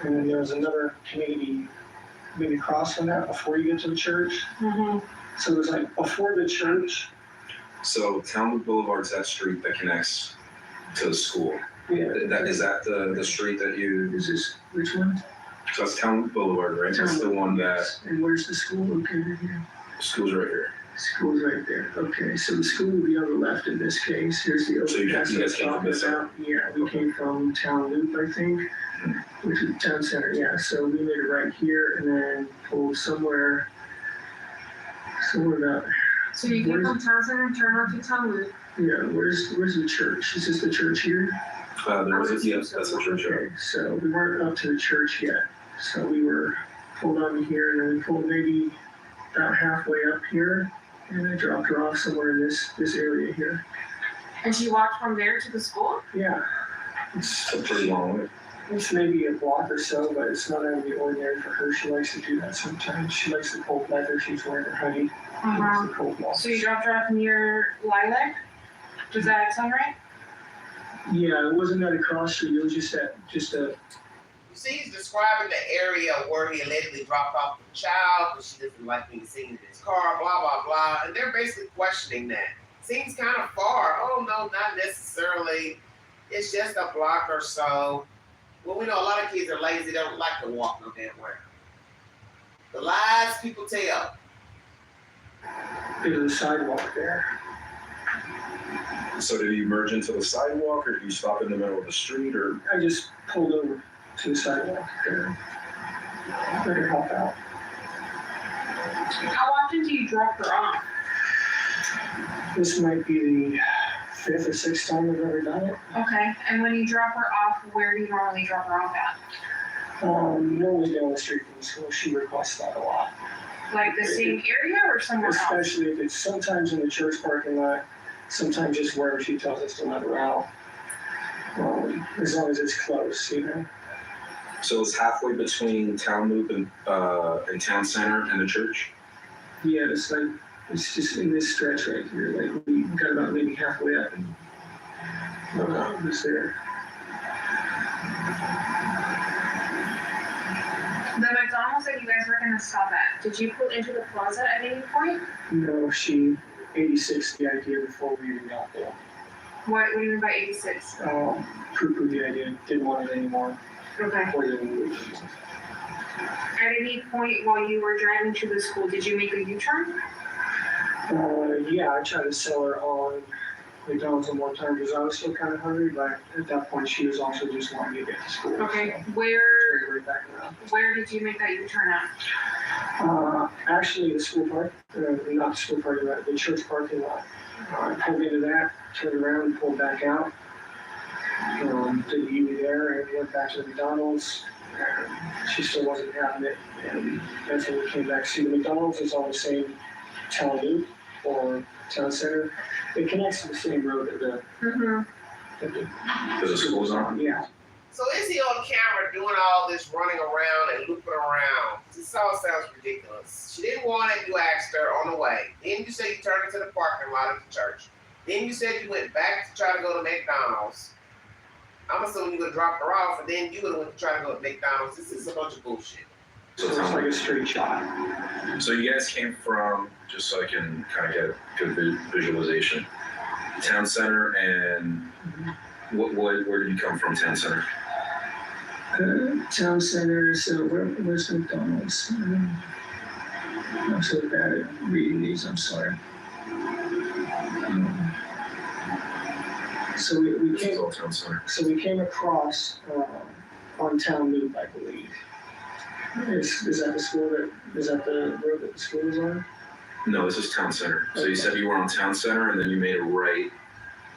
And then there's another maybe cross from that before you get to the church. Mhm. So there's like before the church. So Town Loop Boulevard's that street that connects to the school. Yeah. Is that the street that you, Is this, which one? so it's Town Loop Boulevard, right? That's the one that, And where's the school located here? school's right here. School's right there. Okay, so the school will be on the left in this case. Here's the So you overpass. guys came from this side? Yeah, we came from Town Loop, I think, which is Town Center. Yeah, so we made it right here and then pulled somewhere about. So you get from Town Center and turn off to Town Loop. Yeah, where's the church? Is this the church here? There was a, yes, that's the church. Okay, so we weren't up to the church yet. So we were pulled on here and then we pulled maybe about halfway up here and I dropped her off somewhere in this area here. And she walked from there to the school? Yeah, It's a pretty long way. it's maybe a block or so, but it's not out of the ordinary for her. She likes to do that sometimes. She likes the cold weather. She's wearing her hoodie. Uh-huh. The cold walks. So you dropped her off near Lilac? Does that sound right? Yeah, it wasn't at a cross street. It was just a. You see, he's describing the area where he allegedly dropped off the child, but she doesn't like being seen in his car, blah, blah, blah. And they're basically questioning that. Seems kind of far. Oh, no, not necessarily. It's just a block or so. Well, we know a lot of kids are lazy. They don't like to walk no damn where. The lies people tell. There's a sidewalk there. So did you merge into the sidewalk or did you stop in the middle of the street or? I just pulled over to the sidewalk there. Let her help out. How often do you drop her off? This might be the 5th or 6th time I've ever done it. Okay, and when you drop her off, where do you normally drop her off at? Normally down the street from the school. She requests that a lot. Like the same area or somewhere else? Especially if it's sometimes in the church parking lot, sometimes just wherever she tells us to let her out. As long as it's close, you know. So it's halfway between Town Loop and Town Center and the church? Yeah, it's like, it's just in this stretch right here. Like we got about maybe halfway up and it's there. The McDonald's that you guys were gonna stop at, did you pull into the plaza at any point? No, she 86 the idea before we even got there. What do you mean by 86? Poo-poo the idea, didn't want it anymore. Okay. Or didn't move. At any point while you were driving to the school, did you make a U-turn? Yeah, I tried to sell her on McDonald's one more time because I was still kind of hungry, but at that point she was also just wanting to get to school. Okay, So where turned right back around. did you make that U-turn at? Actually, the school park, not the school parking lot, the church parking lot. I pulled into that, turned around, and pulled back out. Did the U there and went back to the McDonald's. She still wasn't having it, and that's when we came back. See, the McDonald's is on the same Town Loop or Town Center. It connects to the same road that Mm-hmm. Because the school's on? Yeah. So is he on camera doing all this running around and looping around? This all sounds ridiculous. She didn't want it, you asked her on the way. Then you said you turned into the parking lot of the church. Then you said you went back to try to go to McDonald's. I'm assuming you would have dropped her off, and then you would have went to try to go to McDonald's. This is a bunch of bullshit. So it's like a straight shot. So you guys came from, just so I can kind of get a good visualization, Town Center and where did you come from, Town Center? Town Center, so where's McDonald's? I'm so bad at reading these, I'm sorry. So we This is came, all Town Center. so we came across on Town Loop, I believe. Is that the school is that the road that the school is on? No, this is Town Center. So you said you were on Town Center and then you made a right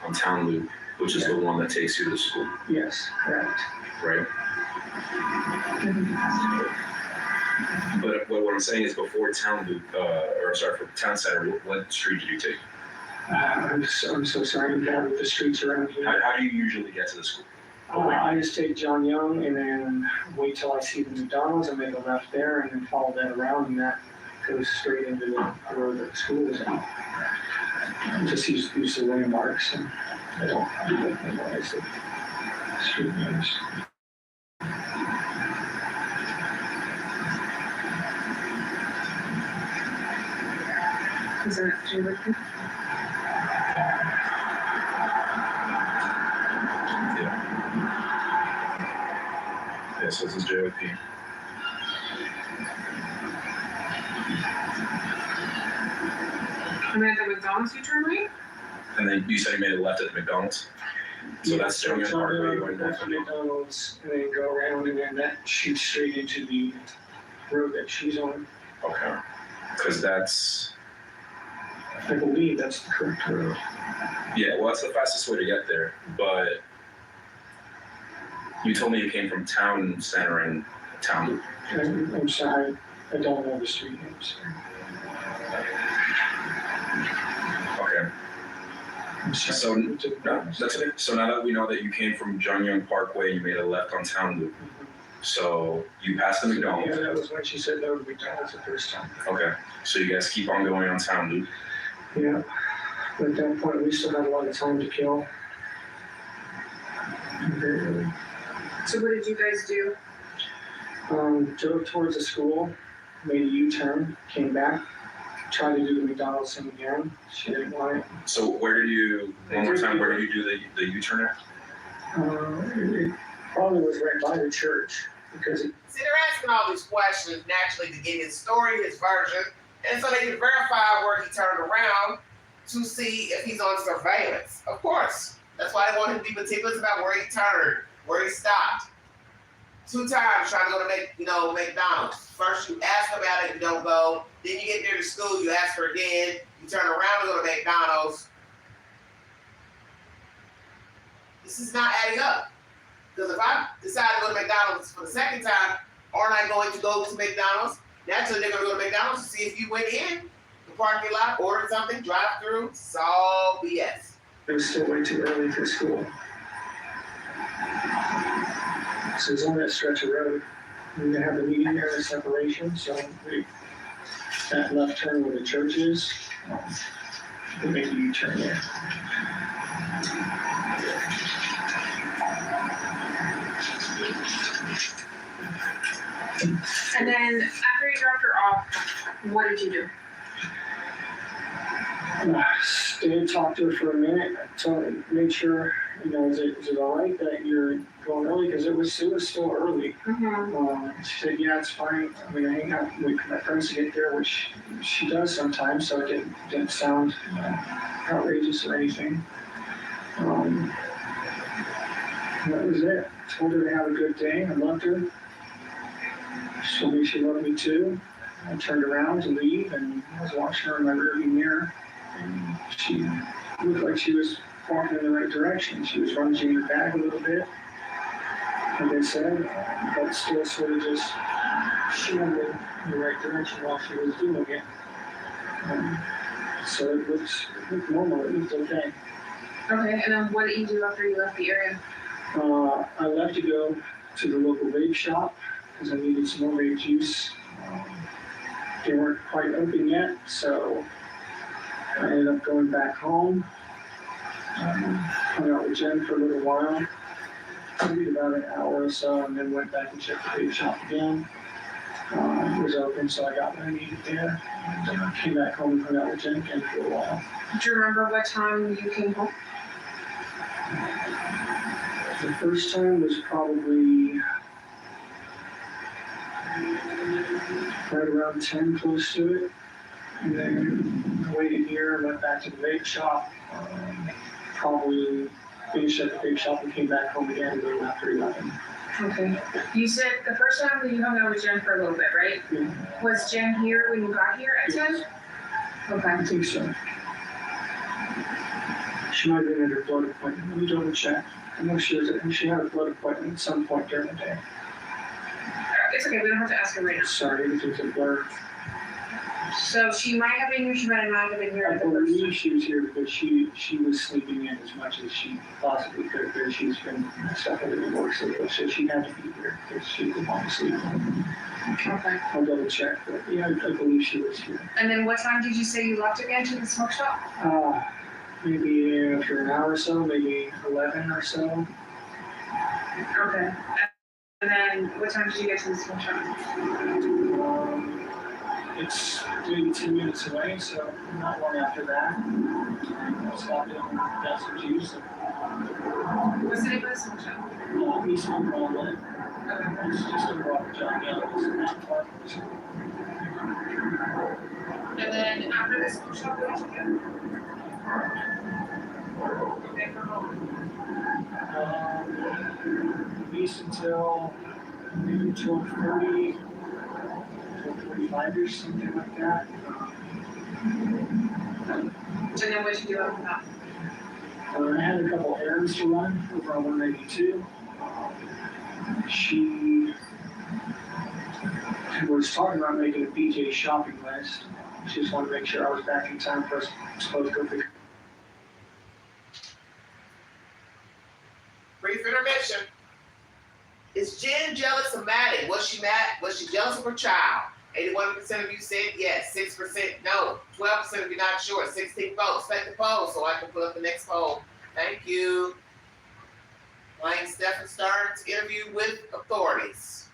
on Town Loop, which is the one that takes you to school, Yes, correct. right? But what I'm saying is before Town Loop, for Town Center, what street did you take? I'm so sorry, I'm bad with the streets around here. How do you usually get to the school? I just take John Young and then wait till I see the McDonald's and make a left there and then follow that around and that goes straight into the road that the school is on. Just use the landmarks and I don't do that memorize the street names. Is that Jay with you? Yes, this is JOP. And then at the McDonald's you turn right? And then you said you made a left at the McDonald's? So that's showing you part where you went north north. of McDonald's and then go around and then that shoots straight into the road that she's on. Okay. Because that's, I believe that's the correct road. yeah, well, that's the fastest way to get there. But you told me you came from town center and town. I'm sorry, I don't know the street names. Okay. I'm sorry. So, no, that's okay. So now that we know that you came from John Young Parkway, you made a left on Town Loop. So you passed the Yeah, McDonald's. that was when she said no to McDonald's the first time. Okay. So you guys keep on going on Town Loop. Yeah, but at that point, we still had a lot of time to kill. Very early. So what did you guys do? Drove towards the school, made a U-turn, came back, tried to do the McDonald's thing again. She didn't want it. So where did you, one more time, where did you do the U-turn at? It probably was right by the church because it, See, they're asking all these questions naturally to get his story, his version, and so they can verify where he turned around to see if he's on surveillance. Of course, that's why they want him to be meticulous about where he turned, where he stopped. 2 times trying to go to McDonald's. First you ask about it, you don't go. Then you get there to school, you ask her again. You turn around and go to McDonald's. This is not adding up. Because if I decide to go to McDonald's for the second time, aren't I going to go to McDonald's? Naturally, they're going to go to McDonald's to see if you went in the parking lot, ordered something, drive through. It's all BS. it was still way too early for school. So it's on that stretch of road. We didn't have the meeting there, the separation, so that left turn where the church is, we made a U-turn there. And then after you dropped her off, what did you do? Stayed, talked to her for a minute, made sure, is it all right that you're going early? Because it was still early. She said, yeah, it's fine. I mean, I hang out, wait for my friends to get there, which she does sometimes, so it didn't sound outrageous or anything. And that was it. Told her to have a good day. I loved her. She told me she loved me too. I turned around to leave and I was watching her in my rearview mirror. And she looked like she was walking in the right direction. She was rummaging her bag a little bit, like I said, but still sort of just shooting in the right direction while she was doing it. So it looked normal, it looked okay. Okay, and then what did you do after you left the area? I left to go to the local vape shop because I needed some more vape juice. They weren't quite open yet, so I ended up going back home. Hung out with Jen for a little while, maybe about an hour or so, and then went back and checked the vape shop again. It was open, so I got what I needed there. And came back home and hung out with Jen again for a while. Do you remember what time you came home? The first time was probably right around 10, close to it. And then I waited here and went back to the vape shop. Probably finished at the vape shop and came back home again a little after 11. Okay. You said the first time that you hung out with Jen for a little bit, right? Yeah. Was Jen here when you got here at 10? Okay. I think so. She might have been at her blood appointment. Let me double check. I know she had a blood appointment at some point during the day. It's okay, we don't have to ask her right now. Sorry, everything's a blur. So she might have been here, she might not have been here I at the first. believe she was here because she was sleeping in as much as she possibly could because she's been stuck at the work, so she had to be here because she didn't want to sleep. Okay. I'll double check, but yeah, I believe she was here. And then what time did you say you left again to the smoke shop? Maybe after an hour or so, maybe 11 or so. Okay. And then what time did you get to the smoke shop? It's maybe 10 minutes away, so not long after that. I stopped in and got some juice. What's the name of the smoke shop? Eastman Walnut. Okay. It's just over off of John Gallows. And then after the smoke shop, what did you do? Okay, for home. At least until maybe 12:30, 12:45 or something like that. And then what did you do after that? I had a couple errands to run over on 192. She was talking about making a BJ shopping list. She just wanted to make sure I was back in time for us to go pick. Brief intermission. Is Jen jealous of Maddie? Was she mad? Was she jealous of her child? 81% of you said yes, 6% no, 12% of you not sure, 16 votes. Take the poll so I can put up the next poll. Thank you. Playing Stephen Stearns interview with authorities.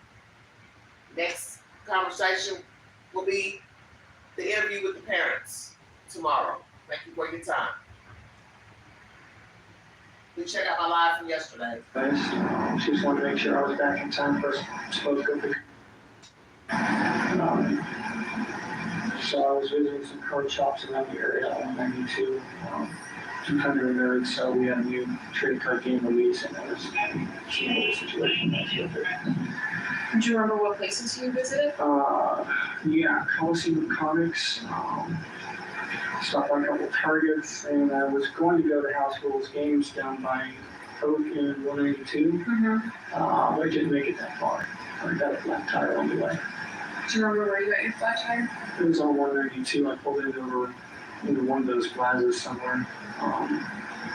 Next conversation will be the interview with the parents tomorrow. Thank you for your time. We check out my live from yesterday. She just wanted to make sure I was back in time for us to go pick. So I was visiting some card shops around the area on 192. Some kind of nerds, so we had a new trade card game release, and that was a situation. Do you remember what places you visited? Yeah, Coliseum Comics. Stopped by a couple of Targets, and I was going to go to House Rules Games down by Oak in 192. I didn't make it that far. I got a flat tire on the way. Do you remember where you got your flat tire? It was on 192. I pulled into one of those plazas somewhere.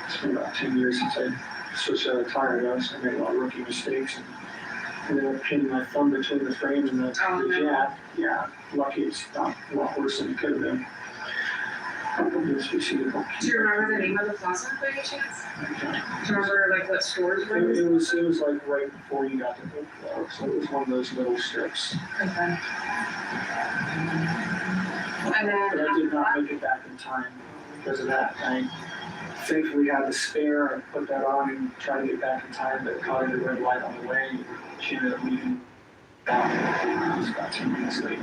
It's been about 10 years since I switched out a tire though, so I made a lot of rookie mistakes. And ended up pinning my thumb between the frame and the jab. Yeah, lucky it's not a lot worse than it could have been. Do you remember the name of the plaza by any chance? Do you remember like what stores were? It was like right before you got to Oak Grove, so it was one of those little strips. Okay. And then But I did not make it back in time because of that. I thankfully had a spare. I put that on and tried to get back in time, but caught a red light on the way. She ended up leaving about 10 minutes late.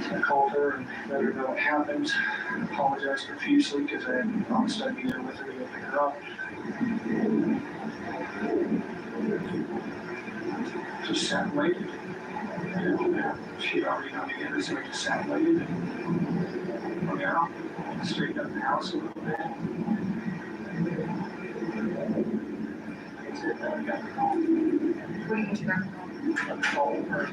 So I called her and let her know what happened. I apologized profusely because I had promised I'd be there with her to go pick her up. Just sat and waited. She'd already gone together, so I just sat and waited and hung out, straightened up the house a little bit. That's it, then I got the call. what do you do? I called her.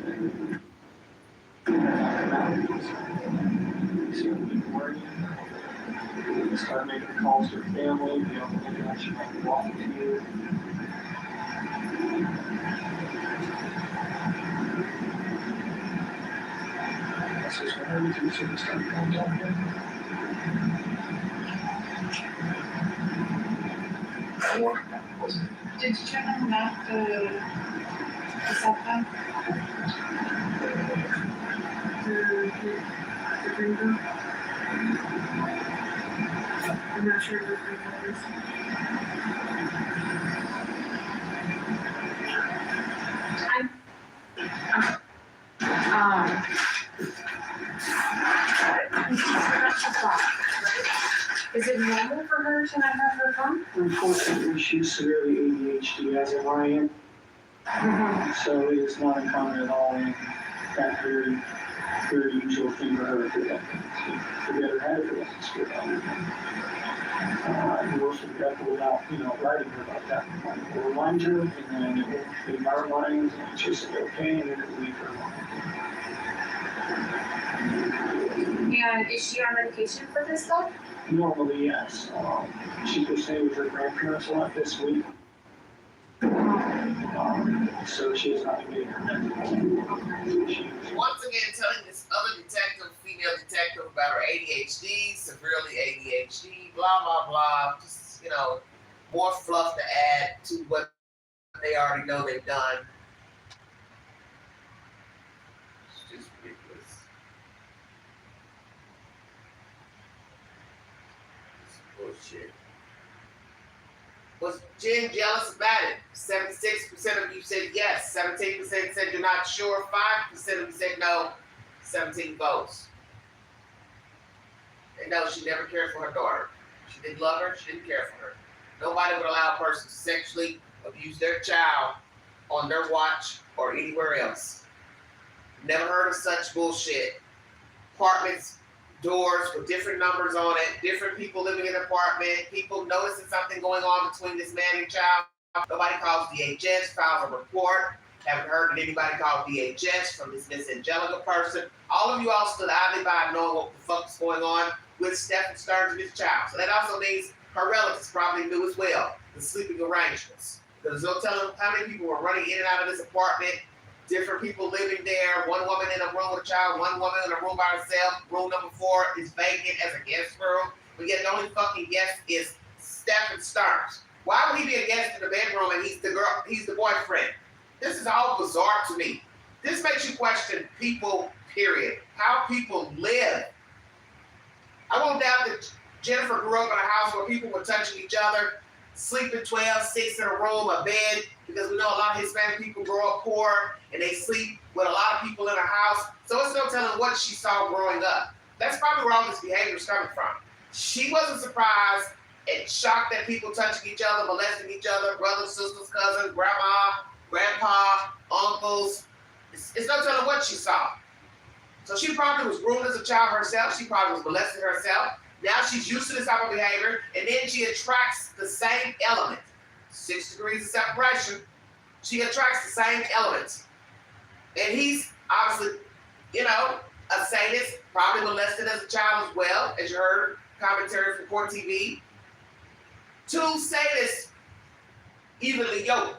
Started making the calls to her family, you know, maybe I should make a walk with you. That's just what everything should have started going down again. Did you check on the map, the south end? The green room? I'm not sure what green room is. Is it normal for her to not have her phone? Unfortunately, she's severely ADHD as am I am. So it is not uncommon at all, and that very, very usual thing for her to forget her head if it wasn't screwed on. And we'll forget without, writing her about that. We'll remind her, and then it will be in our minds, and she'll say, okay, and then it will leave her alone. And is she on medication for this stuff? Normally, yes. She could stay with her grandparents a lot this week. So she's not getting her medication. Once again, telling this other detective, female detective, about her ADHD, severely ADHD, blah, blah, blah. Just, more fluff to add to what they already know they've done. It's just ridiculous. It's bullshit. Was Jen jealous about it? 76% of you said yes. 17% said you're not sure. 5% of you said no. 17 votes. And no, she never cared for her daughter. She didn't love her. She didn't care for her. Nobody would allow a person to sexually abuse their child on their watch or anywhere else. Never heard of such bullshit. Apartments, doors with different numbers on it, different people living in an apartment, people noticing something going on between this man and child. Nobody calls DHS, files a report. Haven't heard of anybody call DHS from this Miss Angelica person. All of you all stood idly by knowing what the fuck's going on with Stephen Stearns and his child. So that also means her relatives probably knew as well the sleeping arrangements. There's no telling how many people were running in and out of this apartment. Different people living there. One woman in a room with a child. One woman in a room by herself. Room number 4 is vacant as a guest room. But yet the only fucking guest is Stephen Stearns. Why would he be a guest in the bedroom and he's the boyfriend? This is all bizarre to me. This makes you question people, period. How people live. I won't doubt that Jennifer grew up in a house where people were touching each other, sleeping 12, 6 in a room, a bed, because we know a lot of Hispanic people grow up poor and they sleep with a lot of people in a house. So it's no telling what she saw growing up. That's probably where all this behavior is coming from. She wasn't surprised and shocked that people touching each other, molesting each other, brothers, sisters, cousins, grandma, grandpa, uncles. It's no telling what she saw. So she probably was groomed as a child herself. She probably was molested herself. Now she's used to this type of behavior, and then she attracts the same element. 6 degrees of separation. She attracts the same elements. And he's obviously, a sadist, probably molested as a child as well, as you heard commentary from Court TV. 2 sadists evenly yoked.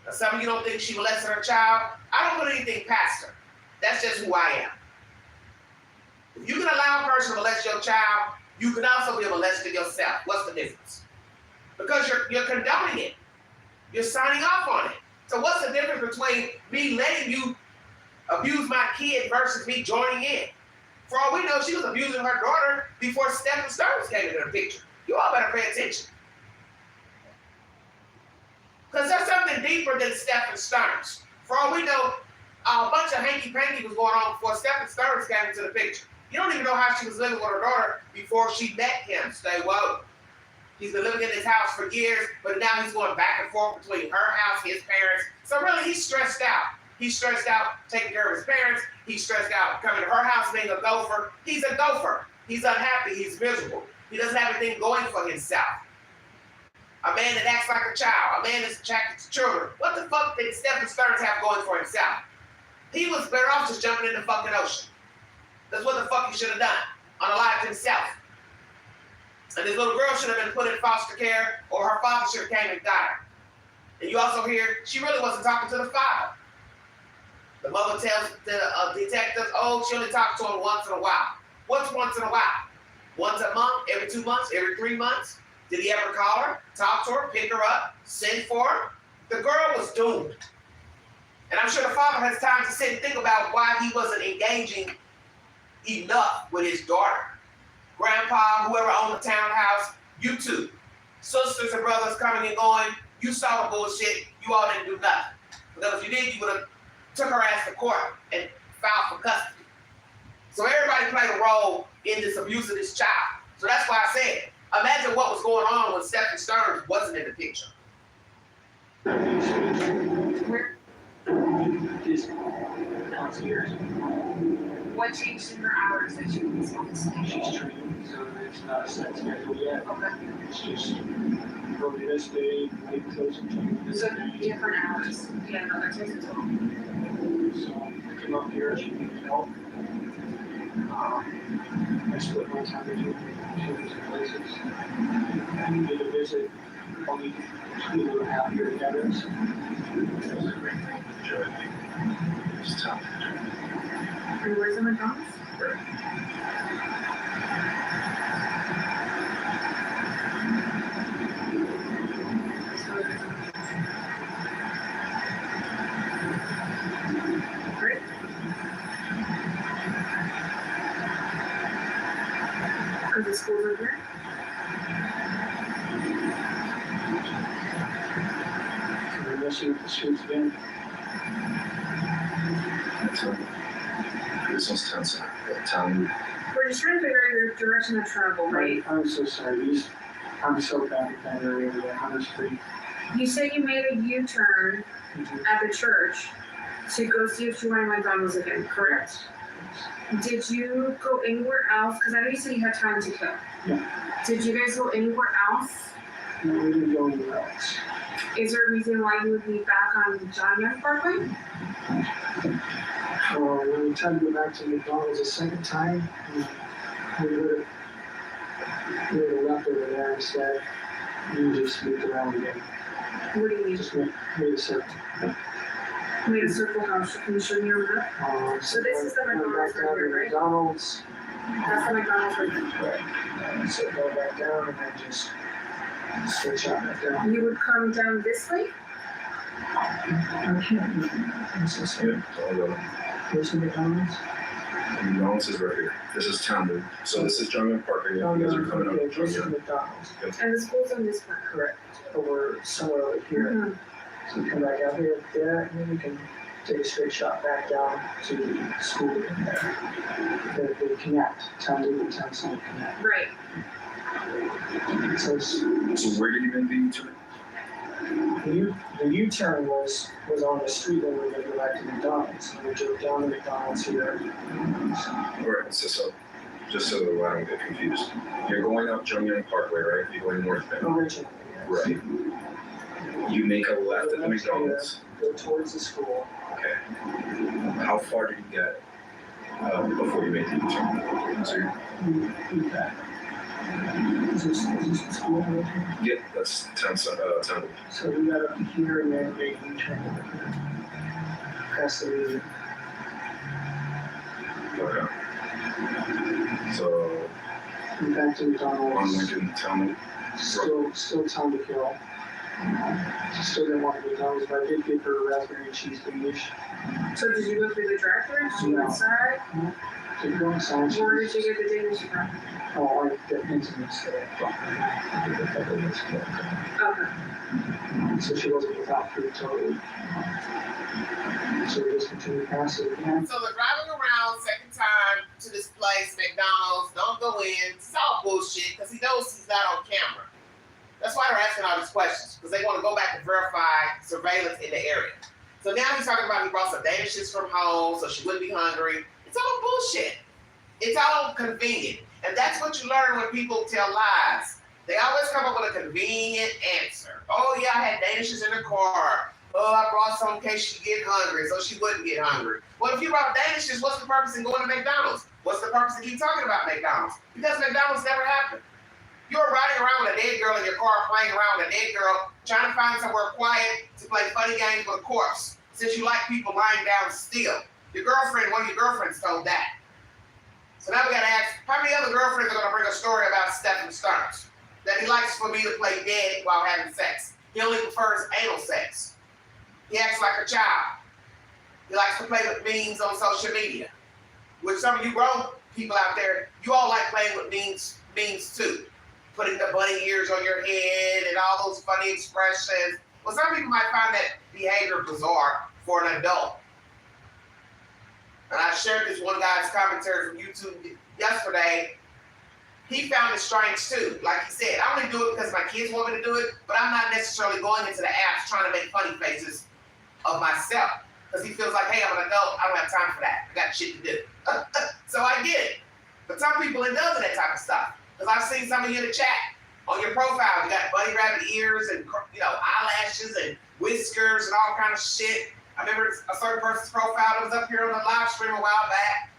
Now, some of you don't think she molested her child. I don't put anything past her. That's just who I am. If you can allow a person to molest your child, you can also be molested yourself. What's the difference? Because you're condoning it. You're signing off on it. So what's the difference between me letting you abuse my kid versus me joining in? For all we know, she was abusing her daughter before Stephen Stearns came into the picture. You all better pay attention. Because there's something deeper than Stephen Stearns. For all we know, a bunch of hanky-panky was going on before Stephen Stearns came into the picture. You don't even know how she was living with her daughter before she met him. Stay woke. He's been living in his house for years, but now he's going back and forth between her house, his parents. So really, he's stressed out. He's stressed out taking care of his parents. He's stressed out coming to her house being a gopher. He's a gopher. He's unhappy. He's miserable. He doesn't have anything going for himself. A man that acts like a child. A man that's attracted to children. What the fuck did Stephen Stearns have going for himself? He was better off just jumping in the fucking ocean. That's what the fuck he should have done. Unalived himself. And this little girl should have been put in foster care, or her father should have came and got her. And you also hear she really wasn't talking to the father. The mother tells the detective, she only talked to him once in a while. What's once in a while? Once a month, every 2 months, every 3 months? Did he ever call her, talk to her, pick her up, send for her? The girl was doomed. And I'm sure the father has time to sit and think about why he wasn't engaging enough with his daughter. Grandpa, whoever owned the townhouse, you too. Sisters and brothers coming and going, you saw the bullshit, you all didn't do nothing. Because if you did, you would have took her ass to court and filed for custody. So everybody played a role in this abuse of this child. So that's why I said, imagine what was going on when Stephen Stearns wasn't in the picture. What changed in her hours that she was on the stage? She's training, so it's not a set schedule yet. Okay. It's just early this day, late closing this So day. different hours. Yeah, no, that's what it's all. So I came up here, she needed help. I split my time between two different places. I needed to visit only 2.5 years together. It's a great thing. Enjoy it. It's tough. Are you with the McDonald's? Right. Great. Because the schools are here? So I miss you at the streets again. This one's town center. Town. We're just trying to figure out your direction of travel, right? I'm so sorry. I'm so bad at that area. I'm just free. You said you made a U-turn at the church to go see if you wanted McDonald's again, correct? Did you go anywhere else? Because I know you said you had time to kill. Yeah. Did you guys go anywhere else? No, we didn't go anywhere else. Is there a reason why you would be back on John Young Parkway? When we tried to go back to McDonald's a second time, we would have left over there instead. We just moved around again. What do you mean? Just made a circle. Made a circle house. Can you show me over there? So this is the McDonald's right here, right? McDonald's. That's the McDonald's right here. Right. So go back down and then just switch out back down. You would come down this way? I can't. I'm so sorry. Yeah, all the Where's the McDonald's? McDonald's is right here. This is town road. So this is John Young Parkway. Oh, You guys no, are coming okay, up John this is Young. McDonald's. And the school's on this part. Correct. But we're somewhere over here. Mhm. So we come back out here like that, and then we can take a straight shot back down to the school in there. They connect, town Newton, town center connect. Right. So it's, So where did you make the U-turn? the U-turn was on the street when we were gonna go back to McDonald's. And we drove down to McDonald's here. Alright, so just so that I don't get confused. You're going up John Young Parkway, right? You're going northbound. Originally, yes. Right. You make a left at the McDonald's. Go towards the school. Okay. How far did you get before you made the U-turn? So You bet. Is this the school right here? yeah, that's town. So we got up to here and then made U-turn. Past the region. Okay. So And back to on McDonald's. Lincoln, tell me. Still time to kill. Still didn't want McDonald's, but I did give her a raspberry and cheese dish. So did you go through the drive-thru? Did you go No. inside? Did go inside. Where did you get the Danish from? Oh, I got intimate stuff. Okay. So she wasn't without food totally. So we just continued past it again. So they're driving around second time to this place, McDonald's. Don't go in. It's all bullshit because he knows he's not on camera. That's why they're asking all these questions because they want to go back and verify surveillance in the area. So now he's talking about he brought some Danishes from home so she wouldn't be hungry. It's all bullshit. It's all convenient. And that's what you learn when people tell lies. They always come up with a convenient answer. Oh yeah, I had Danishes in the car. Oh, I brought some in case she'd get hungry so she wouldn't get hungry. Well, if you brought Danishes, what's the purpose in going to McDonald's? What's the purpose of keep talking about McDonald's? Because McDonald's never happened. You were riding around with a dead girl in your car, playing around with a dead girl, trying to find somewhere quiet to play funny games with a corpse, since you like people lying down still. Your girlfriend, one of your girlfriends told that. So now we gotta ask, how many other girlfriends are gonna bring a story about STERNS? That he likes for me to play dead while having sex. He only prefers anal sex. He acts like a child. He likes to play with memes on social media. With some of you grown people out there, you all like playing with memes too. Putting the bunny ears on your head and all those funny expressions. Well, some people might find that behavior bizarre for an adult. And I shared this one guy's commentary from YouTube yesterday. He found it strange too. Like he said, I only do it because my kids want me to do it, but I'm not necessarily going into the apps trying to make funny faces of myself. Because he feels like, hey, I'm an adult, I don't have time for that. I got shit to do. So I get it. But some people indulge in that type of stuff. Because I've seen some of you in the chat. On your profile, you got bunny rabbit ears and eyelashes and whiskers and all kind of shit. I remember a certain person's profile that was up here on the live stream a while back.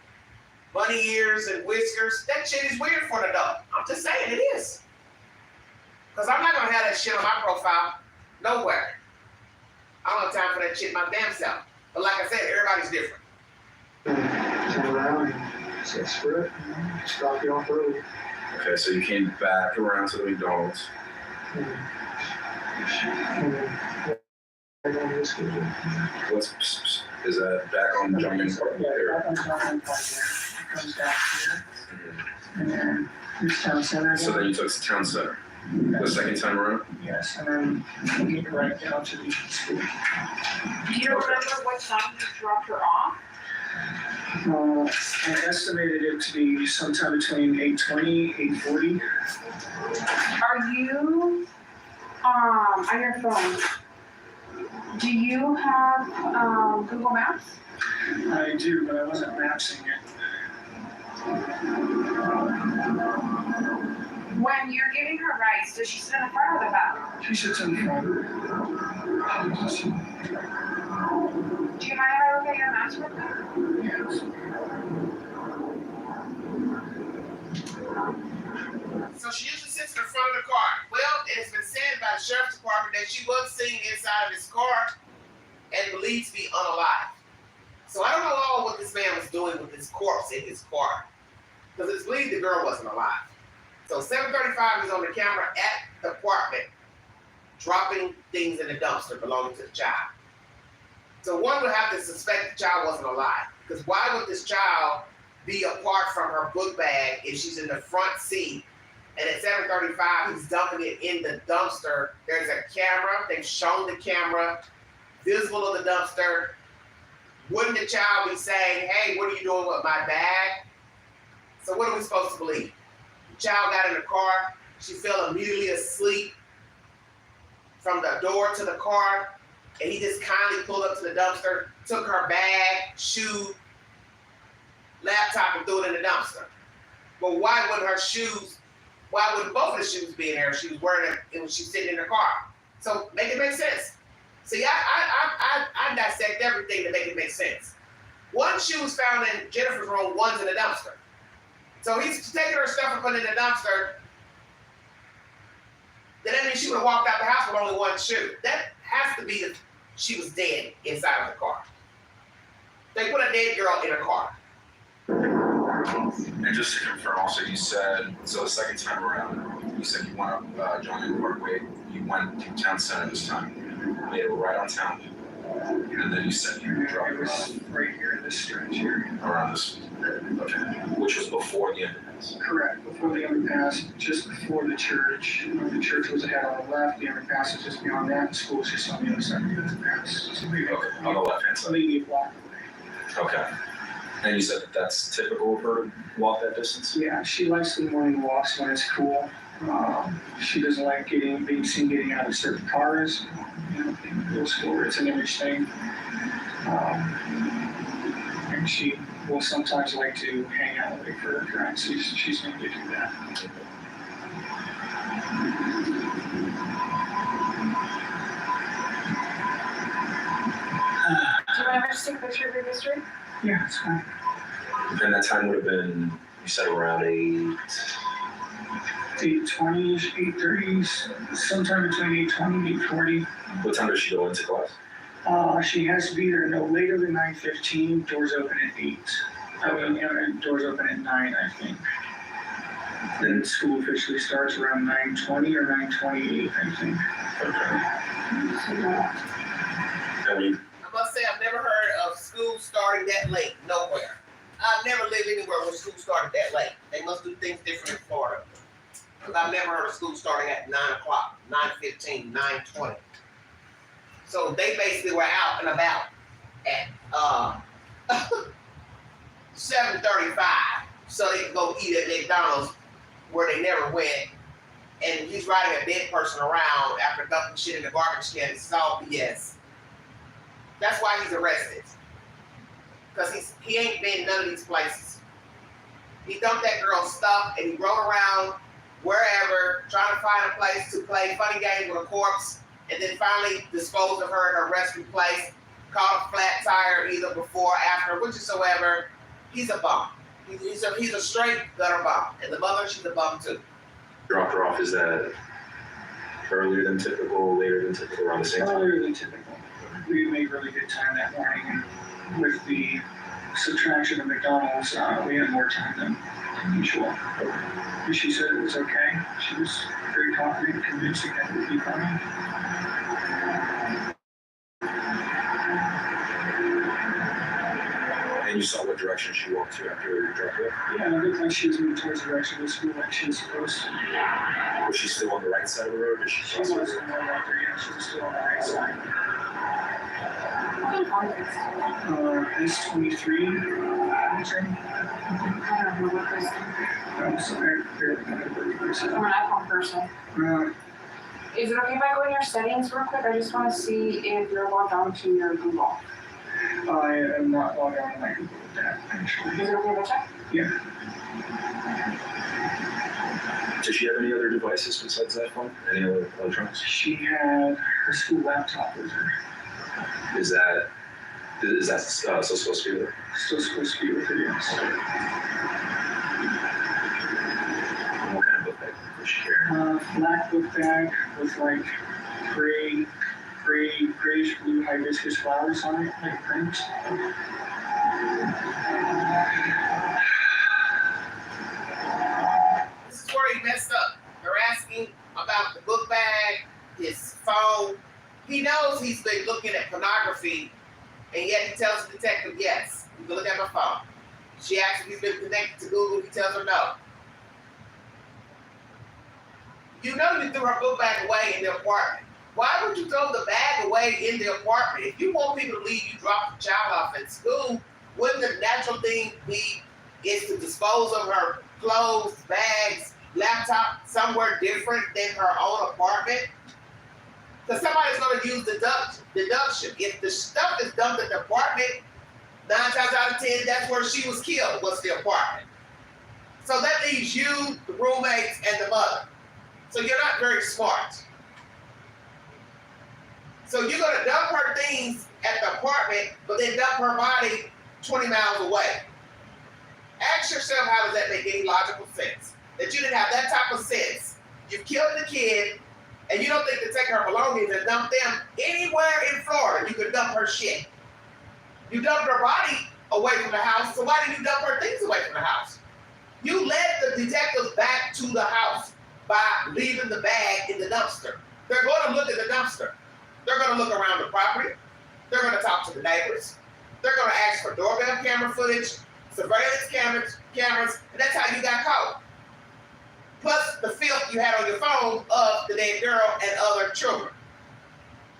bunny ears and whiskers. That shit is weird for an adult. I'm just saying it is. Because I'm not going to have that shit on my profile. Nowhere. I don't have time for that shit my damn self. But like I said, everybody's different. Turn around and say, screw it, just drop you off early. Okay, so you came back around to the McDonald's. What's, is that back on Jumping Park there? Comes back here, and then this town center. So then you took to Town Center, the second time around? Yes, and then we get right down to the school. Do you remember what time you dropped her off? I estimated it to be sometime between 8:20, 8:40. Are you, on your phone, do you have, Google Maps? I do, but I wasn't mapsing it. When you're giving her rides, does she sit in the front or the back? She sits in the front. Do you mind if I look at your maps real quick? Yes. So she usually sits in the front of the car. Well, it has been said by the sheriff's department that she was seen inside of his car and believed to be unalive. So I don't know all what this man was doing with his corpse in his car. Because it's believed the girl wasn't alive. So 7:35 is on the camera at the apartment, dropping things in the dumpster belonging to the child. So one would have to suspect the child wasn't alive. Because why would this child be apart from her book bag if she's in the front seat? And at 7:35, he's dumping it in the dumpster. There's a camera. They've shown the camera visible of the dumpster. Wouldn't the child be saying, hey, what are you doing with my bag? So what are we supposed to believe? The child got in the car. She fell immediately asleep from the door to the car. And he just kindly pulled up to the dumpster, took her bag, shoe, laptop, and threw it in the dumpster. But why wouldn't both of the shoes be in there if she was wearing it when she was sitting in the car? So make it make sense. See, I dissect everything to make it make sense. One shoe was found in Jennifer's room, one's in the dumpster. So he's taking her stuff and putting it in the dumpster. Then that means she would have walked out the house with only one shoe. That has to be that she was dead inside of the car. They put a dead girl in a car. And just to confirm also, you said, so the second time around, you said you went up John Parkway, you went to Town Center this time, made it right on town, and then you said you dropped her off Right here in this stretch here. around this, okay, which was before the underpass. Correct, before the underpass, just before the church. The church was ahead on the left, the underpass is just beyond that, the school is just on the other side of the underpass. So maybe Okay, on the left-hand side. maybe a block away. Okay. And you said that that's typical of her to walk that distance? Yeah, she likes the morning walks when it's cool. She doesn't like being seen getting out of certain cars. You know, in middle school, it's an image thing. And she will sometimes like to hang out with her for her friends. She's going to do that. Do you want to just take a picture of your history? Yeah, it's fine. And that time would have been, you said around 8:20-ish, 8:30s, sometime between 8:20 and 8:40. what time does she go into class? She has to be there no later than 9:15. Doors open at 8. Doors open at 9, I think. Then school officially starts around 9:20 or 9:28, I think. Okay. And you, I must say, I've never heard of school starting that late, nowhere. I've never lived anywhere where school started that late. They must do things different in Florida. Because I've never heard of school starting at 9 o'clock, 9:15, 9:20. So they basically were out and about at 7:35 so they could go eat at McDonald's where they never went. And he's riding a dead person around after dumping shit in the garbage can. It's all BS. That's why he's arrested. Because he ain't been none of these places. He dumped that girl's stuff and he rode around wherever trying to find a place to play funny games with a corpse, and then finally disposed of her at her rescue place, caught a flat tire either before or after, whichsoever. He's a bum. He's a straight gutter bum, and the mother, she's a bum too. Dropped her off, is that earlier than typical, later than typical, around the same time? Earlier than typical. We made really good time that morning, and with the subtraction of McDonald's, we had more time than usual. And she said it was okay. She was very confident, convincing that it would be fine. And you saw what direction she walked to after you dropped her? Yeah, it looked like she was moving towards the direction of the school like she was supposed to. Was she still on the right side of the road? Did she She cross was over? in the right there, yeah, she was still on the right side. S23. I don't know what this I'm sorry, I barely remember what it I'm an iPhone person. Is it okay if I go in your settings real quick? I just want to see if you're logged on to your Google. I am not logged on to my Google with that, actually. Is it okay if I check? Yeah. Does she have any other devices besides that phone? Any other electronics? She had her school laptop with her. Is that still supposed to be there? Still supposed to be with her, yes. And what kind of book bag was she carrying? Black book bag with like grayish blue hibiscus flowers on it, like print. This is where he messed up. They're asking about the book bag, his phone. He knows he's been looking at pornography, and yet he tells the detective, yes, you can look at my phone. She asks if he's been connected to Google, he tells her no. You know you threw her book bag away in the apartment. Why would you throw the bag away in the apartment? If you want people to leave, you drop the child off at school. Wouldn't the natural thing be is to dispose of her clothes, bags, laptop somewhere different than her own apartment? Because somebody's going to use deduction. If the stuff is dumped in the apartment, 9 times out of 10, that's where she was killed, was the apartment. So that leaves you, the roommates, and the mother. So you're not very smart. So you're going to dump her things at the apartment, but then dump her body 20 miles away. Ask yourself, how does that make any logical sense? That you didn't have that type of sense. You've killed the kid, and you don't think to take her belongings and dump them anywhere in Florida. You could dump her shit. You dumped her body away from the house, so why did you dump her things away from the house? You led the detectives back to the house by leaving the bag in the dumpster. They're going to look at the dumpster. They're going to look around the property. They're going to talk to the neighbors. They're going to ask for doorbell camera footage, surveillance cameras, and that's how you got caught. Plus the filth you had on your phone of the dead girl and other children,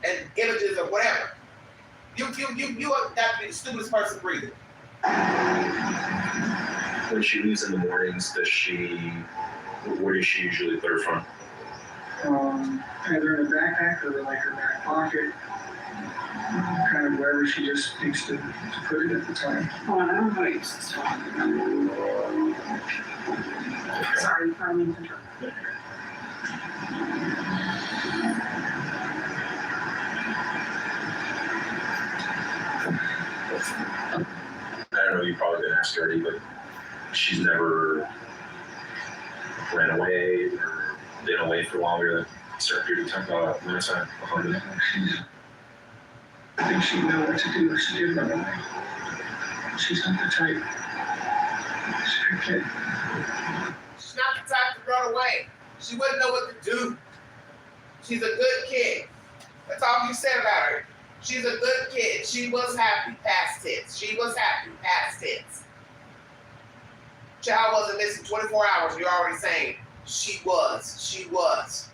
and images of whatever. You got to be the stupidest person breathing. When she leaves in the mornings, where does she usually put her phone? Either in a backpack or like her back pocket. Kind of wherever she just thinks to put it at the time. Oh, I don't know how to use this one. Sorry, I'm in control. I don't know, you've probably been asked already, but she's never ran away or been away for longer than a certain period of time. I think she'd know what to do if she did run away. She's not the type. She's a kid. She's not the type to run away. She wouldn't know what to do. She's a good kid. That's all you said about her. She's a good kid. She was happy, past tense. She was happy, past tense. Child wasn't missing 24 hours. You're already saying she was. She was.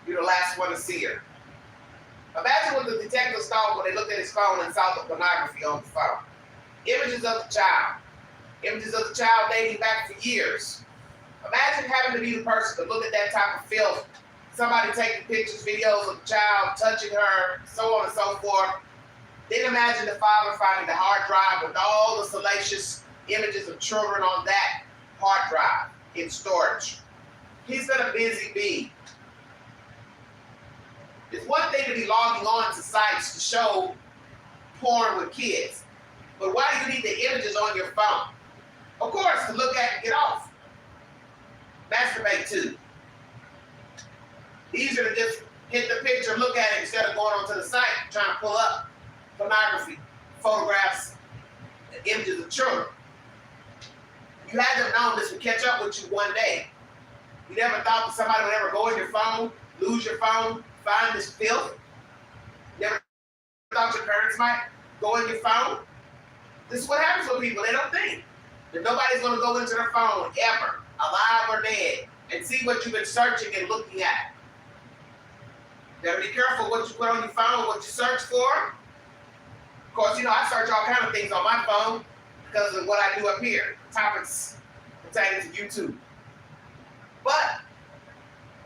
You're the last one to see her. Imagine what the detectives thought when they looked at his phone and saw the pornography on the phone. Images of the child. Images of the child dating back for years. Imagine having to be the person to look at that type of filth. Somebody taking pictures, videos of the child, touching her, so on and so forth. Then imagine the father finding the hard drive with all the salacious images of children on that hard drive in storage. He's gonna busy bee. It's one thing to be logging on to sites to show porn with kids, but why do you need the images on your phone? Of course, to look at and get off. Masturbate too. Easier to just hit the picture, look at it instead of going onto the site trying to pull up pornography, photographs, and images of children. You had to have known this would catch up with you one day. You never thought that somebody would ever go in your phone, lose your phone, find this filth. You never thought your parents might go in your phone. This is what happens with people. They don't think that nobody's going to go into their phone ever, alive or dead, and see what you've been searching and looking at. You gotta be careful what you put on your phone, what you search for. Of course, you know, I search all kinds of things on my phone because of what I do up here, topics pertaining to YouTube. But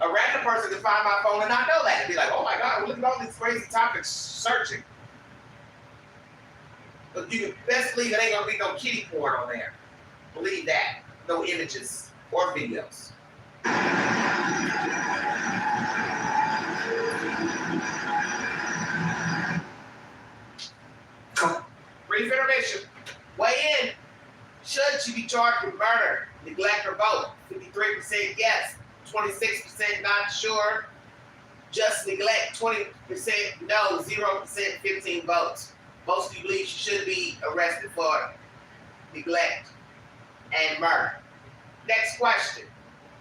a random person can find my phone and not know that and be like, oh my God, look at all these crazy topics searching. But you can best believe it ain't gonna be no kitty porn on there. Believe that. No images or videos. Brief intermission. Weigh in. Should she be charged with murder, neglect, or both? 53% yes, 26% not sure. Just neglect, 20% no, 0%, 15 votes. Most of you believe she should be arrested for neglect and murder. Next question.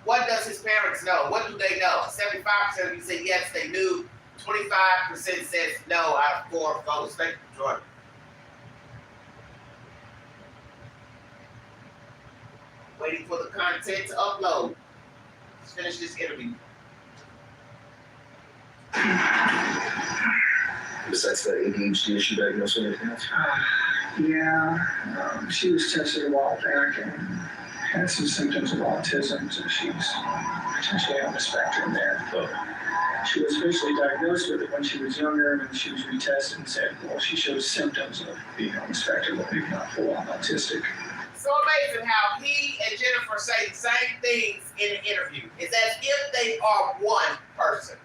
What does his parents know? What do they know? 75% of you say yes, they knew. 25% says no out of 4 votes. Thank you, Jordan. Waiting for the content to upload. Let's finish this interview. Besides that ADHD issue diagnosed or anything else? Yeah, she was tested a while back and had some symptoms of autism, so she's potentially on the spectrum there. Oh. She was officially diagnosed with it when she was younger, and she was retested and said, well, she shows symptoms of being on the spectrum, but maybe not full-on autistic. So amazing how he and Jennifer say the same things in an interview. It's as if they are one person.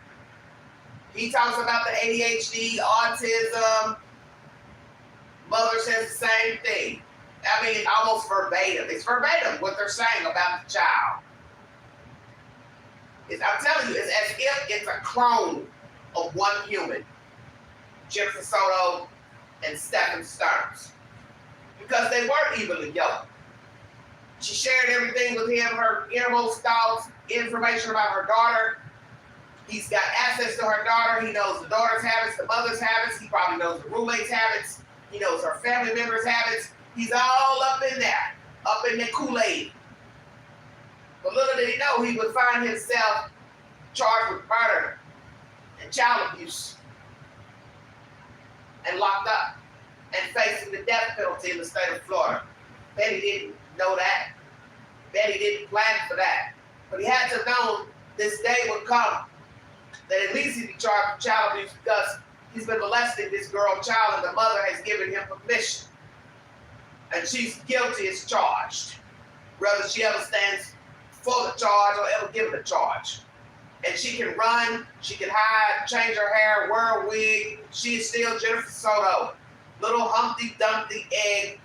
He talks about the ADHD, autism. Mother says the same thing. I mean, almost verbatim. It's verbatim what they're saying about the child. I'm telling you, it's as if it's a clone of one human. Jennifer Soto and Stephen STERNS. Because they were evenly yoked. She shared everything with him, her innermost thoughts, information about her daughter. He's got access to her daughter. He knows the daughter's habits, the mother's habits. He probably knows the roommate's habits. He knows her family members' habits. He's all up in there, up in the Kool-Aid. But little did he know he would find himself charged with murder and child abuse and locked up and facing the death penalty in the state of Florida. Betty didn't know that. Betty didn't plan for that. But he had to have known this day would come that at least he'd be charged with child abuse because he's been molesting this girl child and the mother has given him permission. And she's guilty as charged. Whether she ever stands for the charge or ever given the charge. And she can run, she can hide, change her hair, wear a wig. She is still Jennifer Soto. Little Humpty Dumpty egg.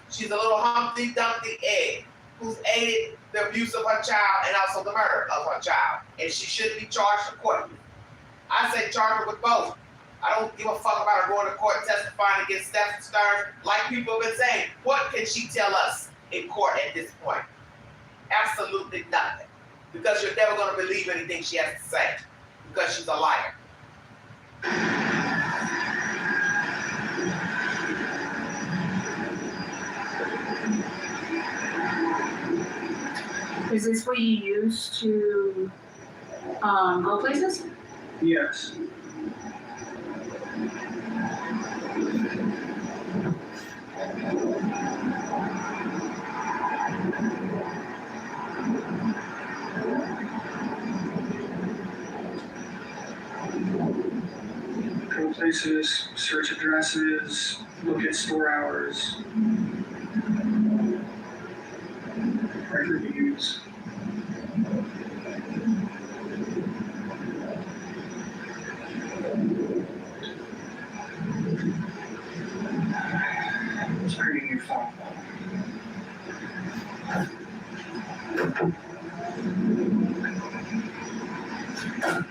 She's a little Humpty Dumpty egg who's aided the abuse of her child and also the murder of her child. And she should be charged accordingly. I say charge her with both. I don't give a fuck about her going to court testifying against Stephen STERNS. Like people have been saying, what can she tell us in court at this point? Absolutely nothing. Because you're never going to believe anything she has to say. Because she's a liar. Is this what you use to go places? Yes. Go places, search addresses, look at store hours, write reviews. It's creating your phone. Have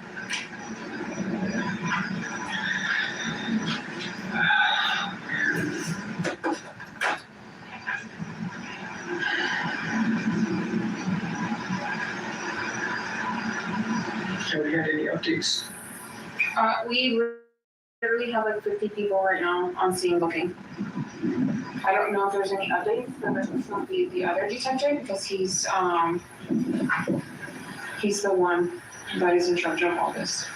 we had any updates? We literally have like 50 people right now on scene looking. I don't know if there's any updates, but it's not the other detective because he's the one that is in charge of all this.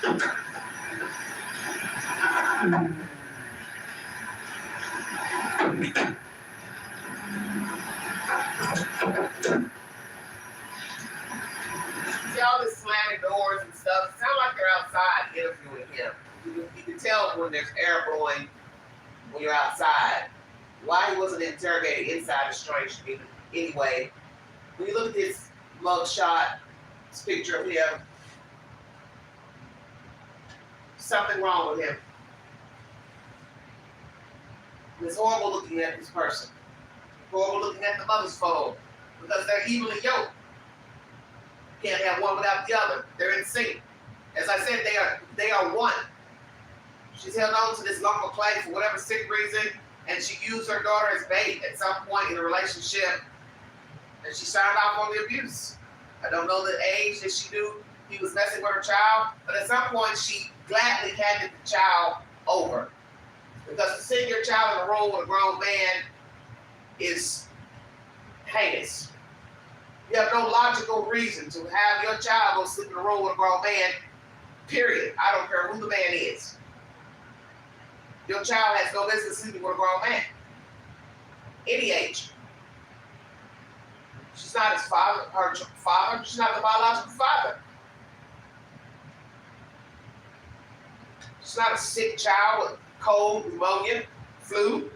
See all this slamming doors and stuff. It sounds like they're outside interviewing him. You can tell when there's air blowing when you're outside. Why he wasn't interrogated inside is strange to me. Anyway, when you look at this mug shot, this picture of him, something wrong with him. It's horrible looking at this person. Horrible looking at the mother's photo because they're evenly yoked. You can't have one without the other. They're in sync. As I said, they are one. She's held on to this lump of clay for whatever sick reason, and she used her daughter as bait at some point in the relationship, and she signed off on the abuse. I don't know the age that she knew he was messing with her child, but at some point she gladly handed the child over. Because to send your child in a room with a grown man is heinous. You have no logical reason to have your child go sleep in a room with a grown man, period. I don't care who the man is. Your child has no business sleeping with a grown man. Any age. She's not his father, her father. She's not the biological father. She's not a sick child with cold, pneumonia, flu.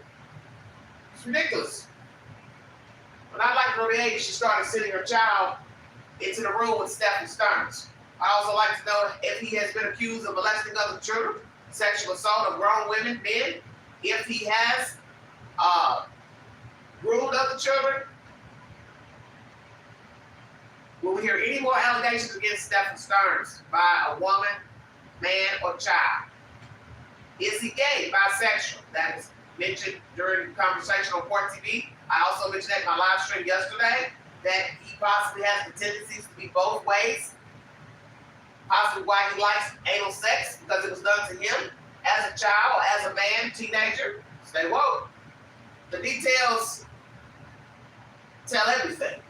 It's ridiculous. When I like to know the age she started sending her child into the room with Stephen STERNS. I also like to know if he has been accused of molesting other children, sexual assault of grown women, men, if he has groomed other children. Will we hear any more allegations against Stephen STERNS by a woman, man, or child? Is he gay, bisexual? That was mentioned during the conversation on Port TV. I also mentioned that in my live stream yesterday, that he possibly has the tendencies to be both ways. Possibly why he likes anal sex, because it was done to him as a child, or as a man, teenager. Stay woke. The details tell everything.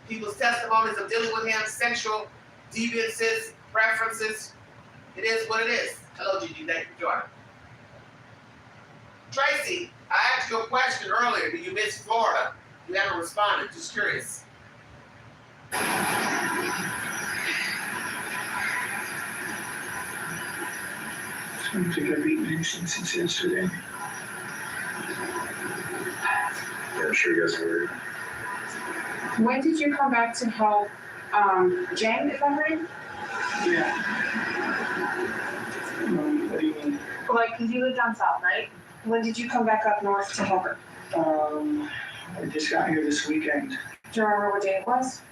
People's testimonies of dealing with him, sexual deviances, preferences. It is what it is. Hello, Gigi. Thank you for joining. Tracy, I asked you a question earlier. Did you miss Florida? You haven't responded. Just curious. I don't think I've eaten anything since yesterday. Yeah, I'm sure you guys were. When did you come back to help Jen, is that right? Yeah. What do you mean? Like, because you lived down south, right? When did you come back up north to help her? I just got here this weekend. Do you remember what day it was?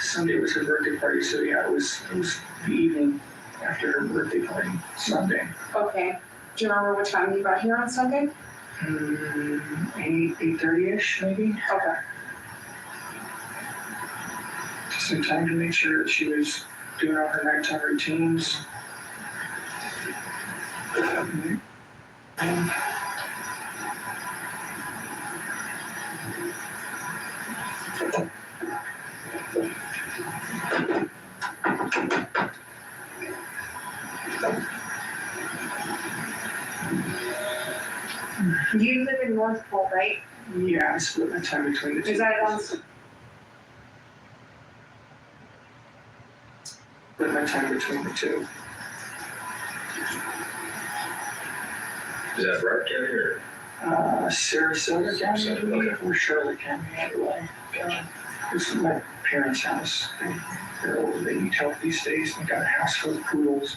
Sunday was her birthday party, so yeah, it was the evening after her birthday party, Sunday. Okay. Do you remember what time you got here on Sunday? 8:30ish maybe. Okay. Just in time to make sure that she was doing all her nighttime routines. You live in North Pole, right? Yeah, I split my time between the two. Is that on? Split my time between the two. Is that Broward County or? Sarasota County, I believe, Okay. or Charlotte County, either way. This is my parents' house. They're old, they need help these days. They got a house full of poodles.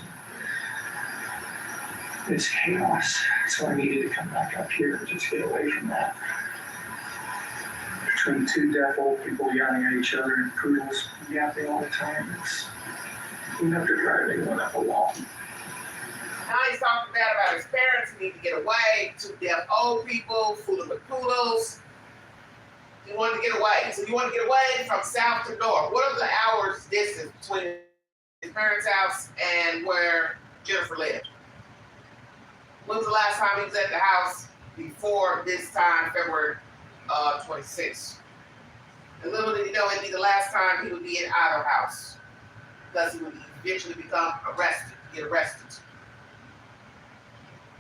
It's chaos. So I needed to come back up here and just get away from that. between two deaf old people yelling at each other and poodles yapping all the time. You have to drive anyone up a wall. Now he's talking bad about his parents. He need to get away. Two deaf old people, fooling with poodles. He wanted to get away. So you want to get away from south to north. What are the hours distance between his parents' house and where Jennifer lived? When was the last time he was at the house before this time, February 26th? And little did he know it'd be the last time he would be in either house, because he would eventually become get arrested.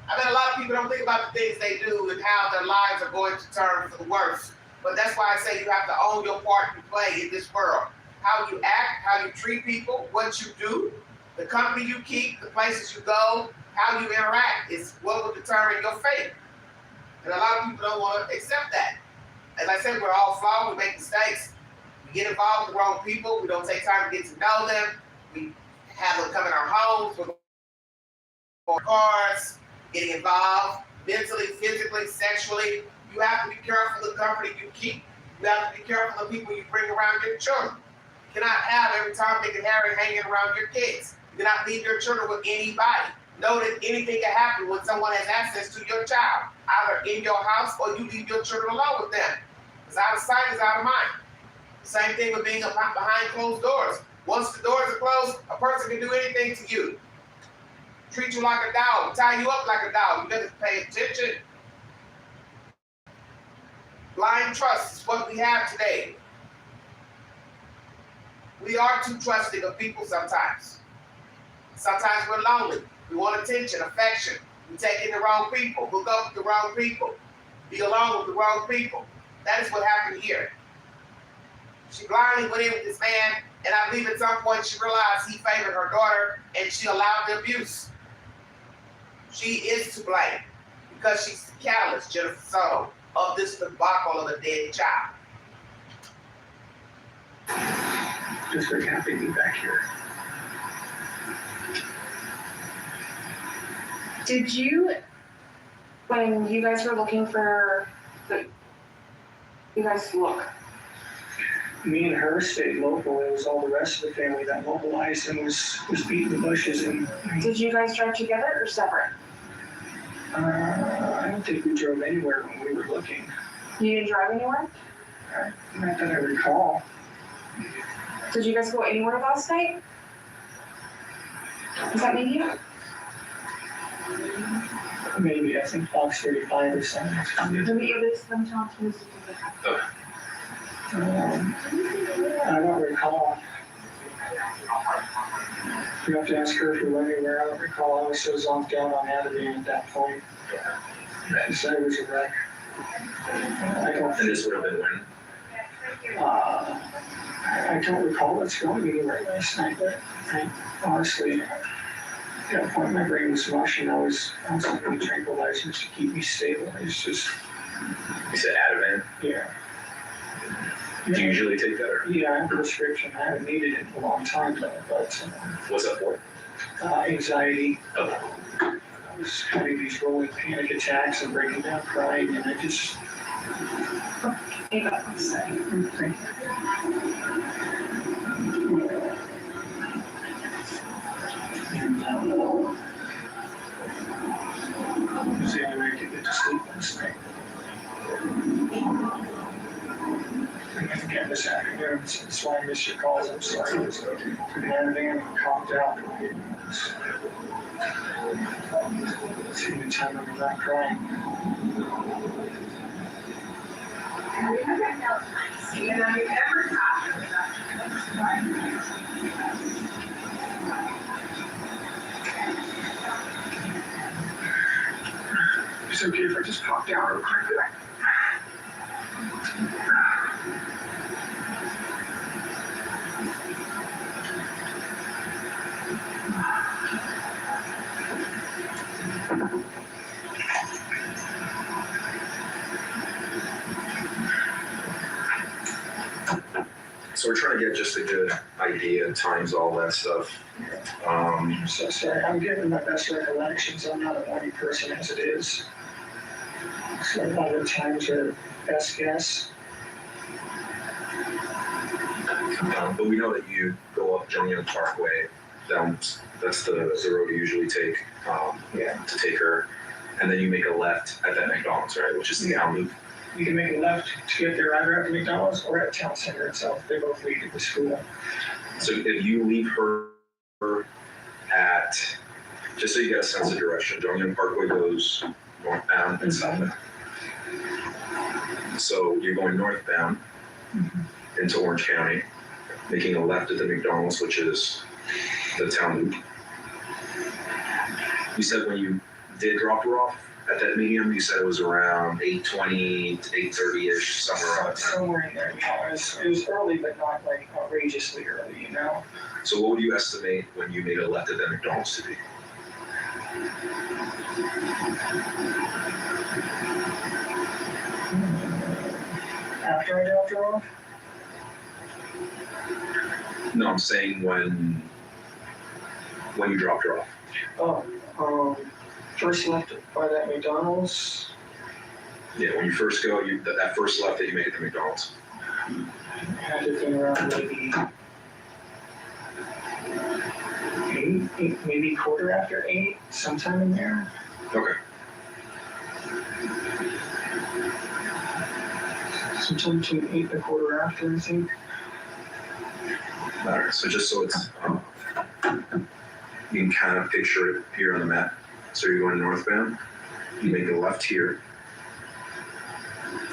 I bet a lot of people don't think about the things they do and how their lives are going to turn for the worse. But that's why I say you have to own your part you play in this world. How you act, how you treat people, what you do, the company you keep, the places you go, how you interact is what will determine your fate. And a lot of people don't want to accept that. As I said, we're all flawed, we make mistakes. We get involved with the wrong people, we don't take time to get to know them. We have them come in our homes, we're going cars, getting involved mentally, physically, sexually. You have to be careful of the company you keep. You have to be careful of the people you bring around your children. You cannot have every Tom, Dick, and Harry hanging around your kids. You cannot leave your children with anybody. Know that anything can happen when someone has access to your child, either in your house or you leave your children alone with them. It's out of sight, it's out of mind. Same thing with being behind closed doors. Once the doors are closed, a person can do anything to you. Treat you like a dog, tie you up like a dog. You better pay attention. Blind trust is what we have today. We are too trusting of people sometimes. Sometimes we're lonely. We want attention, affection. We take in the wrong people, hook up with the wrong people, be alone with the wrong people. That is what happened here. She blindly went in with this man, and I believe at some point she realized he favored her daughter, and she allowed the abuse. She is to blame because she's the catalyst, Jennifer Soto, of this debacle of a dead child. Just very happy to be back here. Did you, when you guys were looking for you guys look? Me and her stayed local. It was all the rest of the family that mobilized and was beating the bushes. And Did you guys drive together or separate? I don't think we drove anywhere when we were looking. You didn't drive anywhere? Not that I recall. Did you guys go anywhere last night? Is that maybe you? Maybe, I think Fox 35 or something. Let me give this them Tom to I don't recall. You have to ask her if we went anywhere. I don't recall. I was so zonked out on Avenue at that point. She said it was a wreck. I don't And this would have been when? I don't recall us going anywhere last night, but I honestly, at that point my brain was mush and I was taking tranquilizers to keep me stable. It's just. You said Ativan? Yeah. Do you usually take that? Or? Yeah, I have a prescription. I haven't needed it in a long time, but What's that for? anxiety. Okay. I was having these rolling panic attacks and breaking down crying, and I just. It was the only way I could get to sleep last night. Again, this afternoon, that's why I missed your calls. I'm sorry. I was having and calmed out. It's the only time I'm not crying. It's okay if I just pop down real quick. So we're trying to get just a good idea, times, all that stuff. I'm so sorry. I'm giving my best recollections. I'm not a morning person as it is. So a lot of the times are best guess. But we know that you go up Jungyoung Parkway, that's the road you usually take to take her, and then you make a left at that McDonald's, right, which is the town loop. You can make a left to get there either at the McDonald's or at town center itself. They both lead to the school. So if you leave her at, just so you get a sense of direction, Jungyoung Parkway goes northbound and southbound. So you're going northbound into Orange County, making a left at the McDonald's, which is the town loop. You said when you did drop her off at that medium, you said it was around 8:20 to 8:30-ish, somewhere around that time. Somewhere in there, it was early, but not like outrageously early, So what would you estimate when you made a left at that McDonald's to be? After I dropped her off? No, I'm saying when you dropped her off. First left by that McDonald's. Yeah, when you first go, that first left that you make at the McDonald's. I had to think around maybe 8, maybe quarter after 8, sometime in there. Okay. Sometime between 8 and a quarter after, I think. All right, so just so it's, you can kind of picture it here on the map. So you're going northbound, you make a left here,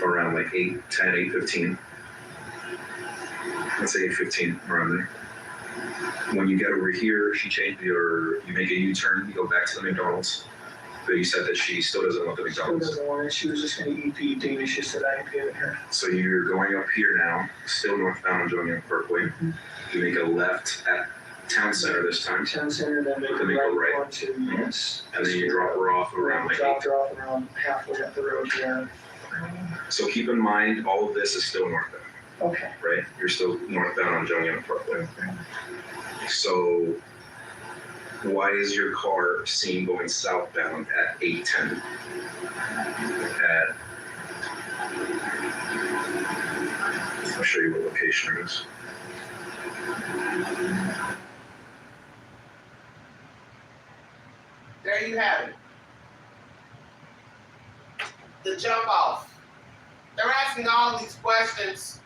around like 8:10, 8:15. Let's say 8:15, around there. When you get over here, you make a U-turn, you go back to the McDonald's. But you said that she still doesn't want the McDonald's. Still doesn't want it. She was just going to eat the Danishes that I had given her. So you're going up here now, still northbound on Jungyoung Parkway. You make a left at Town Center this time. Town Center, then make a right onto, yes. And then you drop her off around like 8. Drop her off around halfway up the road here. So keep in mind, all of this is still northbound, Okay. right? You're still northbound on Jungyoung Parkway. So why is your car seen going southbound at 8:10? I'll show you what location it is. There you have it. The jump off. They're asking all these questions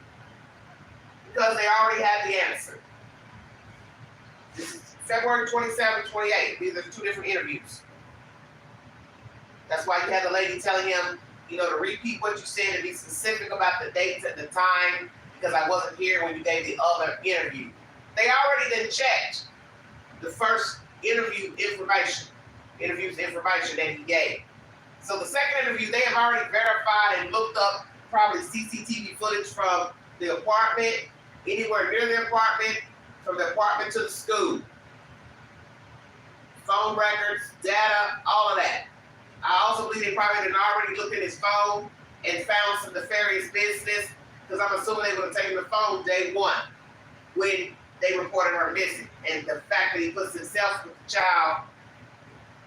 because they already had the answer. This is February 27, 28. These are 2 different interviews. That's why you had the lady telling him, to repeat what you said and be specific about the dates and the time, because I wasn't here when you gave the other interview. They already then checked the first interview's information that he gave. So the second interview, they have already verified and looked up probably CCTV footage from the apartment, anywhere near the apartment, from the apartment to the school. Phone records, data, all of that. I also believe they probably had already looked at his phone and found some nefarious business, because I'm assuming they would have taken the phone day 1 when they reported her missing. And the fact that he puts himself with the child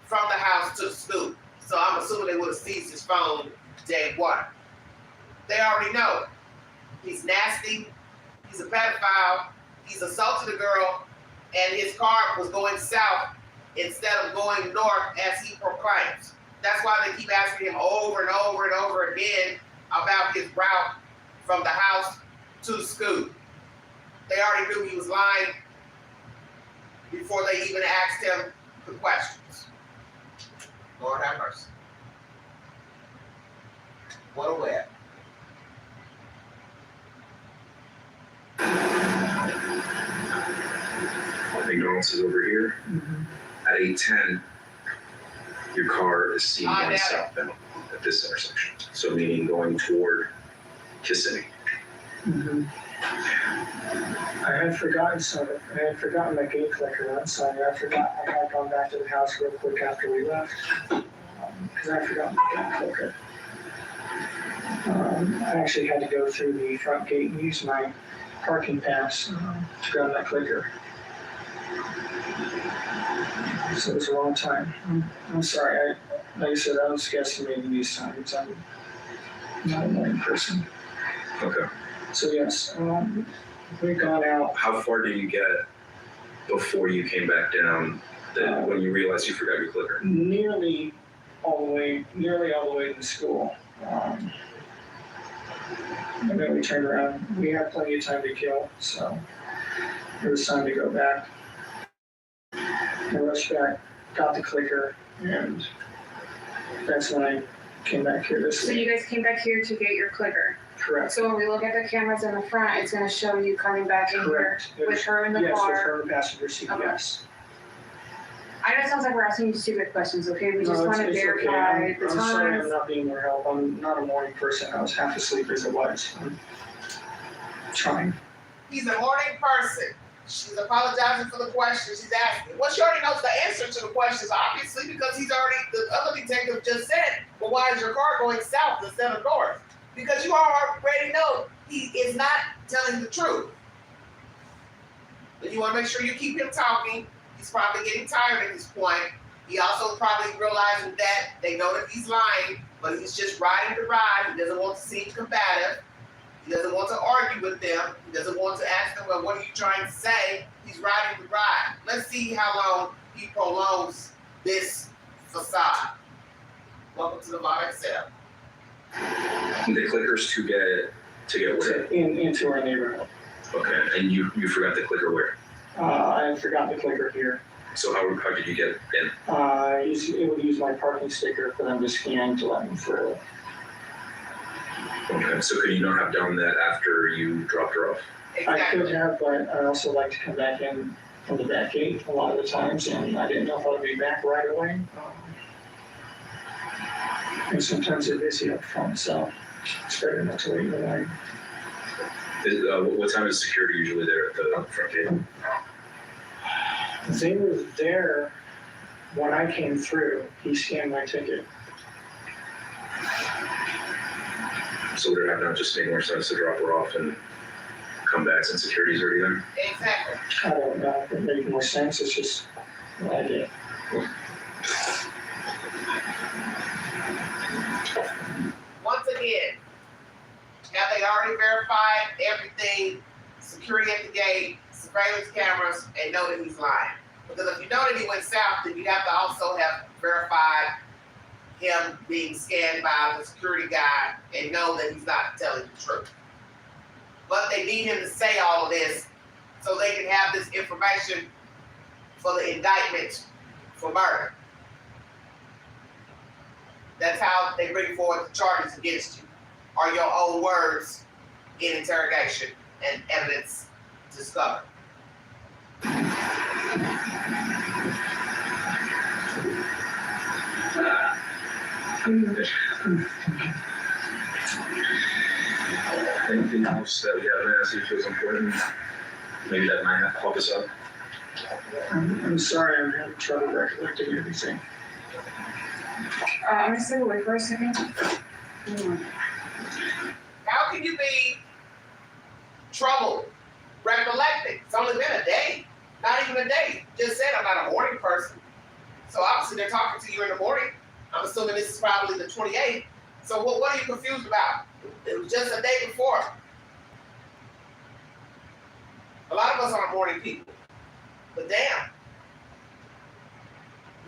from the house to the school. So I'm assuming they would have seized his phone day 1. They already know. He's nasty. He's a pedophile. He's assaulted a girl, and his car was going south instead of going north as he proclaims. That's why they keep asking him over and over and over again about his route from the house to the school. They already knew he was lying before they even asked him the questions. Lord have mercy. What a web. McDonald's is over here. At 8:10, your car is seen going southbound at this intersection. So meaning going toward Kissimmee. I had forgotten something. I had forgotten my gate clicker. I'm sorry. I had gone back to the house real quick after we left. Because I forgot my gate clicker. I actually had to go through the front gate and use my parking pass to grab that clicker. So it was a long time. I'm sorry. Like I said, I was guesstimating these times. I'm not a morning person. Okay. So yes, We got out How far did you get before you came back down? When you realized you forgot your clicker? nearly all the way to the school. And then we turned around. We had plenty of time to kill, so it was time to go back. I rushed back, got the clicker, and that's when I came back here this So week. you guys came back here to get your clicker. Correct. So when we look at the cameras in the front, it's gonna show you coming back in here Correct. with her in the Yes, with car. her in the passenger seat, Okay. yes. I know it sounds like we're asking you stupid questions, okay? We just No, wanna it's okay. verify the I'm sorry I'm times. not being more help. I'm not a morning person. I was half asleep as it was. I'm trying. He's a morning person. She's apologizing for the questions she's asking. Well, she already knows the answer to the questions, obviously, because the other detective just said, well, why is your car going south instead of north? Because you already know he is not telling the truth. But you want to make sure you keep him talking. He's probably getting tired at this point. He also probably realizing that they know that he's lying, but he's just riding the ride. He doesn't want to seem combative. He doesn't want to argue with them. He doesn't want to ask them, well, what are you trying to say? He's riding the ride. Let's see how long he prolongs this facade. Welcome to the Modern Cell. The clickers to get where? Into our neighborhood. Okay, and you forgot the clicker where? I forgot the clicker here. So how did you get in? It would use my parking sticker for them to scan to let me through. Okay, so could you not have done that after you dropped her off? I could Exactly. have, but I also like to come back in from the back gate a lot of the times, and I didn't know if I would be back right away. And sometimes they're busy up front, so it's better not to wait in the line. What time is security usually there at the front gate? They were there when I came through. He scanned my ticket. So would it have not just made more sense to drop her off and come back since security's already there? Exactly. I don't know if it made more sense. It's just what I did. Once again, have they already verified everything, security at the gate, surveillance cameras, and know that he's lying? Because if you know that he went south, then you have to also have verified him being scanned by the security guy and know that he's not telling the truth. But they need him to say all of this so they can have this information for the indictment for murder. That's how they bring forward the charges against you, are your own words in interrogation and evidence discovered. Anything else that we haven't asked you feels important? Maybe that might help us out. I'm sorry, I'm having trouble recollecting everything. I'm gonna step away for a second. How can you be troubled recollecting? It's only been a day, not even a day. You just said I'm not a morning person. So obviously they're talking to you in the morning. I'm assuming this is probably the 28th. So what are you confused about? It was just a day before. A lot of us aren't morning people. But damn.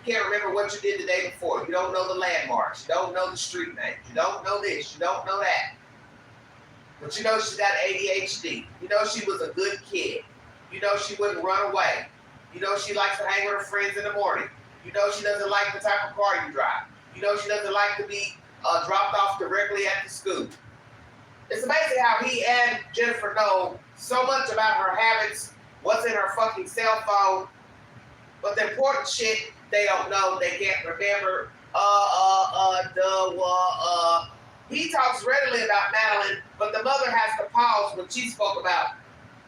You can't remember what you did the day before. You don't know the landmarks. You don't know the street names. You don't know this. You don't know that. But you know she's got ADHD. You know she was a good kid. You know she wouldn't run away. You know she likes to hang with her friends in the morning. You know she doesn't like the type of car you drive. You know she doesn't like to be dropped off directly at the school. It's amazing how he and Jennifer know so much about her habits, what's in her fucking cell phone, but the important shit they don't know, they can't remember. He talks readily about Madeline, but the mother has to pause when she spoke about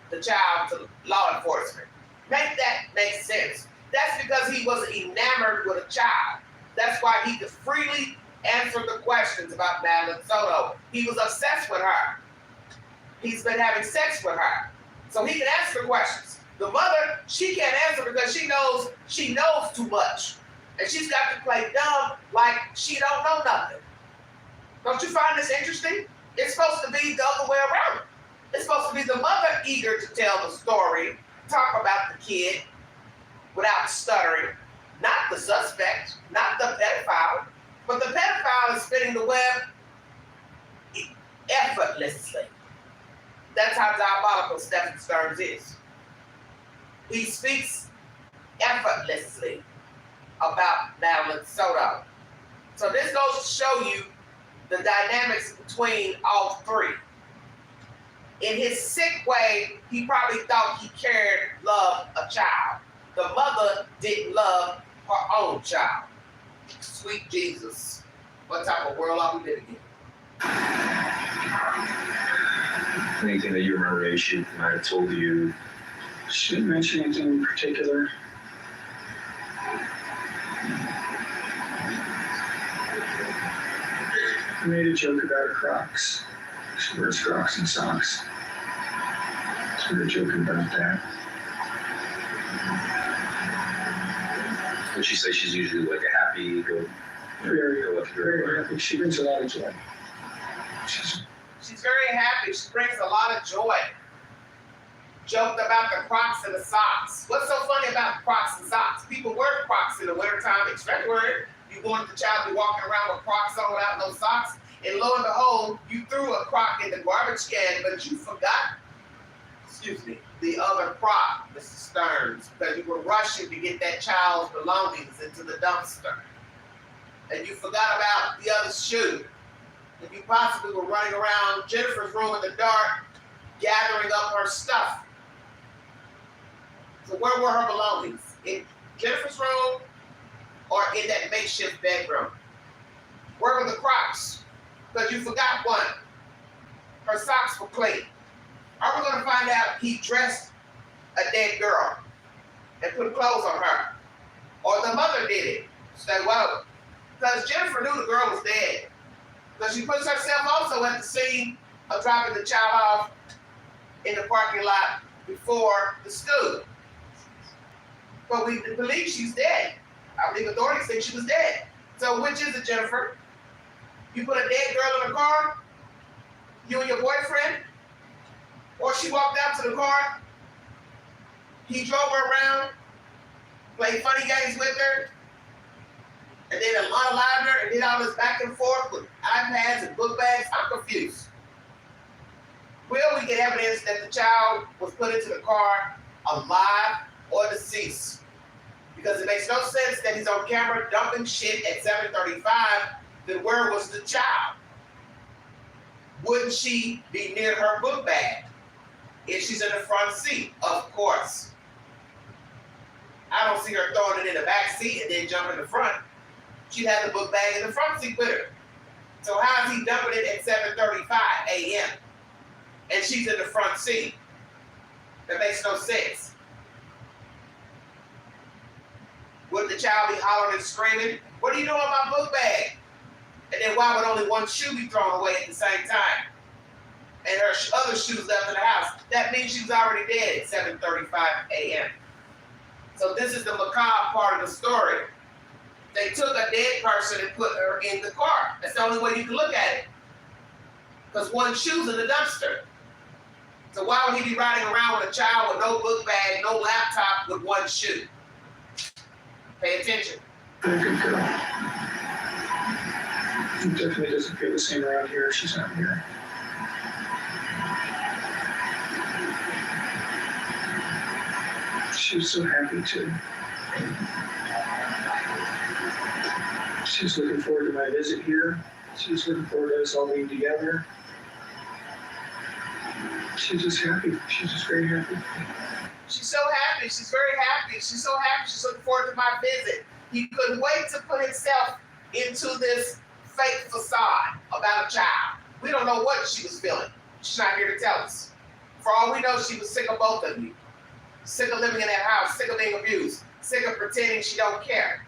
the child to law enforcement. Make that make sense. That's because he was enamored with a child. That's why he could freely answer the questions about Madeline Soto. He was obsessed with her. He's been having sex with her. So he can answer the questions. The mother, she can't answer because she knows too much. And she's got to play dumb like she don't know nothing. Don't you find this interesting? It's supposed to be the other way around. It's supposed to be the mother eager to tell the story, talk about the kid without stuttering, not the suspect, not the pedophile, but the pedophile is spinning the web effortlessly. That's how diabolical Stephen Stearns is. He speaks effortlessly about Madeline Soto. So this goes to show you the dynamics between all three. In his sick way, he probably thought he loved a child. The mother didn't love her own child. Sweet Jesus. What type of world are we living in? Anything that you remember maybe she might have told you? She didn't mention anything in particular. I made a joke about her Crocs. She wears Crocs and socks. So we were joking about that. Would she say she's usually like a happy, Very lucky girl? Very happy. She brings a lot of joy. She's very happy. She brings a lot of joy. Joked about the Crocs and the socks. What's so funny about Crocs and socks? People wear Crocs in the wintertime, especially where you want the child to be walking around with Crocs on without no socks. And lo and behold, you threw a Croc in the garbage can, but you forgot, the other Croc, Mr. Stearns, because you were rushing to get that child's belongings into the dumpster. And you forgot about the other shoe. And you possibly were running around Jennifer's room in the dark, gathering up her stuff. So where were her belongings? In Jennifer's room or in that makeshift bedroom? Where were the Crocs? Because you forgot one. Her socks were clean. Are we going to find out he dressed a dead girl and put clothes on her? Or the mother did it? Say, well, because Jennifer knew the girl was dead. Because she puts herself also at the scene of dropping the child off in the parking lot before the school. But we believe she's dead. I believe authorities think she was dead. So which is it, Jennifer? You put a dead girl in a car? You and your boyfriend? Or she walked out to the car, he drove her around, played funny games with her, and then unalived her and did all this back and forth with iPads and book bags? I'm confused. Will we get evidence that the child was put into the car alive or deceased? Because it makes no sense that he's on camera dumping shit at 7:35, then where was the child? Wouldn't she be near her book bag? If she's in the front seat, of course. I don't see her throwing it in the back seat and then jumping in the front. She'd have the book bag in the front seat with her. So how is he dumping it at 7:35 a.m. and she's in the front seat? That makes no sense. Would the child be hollering and screaming, "What are you doing with my book bag?" And then why would only one shoe be thrown away at the same time? And her other shoes left in the house. That means she was already dead at 7:35 a.m. So this is the macabre part of the story. They took a dead person and put her in the car. That's the only way you can look at it. Because one shoe's in the dumpster. So why would he be riding around with a child with no book bag, no laptop, with one shoe? Pay attention. Very good girl. It definitely doesn't feel the same around here. She's not here. She was so happy too. She was looking forward to my visit here. She was looking forward to us all being together. She was just happy. She was just very happy. She's so happy. She's very happy. She's so happy. She's looking forward to my visit. He couldn't wait to put himself into this fake facade about a child. We don't know what she was feeling. She's not here to tell us. For all we know, she was sick of both of you. Sick of living in that house, sick of being abused, sick of pretending she don't care.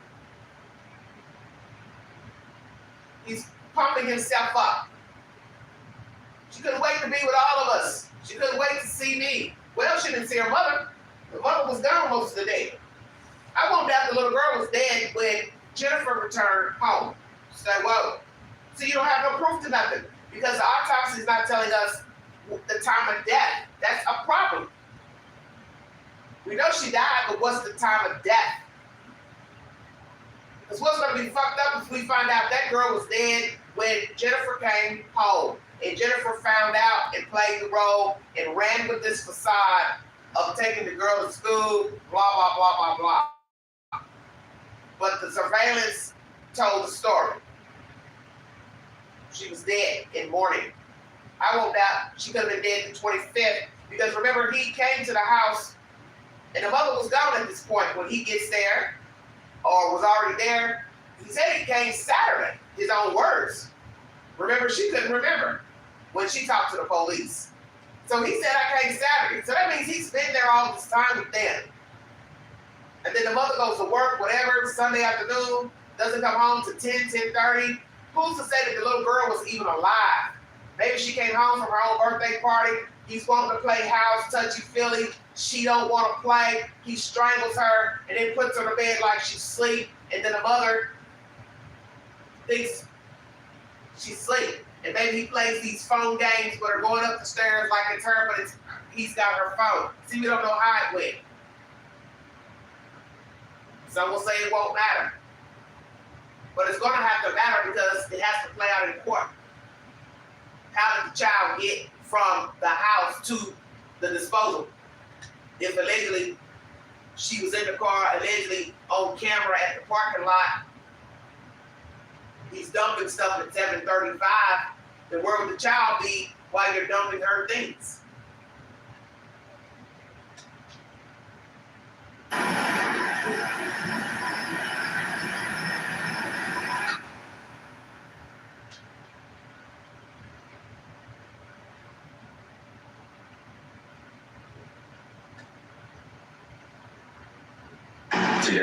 He's pumping himself up. She couldn't wait to be with all of us. She couldn't wait to see me. Well, she didn't see her mother. The mother was gone most of the day. I won't doubt the little girl was dead when Jennifer returned home. She said, whoa. So you don't have no proof to nothing because the autopsy is not telling us the time of death? That's a problem. We know she died, but what's the time of death? Because what's going to be fucked up if we find out that girl was dead when Jennifer came home, and Jennifer found out and played the role and ran with this facade of taking the girl to school, blah, blah, blah, blah, blah. But the surveillance told the story. She was dead in mourning. I won't doubt she could have been dead the 25th, because remember, he came to the house and the mother was gone at this point when he gets there, or was already there. He said he came Saturday, his own words. Remember, she couldn't remember when she talked to the police. So he said, I came Saturday. So that means he's been there all this time with them. And then the mother goes to work, whatever, Sunday afternoon, doesn't come home to 10, 10:30. Who's to say that the little girl was even alive? Maybe she came home from her own birthday party. He's wanting to play house, touchy-feely. She don't want to play. He strangles her and then puts her to bed like she's asleep. And then the mother thinks she's asleep. And maybe he plays these phone games where they're going up the stairs like it's her, but he's got her phone. See, we don't know how it went. Some will say it won't matter. But it's going to have to matter because it has to play out in court. How did the child get from the house to the disposal? If allegedly she was in the car, allegedly on camera at the parking lot, he's dumping stuff at 7:35, then where would the child be while you're dumping her things?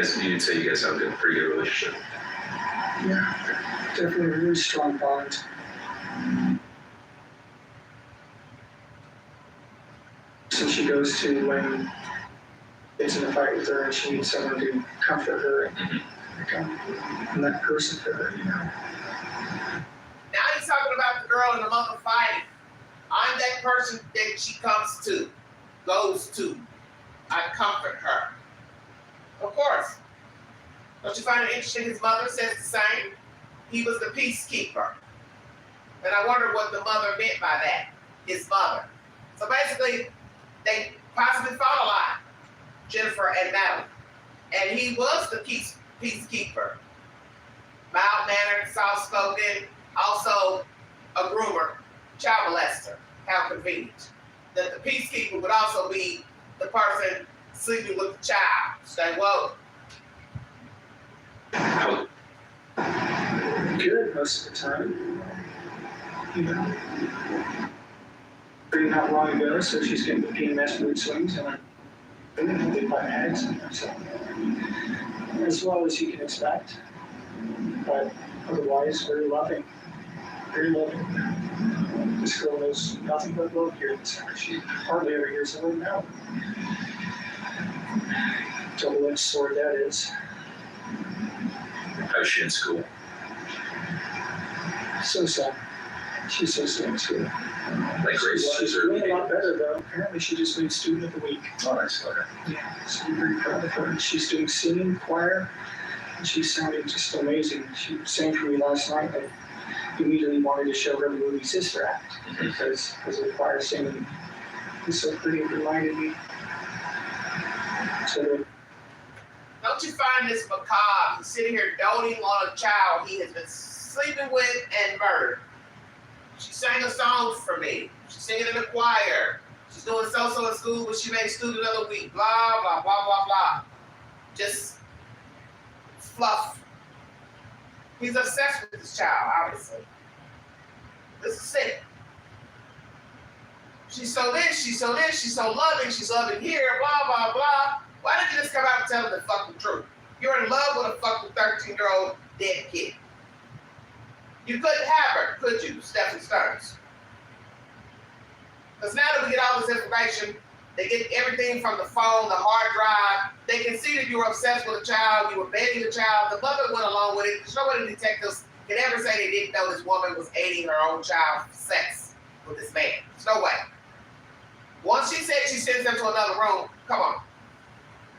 So you'd say you guys have a pretty good relationship. Yeah, definitely a really strong bond. So she goes to when it's in a fight with her and she needs someone to comfort her and that person for her, you know. Now he's talking about the girl and the mother fighting. I'm that person that she comes to, goes to. I comfort her. Of course. Don't you find it interesting? His mother says the same. He was the peacekeeper. And I wonder what the mother meant by that. His mother. So basically, they possibly fought a lot, Jennifer and Madeline. And he was the peacekeeper. Mild-mannered, soft-spoken, also a groomer, child molester. How convenient. That the peacekeeper would also be the person sleeping with the child. Stay woke. Good most of the time. You know. Pretty not long ago, so she's getting the PMS mood swings and I'm really by ads, so as well as you can expect. But otherwise, very loving. Very loving. This girl knows nothing but love here in this house. She hardly ever hears a word now. Double-edged sword that is. How's she in school? So. She's so sad in school. Like grades She's doing a lot better though. Apparently she just made student of the week. Oh, nice. Okay. Yeah, so I'm very proud of her. She's doing singing, choir, and she's sounding just amazing. She sang for me last night. I immediately wanted to show her the movie Sister Act because of the choir singing. It's so pretty. It reminded me. So, don't you find this macabre? He's sitting here doting on a child he has been sleeping with and murdered. She sang a song for me. She's singing in the choir. She's doing so-so in school, but she made student of the week. Blah, blah, blah, blah, blah. Just fluff. He's obsessed with this child, obviously. This is sick. She's so this, she's so this, she's so loving, she's loving here, blah, blah, blah. Why didn't you just come out and tell them the fucking truth? You're in love with a fucking 13-year-old dead kid. You couldn't have her, could you, Stephen STERNS? Because now that we get all this information, they get everything from the phone, the hard drive. They can see that you were obsessed with a child, you were begging the child. The mother went along with it. Because nobody detectives can ever say they didn't know this woman was aiding her own child for sex with this man. There's no way. Once she said she sends them to another room, come on.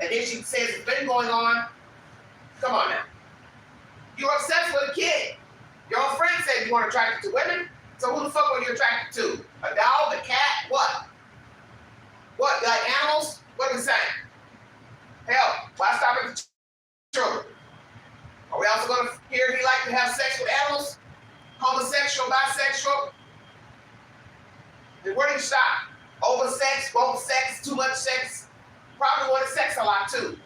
And then she says it's been going on. Come on now. You're obsessed with a kid. Your own friend said you weren't attracted to women. So who the fuck were you attracted to? A dog, a cat, what? What, like animals? What are we saying? Hell, why stop at the children? Are we also gonna hear he like to have sex with animals? Homosexual, bisexual? Then where do you stop? Oversex, won't sex, too much sex? Probably wanted sex a lot too.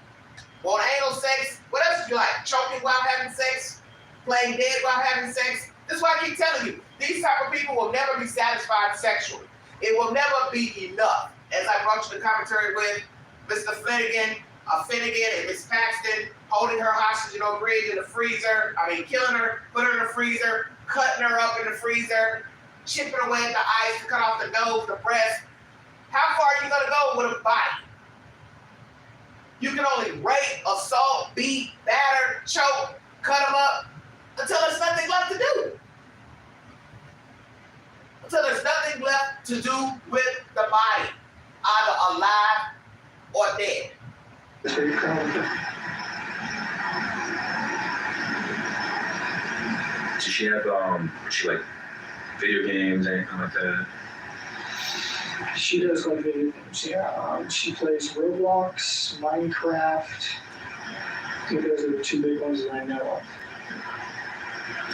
Want anal sex? What else do you like? Choking while having sex? Playing dead while having sex? This is why I keep telling you, these type of people will never be satisfied sexually. It will never be enough. As I brought you the commentary with Mr. Finnegan and Miss Paxton holding her hostage in Oak Ridge in the freezer. Killing her, putting her in the freezer, cutting her up in the freezer, chipping away at the ice to cut off the nose, the breast. How far are you gonna go with a body? You can only rape, assault, beat, batter, choke, cut them up until there's nothing left to do. Until there's nothing left to do with the body, either alive or dead. Did she have, like video games, anything like that? She does like video games, yeah. She plays Roblox, Minecraft. I think those are the two big ones that I know of.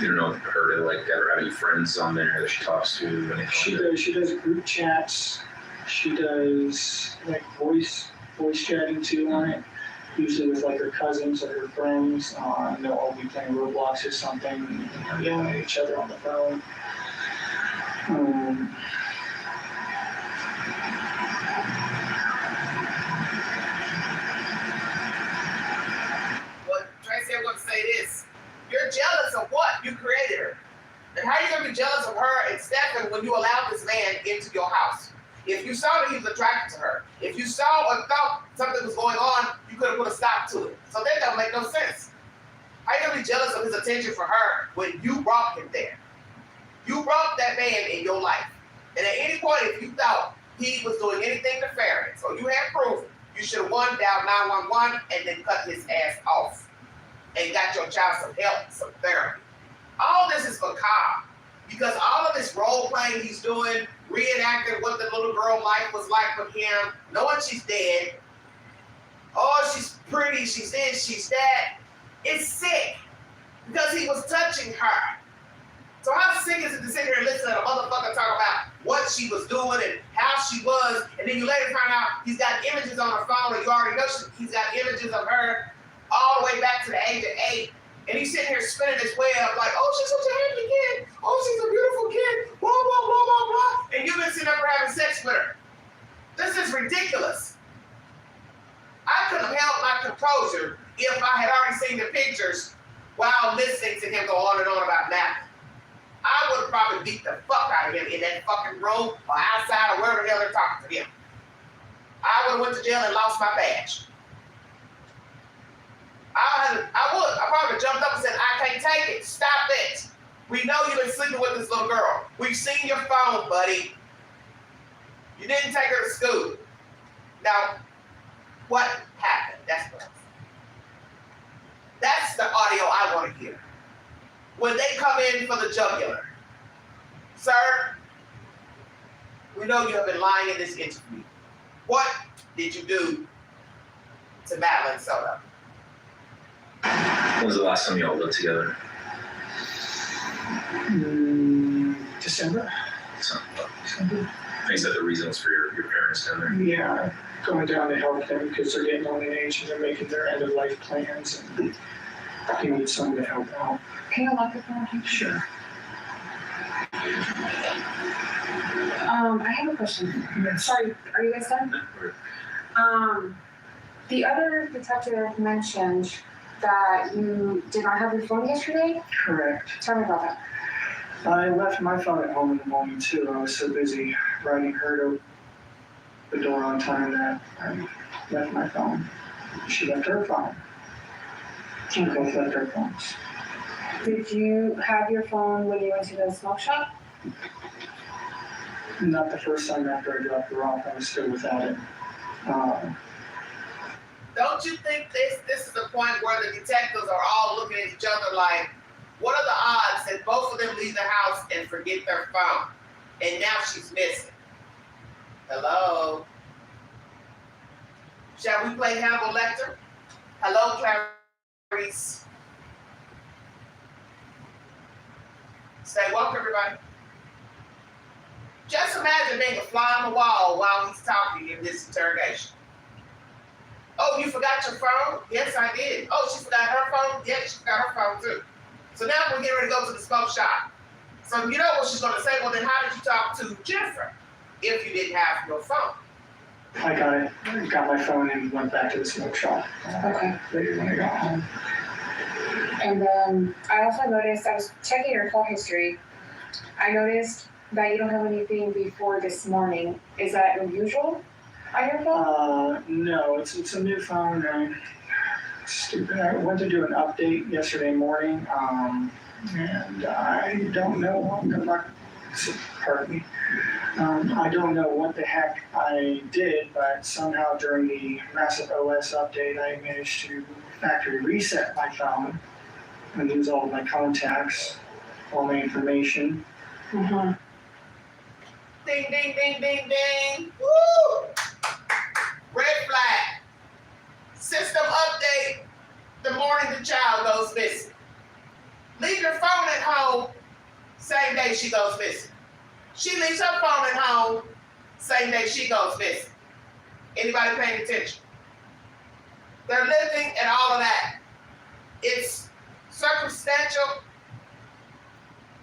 You don't know her to like ever have any friends on there that she talks to? Anything She does group chats. She does like voice chatting too on it. Usually with like her cousins or her friends. They'll all be playing Roblox or something, yelling at each other on the phone. Well, Tracy, I'm going to say this. You're jealous of what? You created her. And how are you going to be jealous of her and Stephen when you allowed this man into your house? If you saw that he was attracted to her, if you saw or thought something was going on, you could have put a stop to it. So that doesn't make no sense. How are you going to be jealous of his attention for her when you brought him there? You brought that man in your life. And at any point, if you thought he was doing anything nefarious or you had proof, you should have dialed 911 and then cut his ass off and got your child some help, some therapy. All this is macabre because all of this role playing he's doing, reenacting what the little girl life was like with him, knowing she's dead. Oh, she's pretty, she's this, she's that. It's sick because he was touching her. So how sick is it to sit here and listen to a motherfucker talk about what she was doing and how she was, and then you later find out he's got images on her phone, or you already know he's got images of her all the way back to the age of 8, and he's sitting here spinning his web like, oh, she's such a happy kid, oh, she's a beautiful kid, blah, blah, blah, blah, blah, and you've been sitting up here having sex with her. This is ridiculous. I could have held my composure if I had already seen the pictures while listening to him go on and on about napping. I would have probably beat the fuck out of him in that fucking room or outside or wherever the hell they're talking to him. I would have went to jail and lost my badge. I probably jumped up and said, I can't take it. Stop it. We know you've been sleeping with this little girl. We've seen your phone, buddy. You didn't take her to school. Now, what happened? That's the audio I want to hear. When they come in for the jugular, sir, we know you have been lying in this interview. What did you do to Madeline Soto? When was the last time y'all lived together? December. December. I think that the reason was for your parents down there. Yeah, going down to help them because they're getting on in age and they're making their end of life plans and they need someone to help out. Can you lock the phone? Sure. I have a question. Sorry, are you guys done? The other detective mentioned that you did not have your phone yesterday. Correct. Tell me about that. I left my phone at home in the morning too. I was so busy riding her to the door on time that I left my phone. She left her phone. She both left their phones. Did you have your phone when you went to the smoke shop? not the first time after I dropped her off, I was still without it. Don't you think this is the point where the detectives are all looking at each other like, what are the odds that both of them leave the house and forget their phone? And now she's missing. Hello? Shall we play Hannibal Lecter? Hello, Clarice. Say welcome, everybody. Just imagine being a fly on the wall while he's talking in this interrogation. Oh, you forgot your phone? Yes, I did. Oh, she forgot her phone? Yes, she forgot her phone too. So now we're getting ready to go to the smoke shop. So you know what she's going to say? Well, then how did you talk to Jennifer if you didn't have your phone? I got my phone and went back to the smoke shop. Okay. Later when I got home. And then I also noticed, I was checking your call history. I noticed that you don't have anything before this morning. Is that unusual on your phone? No, it's a new phone. Stupid. I went to do an update yesterday morning, and I don't know. Pardon me. I don't know what the heck I did, but somehow during the massive OS update, I managed to factory reset my phone and lose all of my contacts, all my information. Mm-hmm. Ding, ding, ding, ding, ding. Woo! Red flag. System update. The morning the child goes missing. Leave your phone at home. Same day she goes missing. She leaves her phone at home. Same day she goes missing. Anybody paying attention? They're living and all of that. It's circumstantial,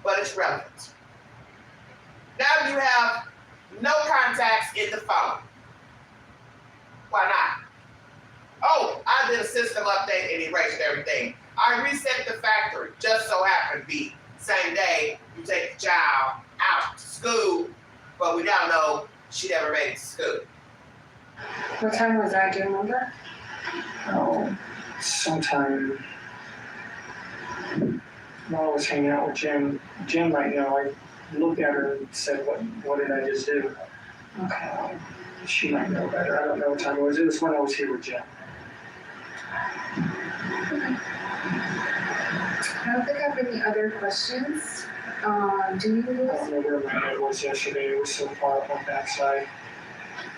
but it's relevant. Now you have no contacts in the phone. Why not? Oh, I did a system update and erased everything. I reset the factory. Just so happened to be same day you take the child out to school, but we now know she never made it to school. What time was that? Do you remember? Oh, sometime while I was hanging out with Jim might know. I looked at her and said, what did I just do? Okay. She might know better. I don't know what time it was. It was when I was here with Jim. I don't think I have any other questions. Do I don't know where my head was yesterday. It was so far up on that side.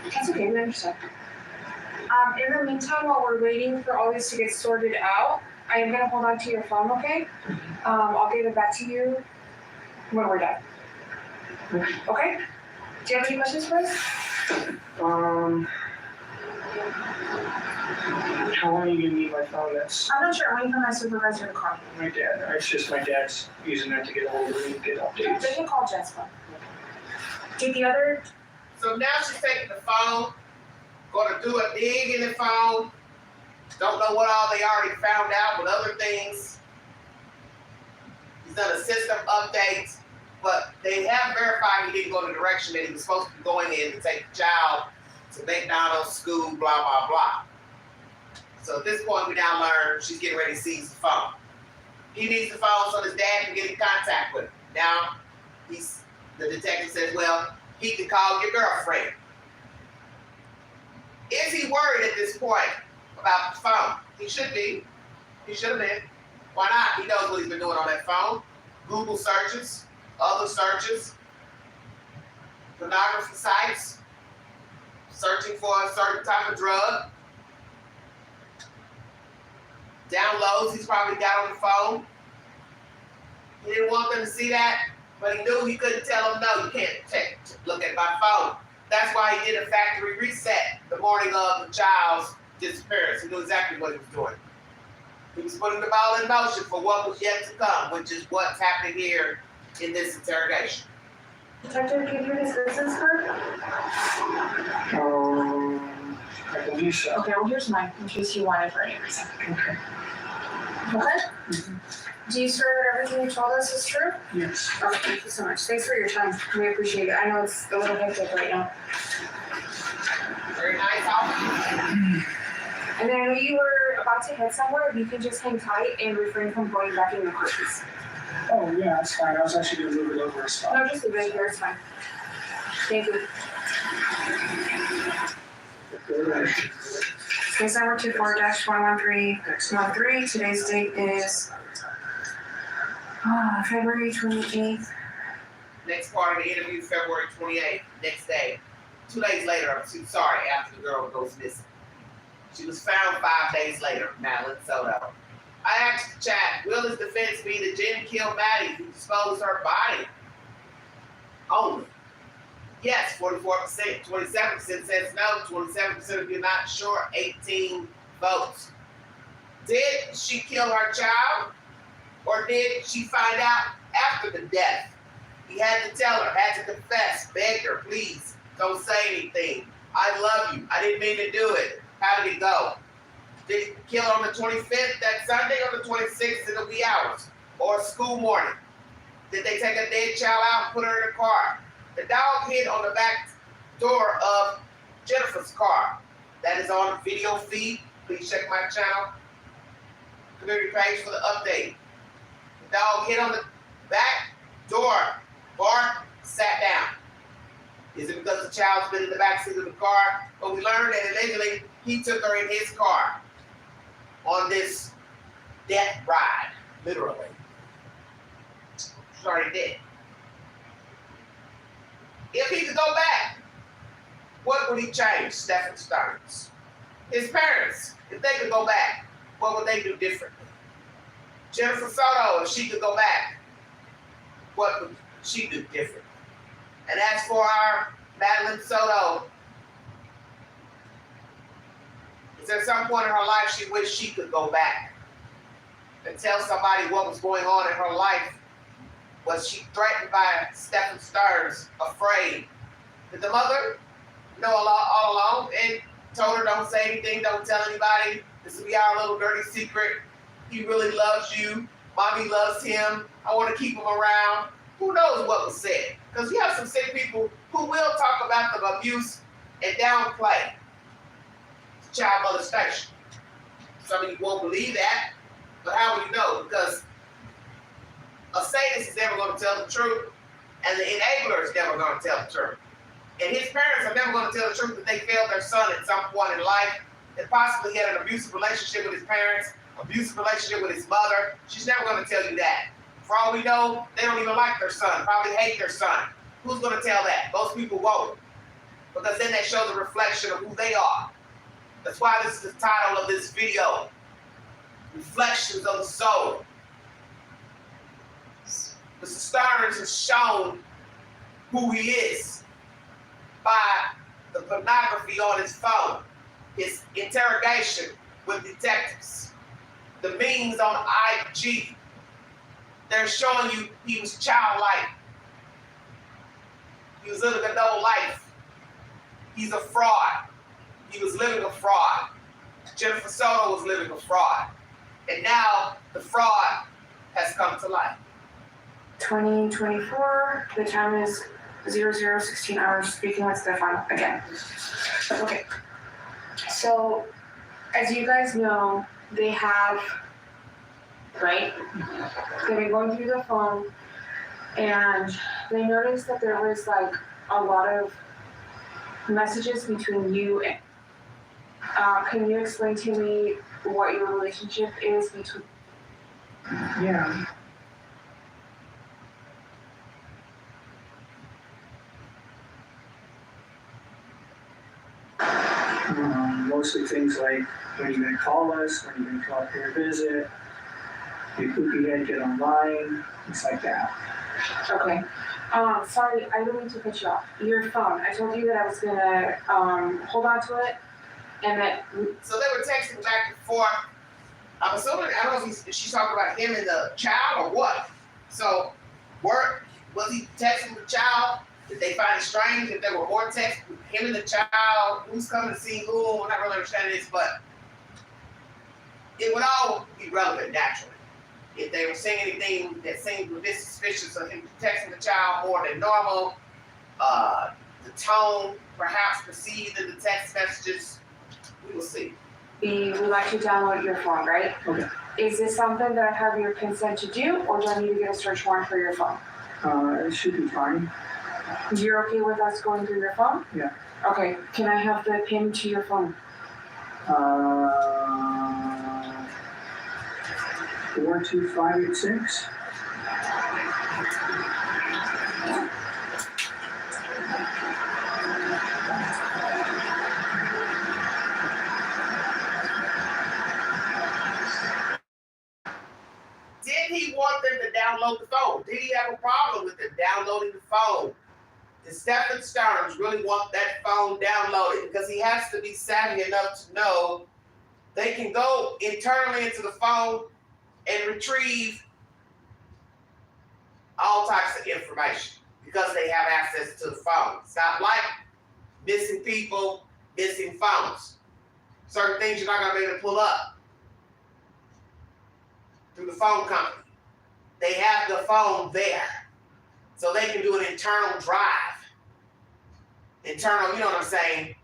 That's okay, we understand. In the meantime, while we're waiting for all this to get sorted out, I am gonna hold on to your phone, okay? I'll give it back to you when we're done. Okay? Do you have any questions for us? How long are you gonna need my phone? That's I'm not sure. I'm waiting for my supervisor to call me. my dad. It's just my dad's using that to get a hold of me and get updates. They can call Jess phone. Did the other? So now she's taking the phone, gonna do a dig in the phone. Don't know what all they already found out with other things. He's done a system update, but they have verified he didn't go the direction that he was supposed to be going in to take the child to McDonald's, school, blah, blah, blah. So at this point, we now learn she's getting ready to seize the phone. He needs the phone so his dad can get in contact with him. Now, the detective says, well, he can call your girlfriend. Is he worried at this point about the phone? He should be. He should have been. Why not? He knows what he's been doing on that phone. Google searches, other searches, pornography sites, searching for a certain type of drug. Downloads he's probably got on the phone. He didn't want them to see that, but he knew he couldn't tell them, no, you can't look at my phone. That's why he did a factory reset the morning of the child's disappearance. He knew exactly what he was doing. He was putting the ball in motion for what was yet to come, which is what's happening here in this interrogation. Detective, can you read his business card? I believe so. Okay, well here's mine, in case you want it for any reason. Okay. Okay? Do you swear that everything you told us is true? Yes. Oh, thank you so much. Thanks for your time. We appreciate it. I know it's a little hectic right now. Very nice officer. And then I know you were about to head somewhere. If you can just hang tight and refrain from going back in the car, please. Oh, yeah, that's fine. I was actually going to move it over a spot. No, just leave it here. It's fine. Thank you. Case number 24-11313. Today's date is February 28th. Next part of the interview, February 28th, next day. 2 days later, I'm too sorry, after the girl goes missing. She was found 5 days later, Madeline Soto. I asked the chat, will his defense be that Jen killed Maddie who disposed her body? Only. Yes, 44%, 27% says no, 27% of you not sure, 18 votes. Did she kill her child? Or did she find out after the death? He had to tell her, had to confess, begged her, please, don't say anything. I love you. I didn't mean to do it. How did it go? Did he kill her on the 25th, that Sunday, or the 26th in the wee hours? Or school morning? Did they take a dead child out and put her in a car? The dog hid on the back door of Jennifer's car. That is on the video feed. Please check my channel community page for the update. The dog hid on the back door. Bart sat down. Is it because the child's been in the backseat of the car? But we learned that allegedly he took her in his car on this death ride, literally. She's already dead. If he could go back, what would he change, Stephen Sterns? His parents, if they could go back, what would they do differently? Jennifer Soto, if she could go back, what would she do differently? And as for our Madeline Soto, is there some point in her life she wished she could go back and tell somebody what was going on in her life? Was she threatened by Stephen Sterns, afraid? Did the mother know all along and told her, don't say anything, don't tell anybody, this will be our little dirty secret. He really loves you. Mommy loves him. I want to keep him around. Who knows what was said? Because we have some sick people who will talk about the abuse and downplay child molestation. Some of you won't believe that, but how will you know? Because a sadist is never going to tell the truth, and the enabler is never going to tell the truth. And his parents are never going to tell the truth that they failed their son at some point in life, and possibly had an abusive relationship with his parents, abusive relationship with his mother. She's never going to tell you that. For all we know, they don't even like their son, probably hate their son. Who's going to tell that? Most people won't. Because then that shows a reflection of who they are. That's why this is the title of this video. Reflections of the Soul. Mr. Sterns has shown who he is by the pornography on his phone, his interrogation with detectives, the memes on IG. They're showing you he was childlike. He was living a double life. He's a fraud. He was living a fraud. Jennifer Soto was living a fraud. And now the fraud has come to light. 2024, the time is 0016 hours, speaking with Stefan again. Okay, so as you guys know, they have, right? They've been going through the phone and they noticed that there was like a lot of messages between you and, can you explain to me what your relationship is between? Yeah. Mostly things like when you're gonna call us, when you're gonna come up here and visit, your poopy head get online, things like that. Okay. Sorry, I don't mean to cut you off. Your phone. I told you that I was gonna hold on to it, and that. So they were texting back and forth. I'm assuming, I don't know if she's talking about him and the child or what. So, was he texting the child? Did they find it strange if there were more texts with him and the child? Who's coming to see who? I'm not really understanding this, but it would all be relevant naturally. If they were saying anything that seemed a bit suspicious of him texting the child more than normal, the tone perhaps perceived in the text messages, we will see. We would like to download your phone, right? Okay. Is this something that I have your consent to do, or do I need to get a search warrant for your phone? It should be fine. You're okay with us going through your phone? Yeah. Okay, can I have the PIN to your phone? 42586. Did he want them to download the phone? Did he have a problem with them downloading the phone? Did Stephen Sterns really want that phone downloaded? Because he has to be savvy enough to know they can go internally into the phone and retrieve all types of information because they have access to the phone. It's not like missing people, missing phones. Certain things you're not going to be able to pull up through the phone company. They have the phone there. So they can do an internal drive. Internal, you know what I'm saying?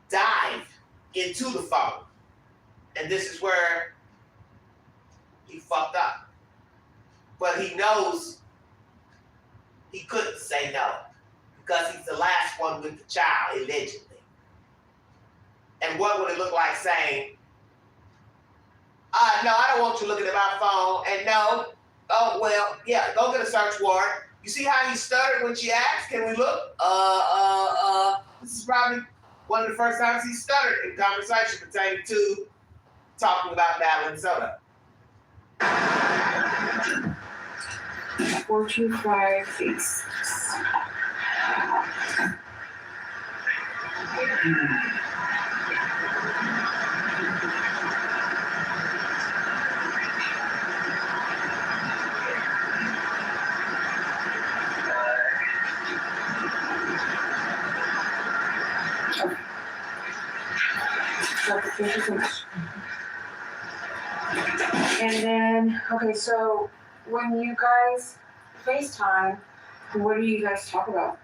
Dive into the phone. And this is where he fucked up. But he knows he couldn't say no because he's the last one with the child, allegedly. And what would it look like saying, no, I don't want you looking at my phone, and no, oh, well, yeah, go get a search warrant. You see how he stuttered when she asked, can we look? This is probably one of the first times he stuttered in conversation pertaining to talking about battling soda. 42586. Thank you so much. And then, okay, so when you guys FaceTime, what do you guys talk about?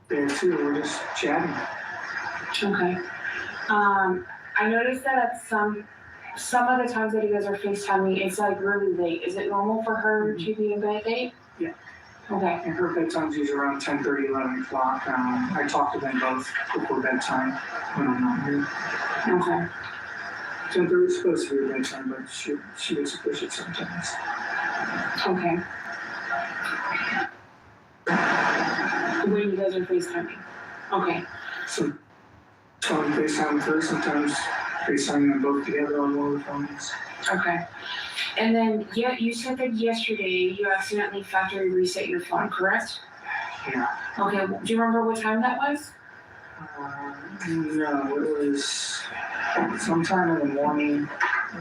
There too, we're just chatting. Okay. I noticed that at some of the times that you guys are FaceTiming, it's like really late. Is it normal for her to be in bed late? Yeah. Okay. And her bedtime's usually around 10:30, 11 o'clock. I talk to them both before bedtime when I'm not here. Okay. 10:30 is supposed to be her bedtime, but she gets to push it sometimes. Okay. When you guys are FaceTiming? Okay. So, phone FaceTime with her, sometimes FaceTime them both together on one of the phones. Okay. And then, yeah, you said that yesterday you accidentally factory reset your phone, correct? Yeah. Okay. Do you remember what time that was? No, it was sometime in the morning.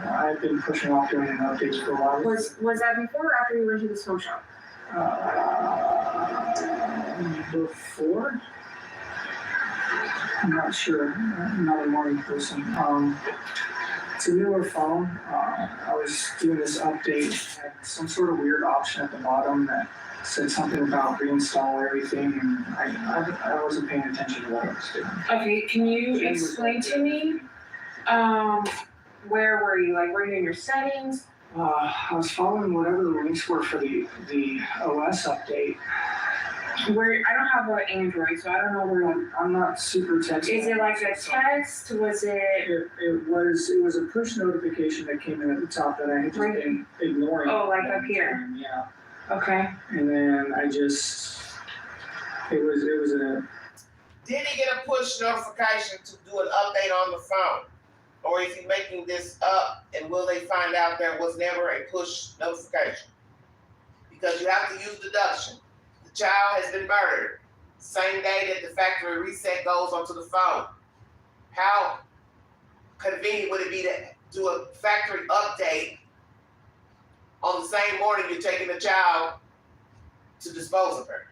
I've been pushing off doing an update for a while. Was that before or after you went to the smoke shop? Before? I'm not sure. I'm not a morning person. It's a newer phone. I was doing this update. It had some sort of weird option at the bottom that said something about reinstall everything, and I wasn't paying attention to what I was doing. Okay, can you explain to me, where were you? Like, were you in your settings? I was following whatever the links were for the OS update. Where I don't have an Android, so I don't know where. I'm not super tech. Is it like a text? Was it? It was a push notification that came in at the top that I had just been ignoring. Oh, like up here. Yeah. Okay. And then it was a. Did he get a push notification to do an update on the phone? Or is he making this up, and will they find out there was never a push notification? Because you have to use deduction. The child has been murdered. Same day that the factory reset goes onto the phone. How convenient would it be to do a factory update on the same morning you're taking the child to dispose of her?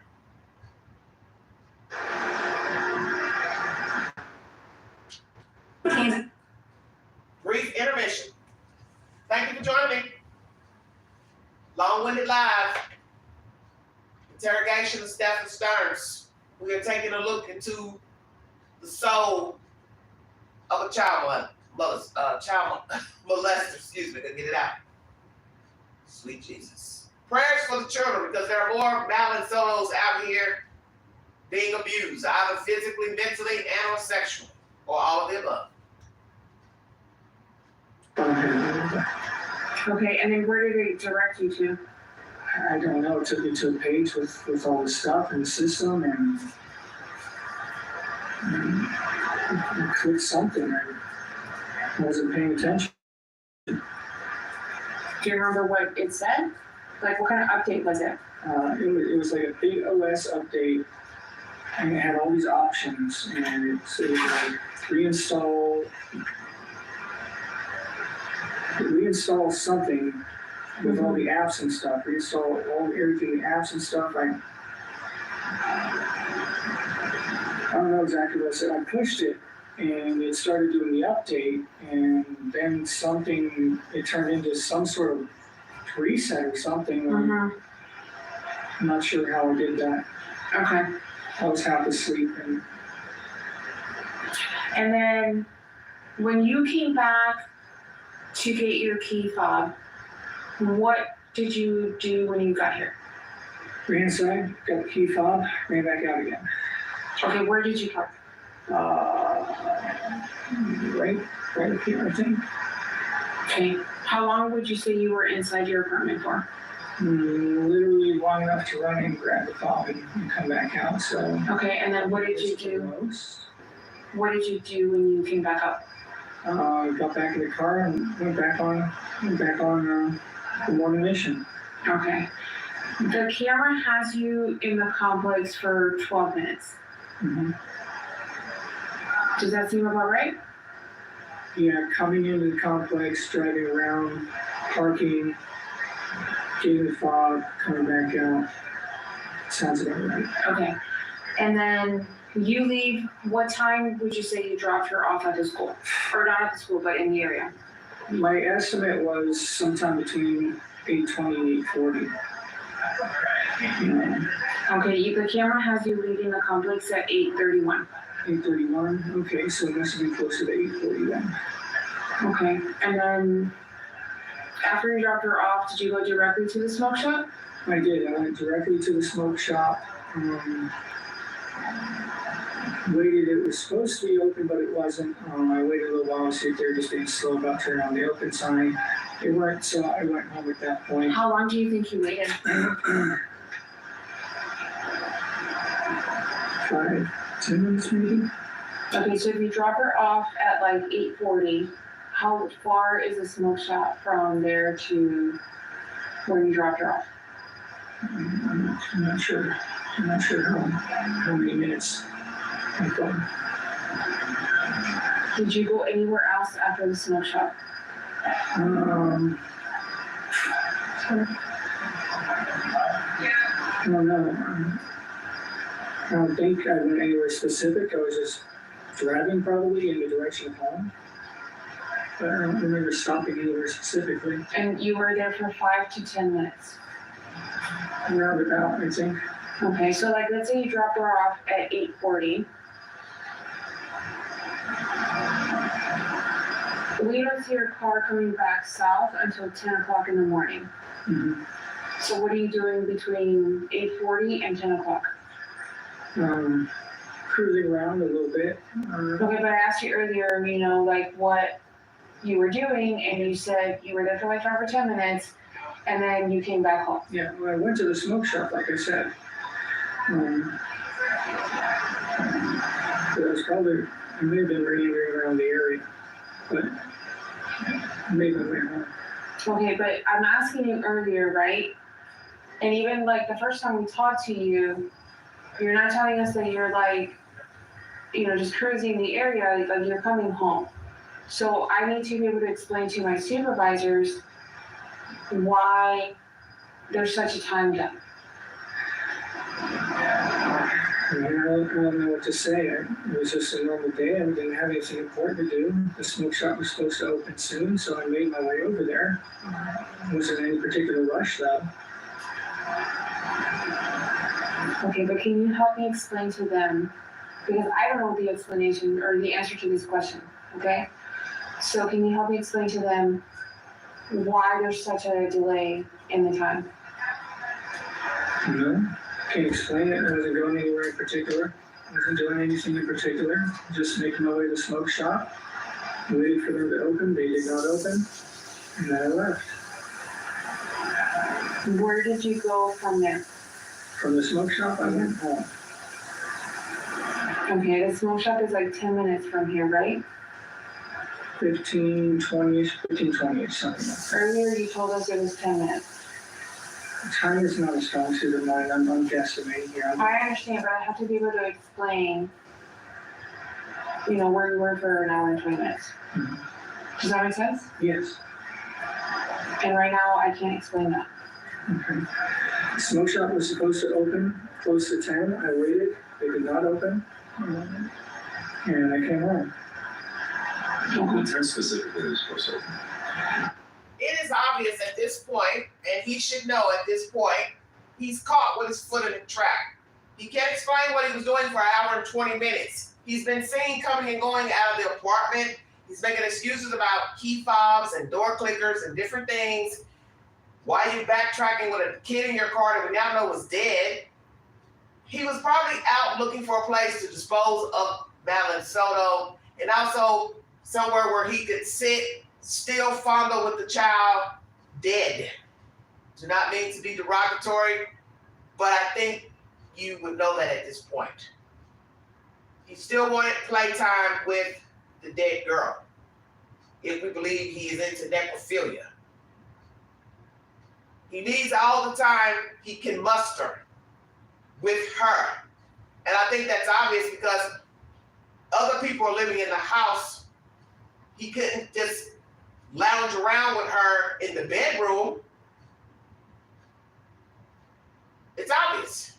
Brief intermission. Thank you for joining me. Long-winded live. Interrogation of Stephen Sterns. We are taking a look into the soul of a child molester. Excuse me, to get it out. Sweet Jesus. Prayers for the children, because there are more Malincellos out here being abused, either physically, mentally, and or sexually, or all of the above. Okay, and then where did they direct you to? I don't know, it took me to a page with all the stuff in the system and I clicked something. I wasn't paying attention. Do you remember what it said? Like, what kind of update was it? It was like a big OS update, and it had all these options, and it was like reinstall something with all the apps and stuff. Reinstall everything, the apps and stuff. I don't know exactly what it said. I pushed it, and it started doing the update, and then it turned into some sort of reset or something. I'm not sure how I did that. Okay. I was half asleep. And then when you came back to get your key fob, what did you do when you got here? Ran inside, got the key fob, ran back out again. Okay, where did you park? Right up here, I think. Okay. How long would you say you were inside your apartment for? Literally long enough to run in, grab the fob, and come back out. So. Okay, and then what did you do? What did you do when you came back up? Got back in the car and went back on the morning mission. Okay. The camera has you in the complex for 12 minutes. Mm-hmm. Does that seem about right? Yeah, coming into the complex, driving around, parking, getting the fob, coming back out. Sounds about right. Okay. And then you leave, what time would you say you dropped her off at the school? Or not at the school, but in the area? My estimate was sometime between 8:20 and 8:40. Okay, the camera has you leaving the complex at 8:31. 8:31, okay, so it must have been closer to 8:40 then. Okay, and then after you dropped her off, did you go directly to the smoke shop? I did, I went directly to the smoke shop. Waited, it was supposed to be open, but it wasn't. I waited a little while, sit there just being slow about turning on the open sign. It worked, so I went home at that point. How long do you think you waited? 5-10 minutes maybe. Okay, so if you drop her off at like 8:40, how far is the smoke shop from there to where you dropped her off? I'm not sure. I'm not sure how many minutes I've gone. Did you go anywhere else after the smoke shop? I don't know. I don't think I went anywhere specific. I was just driving probably in the direction of home. But I don't remember stopping anywhere specifically. And you were there for 5 to 10 minutes? Around about, I think. Okay, so like let's say you dropped her off at 8:40. We don't see your car coming back south until 10 o'clock in the morning. Mm-hmm. So what are you doing between 8:40 and 10 o'clock? Cruising around a little bit. Okay, but I asked you earlier, like what you were doing, and you said you were there for like 5 or 10 minutes, and then you came back home. Yeah, well, I went to the smoke shop, like I said. I may have been meandering around the area, but I made my way home. Okay, but I'm asking you earlier, right? And even like the first time we talked to you, you're not telling us that you're like, just cruising the area, like you're coming home. So I need to be able to explain to my supervisors why there's such a time gap. I don't know what to say. It was just a normal day. I didn't have anything important to do. The smoke shop was supposed to open soon, so I made my way over there. Wasn't in any particular rush though. Okay, but can you help me explain to them, because I don't know the explanation or the answer to this question, okay? So can you help me explain to them why there's such a delay in the time? No, can't explain it. I wasn't going anywhere in particular. I wasn't doing anything in particular. Just making my way to the smoke shop. Waited for them to open. They did not open. And then I left. Where did you go from there? From the smoke shop, I went home. Okay, the smoke shop is like 10 minutes from here, right? 15, 20, something like that. Earlier you told us it was 10 minutes. Time is not a strong suit of mine. I'm guesstimating here. I understand, but I have to be able to explain, where you were for an hour and 20 minutes. Mhm. Does that make sense? Yes. And right now, I can't explain that. Okay. The smoke shop was supposed to open close to 10. I waited. They did not open. And I came home. What time specifically was supposed to open? It is obvious at this point, and he should know at this point, he's caught with his foot in the trap. He can't explain what he was doing for an hour and 20 minutes. He's been seen coming and going out of the apartment. He's making excuses about key fobs and door clickers and different things. Why are you backtracking with a kid in your car that we now know was dead? He was probably out looking for a place to dispose of Madeline Soto, and also somewhere where he could sit, still fondle with the child, dead. Do not mean to be derogatory, but I think you would know that at this point. He still wanted playtime with the dead girl, if we believe he is into necrophilia. He needs all the time he can muster with her. And I think that's obvious because other people are living in the house. He couldn't just lounge around with her in the bedroom. It's obvious.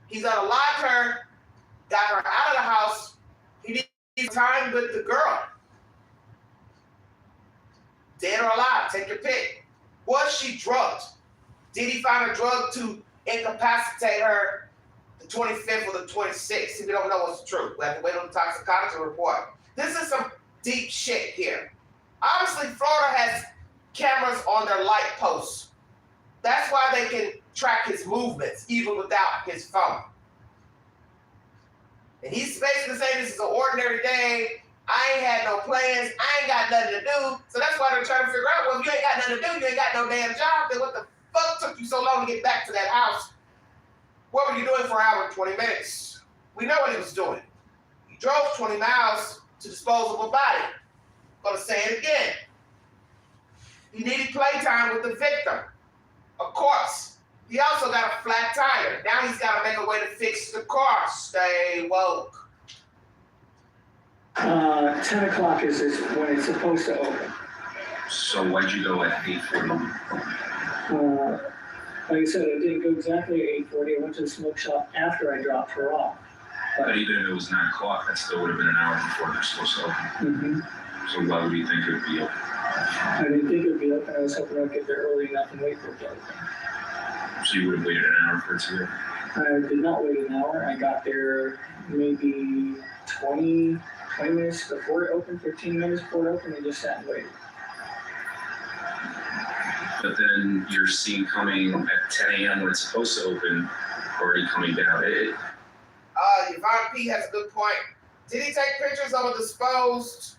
He's unalived her, got her out of the house. He needs time with the girl. Dead or alive, take your pick. Was she drugged? Did he find a drug to incapacitate her the 25th or the 26th? We don't know what's true. We have to wait on the toxicology report. This is some deep shit here. Obviously, Florida has cameras on their light posts. That's why they can track his movements, even without his phone. And he's basically saying this is an ordinary day. I ain't had no plans. I ain't got nothing to do. So that's why they're trying to figure out, well, if you ain't got nothing to do, you ain't got no damn job, then what the fuck took you so long to get back to that house? What were you doing for an hour and 20 minutes? We know what he was doing. He drove 20 miles to dispose of a body. I'm gonna say it again. He needed playtime with the victim. Of course. He also got a flat tire. Now he's got to make a way to fix the car. Stay woke. 10 o'clock is when it's supposed to open. So why'd you go at 8:40? Like I said, I didn't go exactly at 8:40. I went to the smoke shop after I dropped her off. But even if it was 9 o'clock, that still would have been an hour before they're supposed to open. Mm-hmm. So why would you think it would be open? I didn't think it would be open. I was hoping I'd get there early enough and wait for it to open. So you would have waited an hour for it to open? I did not wait an hour. I got there maybe 20 minutes before it opened, 15 minutes before it opened, and just sat and waited. But then you're seen coming at 10 a.m. when it's supposed to open, already coming down. Yvonne P. has a good point. Did he take pictures of a disposed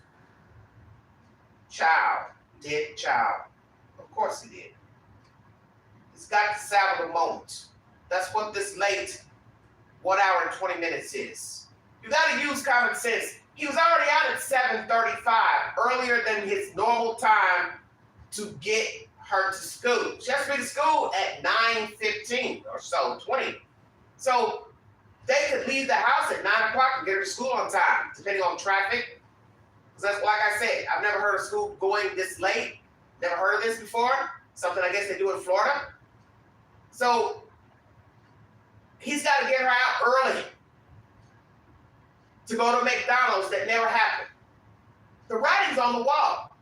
child? Dead child. Of course he did. He's got to savor the moment. That's what this late 1 hour and 20 minutes is. You gotta use common sense. He was already out at 7:35, earlier than his normal time to get her to school. She has to be to school at 9:15 or so, 20. So they could leave the house at 9 o'clock and get her to school on time, depending on traffic. Because that's, like I said, I've never heard of school going this late. Never heard of this before. Something I guess they do in Florida. So he's got to get her out early to go to McDonald's. That never happened. The writing's on the wall.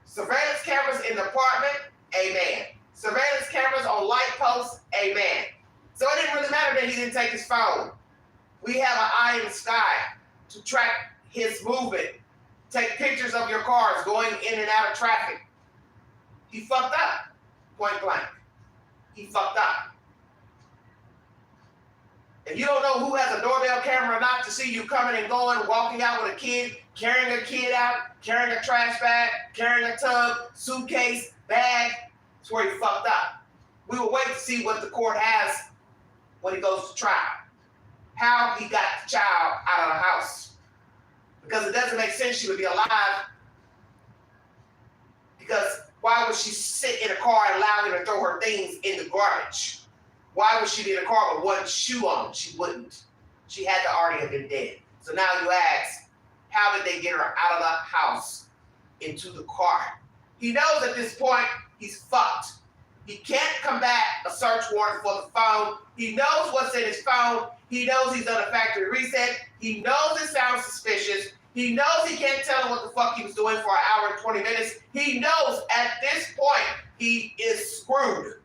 Surveillance cameras in the apartment, amen. Surveillance cameras on light posts, amen. So it didn't really matter that he didn't take his phone. We have an eye in the sky to track his movement, take pictures of your cars going in and out of traffic. He fucked up. Point blank. He fucked up. If you don't know who has a doorbell camera or not to see you coming and going, walking out with a kid, carrying a kid out, carrying a trash bag, carrying a tub, suitcase, bag, that's where he fucked up. We will wait to see what the court has when he goes to trial. How he got the child out of the house. Because it doesn't make sense she would be alive. Because why would she sit in a car and allow him to throw her things in the garbage? Why would she be in a car with one shoe on? She wouldn't. She had to already have been dead. So now you ask, how did they get her out of the house into the car? He knows at this point he's fucked. He can't combat a search warrant for the phone. He knows what's in his phone. He knows he's done a factory reset. He knows it sounds suspicious. He knows he can't tell him what the fuck he was doing for an hour and 20 minutes. He knows at this point he is screwed.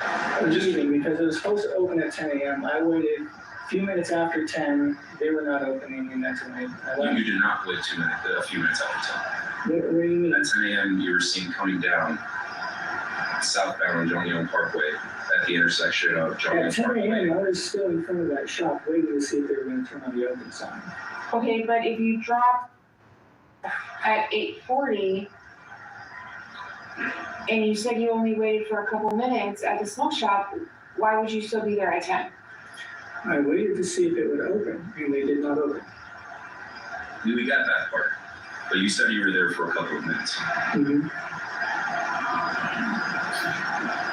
I'm just kidding, because it was supposed to open at 10 a.m. I waited a few minutes after 10. They were not opening, and that's when I left. You did not wait a few minutes after 10. What do you mean? At 10 a.m., you were seen coming down southbound on Jonyon Parkway at the intersection of At Jonyon 10 Parkway. a.m., I was still in front of that shop waiting to see if they were going to turn on the open sign. Okay, but if you drop at 8:40 and you said you only waited for a couple minutes at the smoke shop, why would you still be there at 10? I waited to see if it would open, and they did not open. We got that part, but you said you were there for a couple of minutes. Mm-hmm.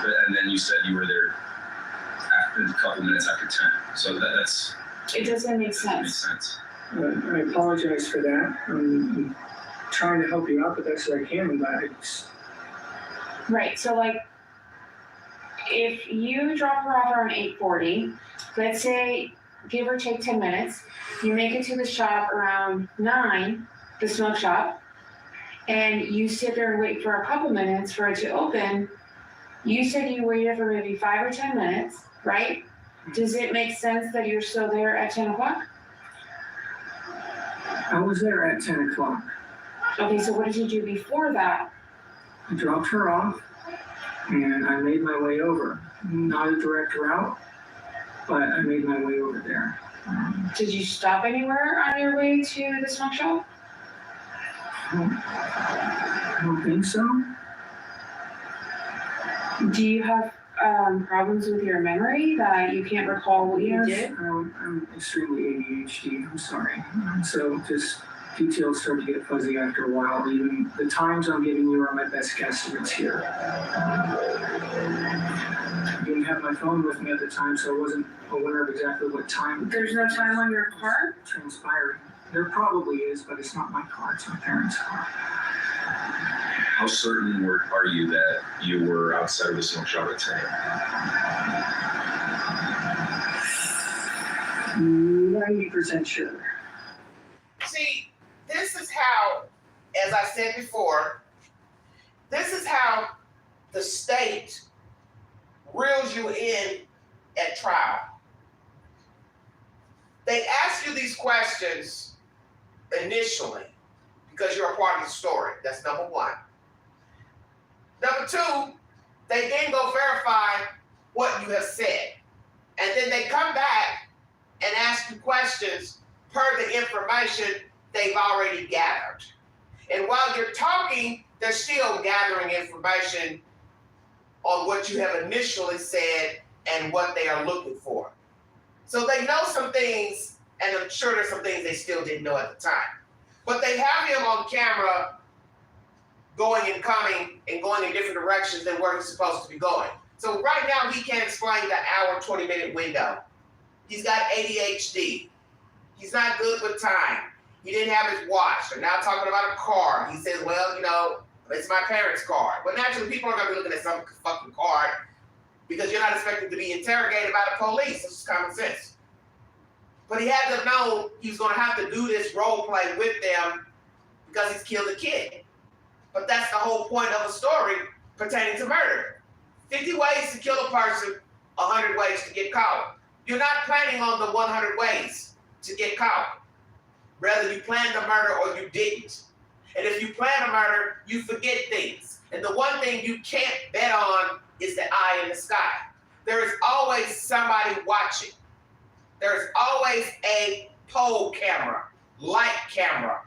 And then you said you were there after a couple minutes after 10. So that's It doesn't make doesn't make sense. sense. I apologize for that. I'm trying to help you out the best that I can, but Right, so like, if you drop her off around 8:40, let's say, give or take 10 minutes, you make it to the shop around 9, the smoke shop, and you sit there and wait for a couple minutes for it to open. You said you waited for maybe 5 or 10 minutes, right? Does it make sense that you're still there at 10 o'clock? I was there at 10 o'clock. Okay, so what did you do before that? I dropped her off, and I made my way over. Not a direct route, but I made my way over there. Did you stop anywhere on your way to the smoke shop? I don't think so. Do you have problems with your memory that you can't recall what you Yes, did? I'm extremely ADHD. I'm sorry. So just details start to get fuzzy after a while. Even the times I'm giving you are my best guesstimates here. I didn't have my phone with me at the time, so I wasn't aware of exactly what time. There's no time on your car? Transpiring. There probably is, but it's not my car. It's my parents' car. How certain are you that you were outside of the smoke shop at 10 a.m.? 90% sure. See, this is how, as I said before, this is how the state reels you in at trial. They ask you these questions initially because you're a part of the story. That's number one. Number two, they then go verify what you have said. And then they come back and ask you questions per the information they've already gathered. And while you're talking, they're still gathering information on what you have initially said and what they are looking for. So they know some things, and I'm sure there's some things they still didn't know at the time. But they have him on camera going and coming and going in different directions than where he's supposed to be going. So right now he can't explain the hour, 20-minute window. He's got ADHD. He's not good with time. He didn't have his watch. They're now talking about a car. He says, well, you know, it's my parents' car. But naturally, people are going to be looking at some fucking card because you're not expected to be interrogated by the police. This is common sense. But he had to know he was going to have to do this role play with them because he's killed a kid. But that's the whole point of a story pertaining to murder. 50 ways to kill a person, 100 ways to get caught. You're not planning on the 100 ways to get caught. Whether you planned the murder or you didn't. And if you plan a murder, you forget things. And the one thing you can't bet on is the eye in the sky. There is always somebody watching. There's always a pole camera, light camera,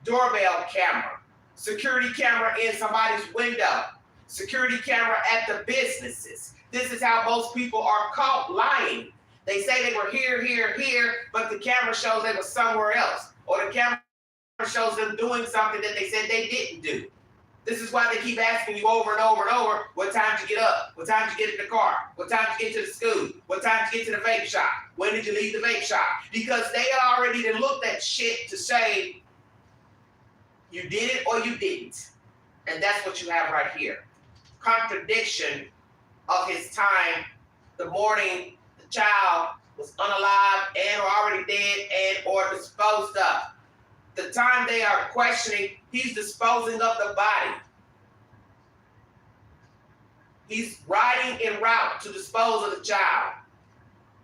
doorbell camera, security camera in somebody's window, security camera at the businesses. This is how most people are caught lying. They say they were here, but the camera shows they were somewhere else. Or the camera shows them doing something that they said they didn't do. This is why they keep asking you over and over and over, what time did you get up? What time did you get in the car? What time did you get to the school? What time did you get to the vape shop? When did you leave the vape shop? Because they already done looked at shit to say you did it or you didn't. And that's what you have right here. Contradiction of his time, the morning the child was unalive and or already dead and or disposed of. The time they are questioning, he's disposing of the body. He's riding en route to dispose of the child.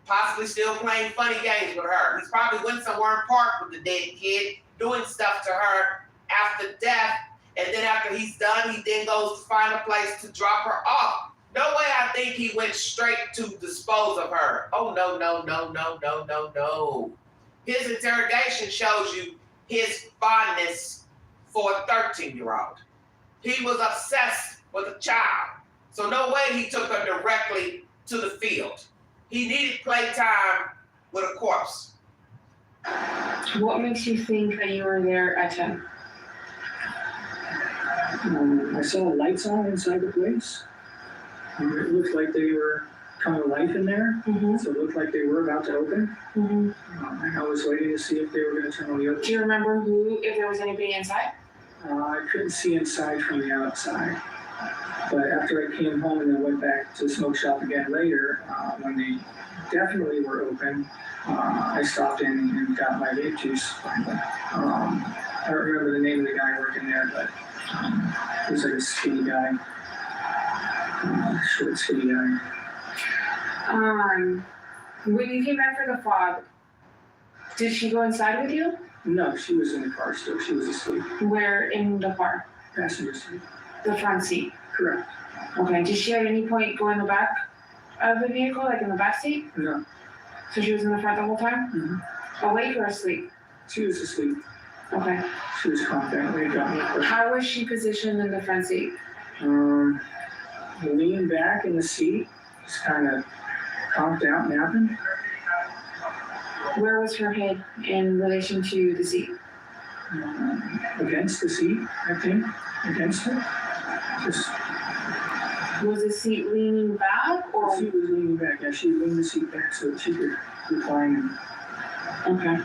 Possibly still playing funny games with her. He's probably went somewhere and parked with the dead kid, doing stuff to her after death. And then after he's done, he then goes to find a place to drop her off. No way I think he went straight to dispose of her. Oh, no. His interrogation shows you his fondness for a 13-year-old. He was obsessed with a child. So no way he took her directly to the field. He needed playtime with a corpse. What makes you think that you were there at 10? I saw lights on inside the place. It looked like they were kind of life in there. Mm-hmm. So it looked like they were about to open. Mm-hmm. And I was waiting to see if they were going to turn on the other. Do you remember if there was anybody inside? I couldn't see inside from the outside. But after I came home and then went back to the smoke shop again later, when they definitely were open, I stopped in and got my vape juice finally. I don't remember the name of the guy working there, but he was like a skinny guy. Short, skinny guy. When you came back for the fob, did she go inside with you? No, she was in the car still. She was asleep. Where in the car? Passenger seat. The front seat? Correct. Okay, did she at any point go in the back of the vehicle, like in the back seat? No. So she was in the front the whole time? Mm-hmm. Awake or asleep? She was asleep. Okay. She was confident. How was she positioned in the front seat? Leaned back in the seat, just kind of conked out, napping. Where was her head in relation to the seat? Against the seat, I think. Against it. Just. Was the seat leaning back or? The seat was leaning back. Yeah, she leaned the seat back so that she could recline. Okay.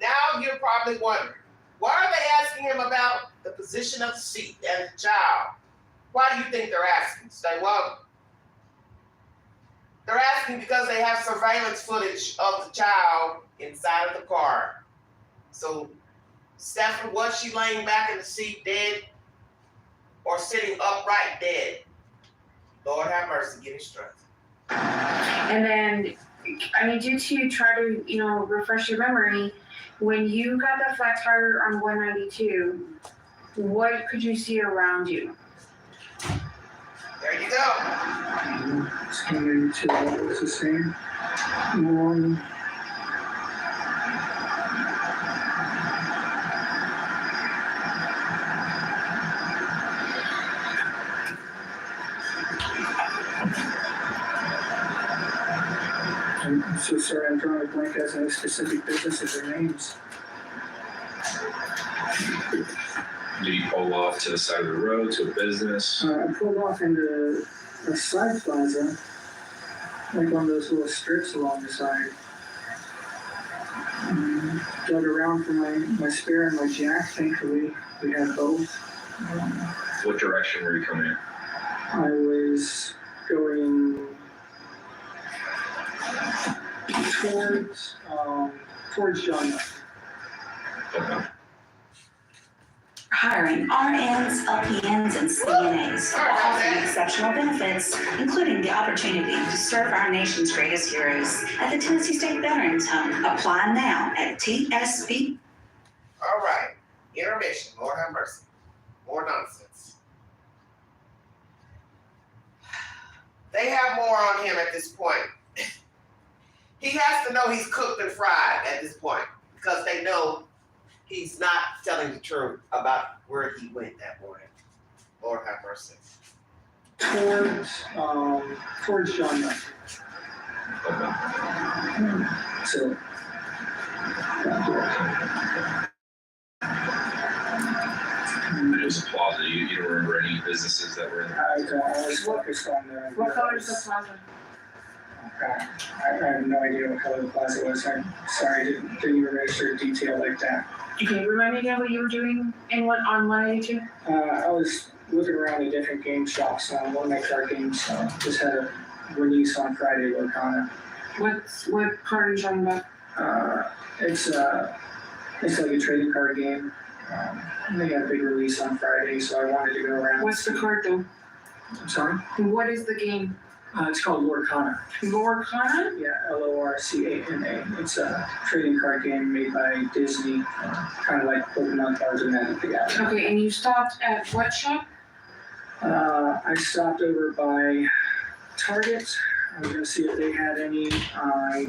Now you're probably wondering, why are they asking him about the position of the seat and the child? Why do you think they're asking? Say, well, they're asking because they have surveillance footage of the child inside of the car. So, Stephanie, was she laying back in the seat dead or sitting upright dead? Lord have mercy, give me strength. And then I need you to try to, refresh your memory. When you got the flat tire on 192, what could you see around you? There you go. It's coming to it's the same. I'm so sorry, I'm drawing a blank as no specific businesses or names. Did you pull off to the side of the road to a business? I pulled off into a side plaza, like one of those little strips along the side. Dug around for my spare and my jack, thankfully. We had both. What direction were you coming in? I was going towards John Young. Okay. Hiring RNs, LPNs, and CNAs while offering exceptional benefits, including the opportunity to serve our nation's greatest heroes at the Tennessee State Veterans Home. Apply now at TSP. All right. Intermission. Lord have mercy. More nonsense. They have more on him at this point. He has to know he's cooked and fried at this point because they know he's not telling the truth about where he went that morning. Lord have mercy. Towards John Knight. So, It was a plaza. You don't remember any businesses that were in there? I was focused on the. What color is the plaza? I have no idea what color the plaza was. I'm sorry, didn't even register detail like that. Okay, remind me again what you were doing and what on 182? I was looking around at different game shops. One of my card games just had a release on Friday, Lorcana. What card are you talking about? It's like a trading card game. They got a big release on Friday, so I wanted to go around. What's the card though? I'm sorry? What is the game? It's called Lorcana. Lorcana? Yeah, Lorcana. It's a trading card game made by Disney, kind of like Pokemon cards and Magic the Gathering. Okay, and you stopped at what shop? I stopped over by Target. I was going to see if they had any. I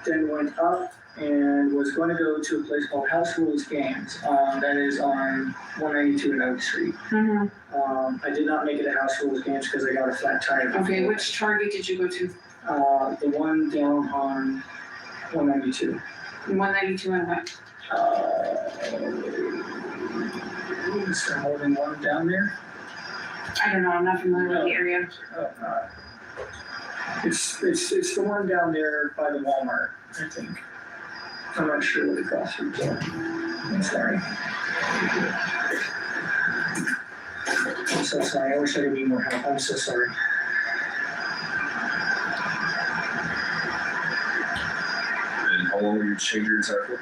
then went up and was going to go to a place called House Rules Games. That is on 192 and Oak Street. Mm-hmm. I did not make it to House Rules Games because I got a flat tire. Okay, which Target did you go to? The one down on 192. 192 and what? Is there more than one down there? I don't know, I'm not familiar with the area. It's the one down there by the Walmart, I think. I'm not sure what the cross streets are. I'm sorry. I'm so sorry. I wish I could be more help. I'm so sorry. And how long were you changing your tire for?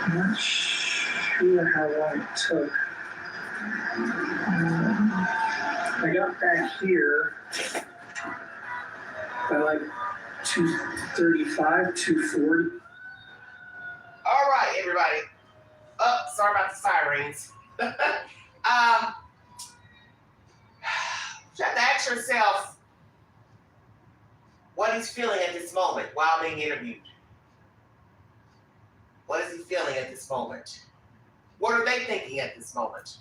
I'm not sure how long it took. I got back here by like 2:35, 2:40. All right, everybody. Oh, sorry about the sirens. You have to ask yourself what he's feeling at this moment while being interviewed. What is he feeling at this moment? What are they thinking at this moment?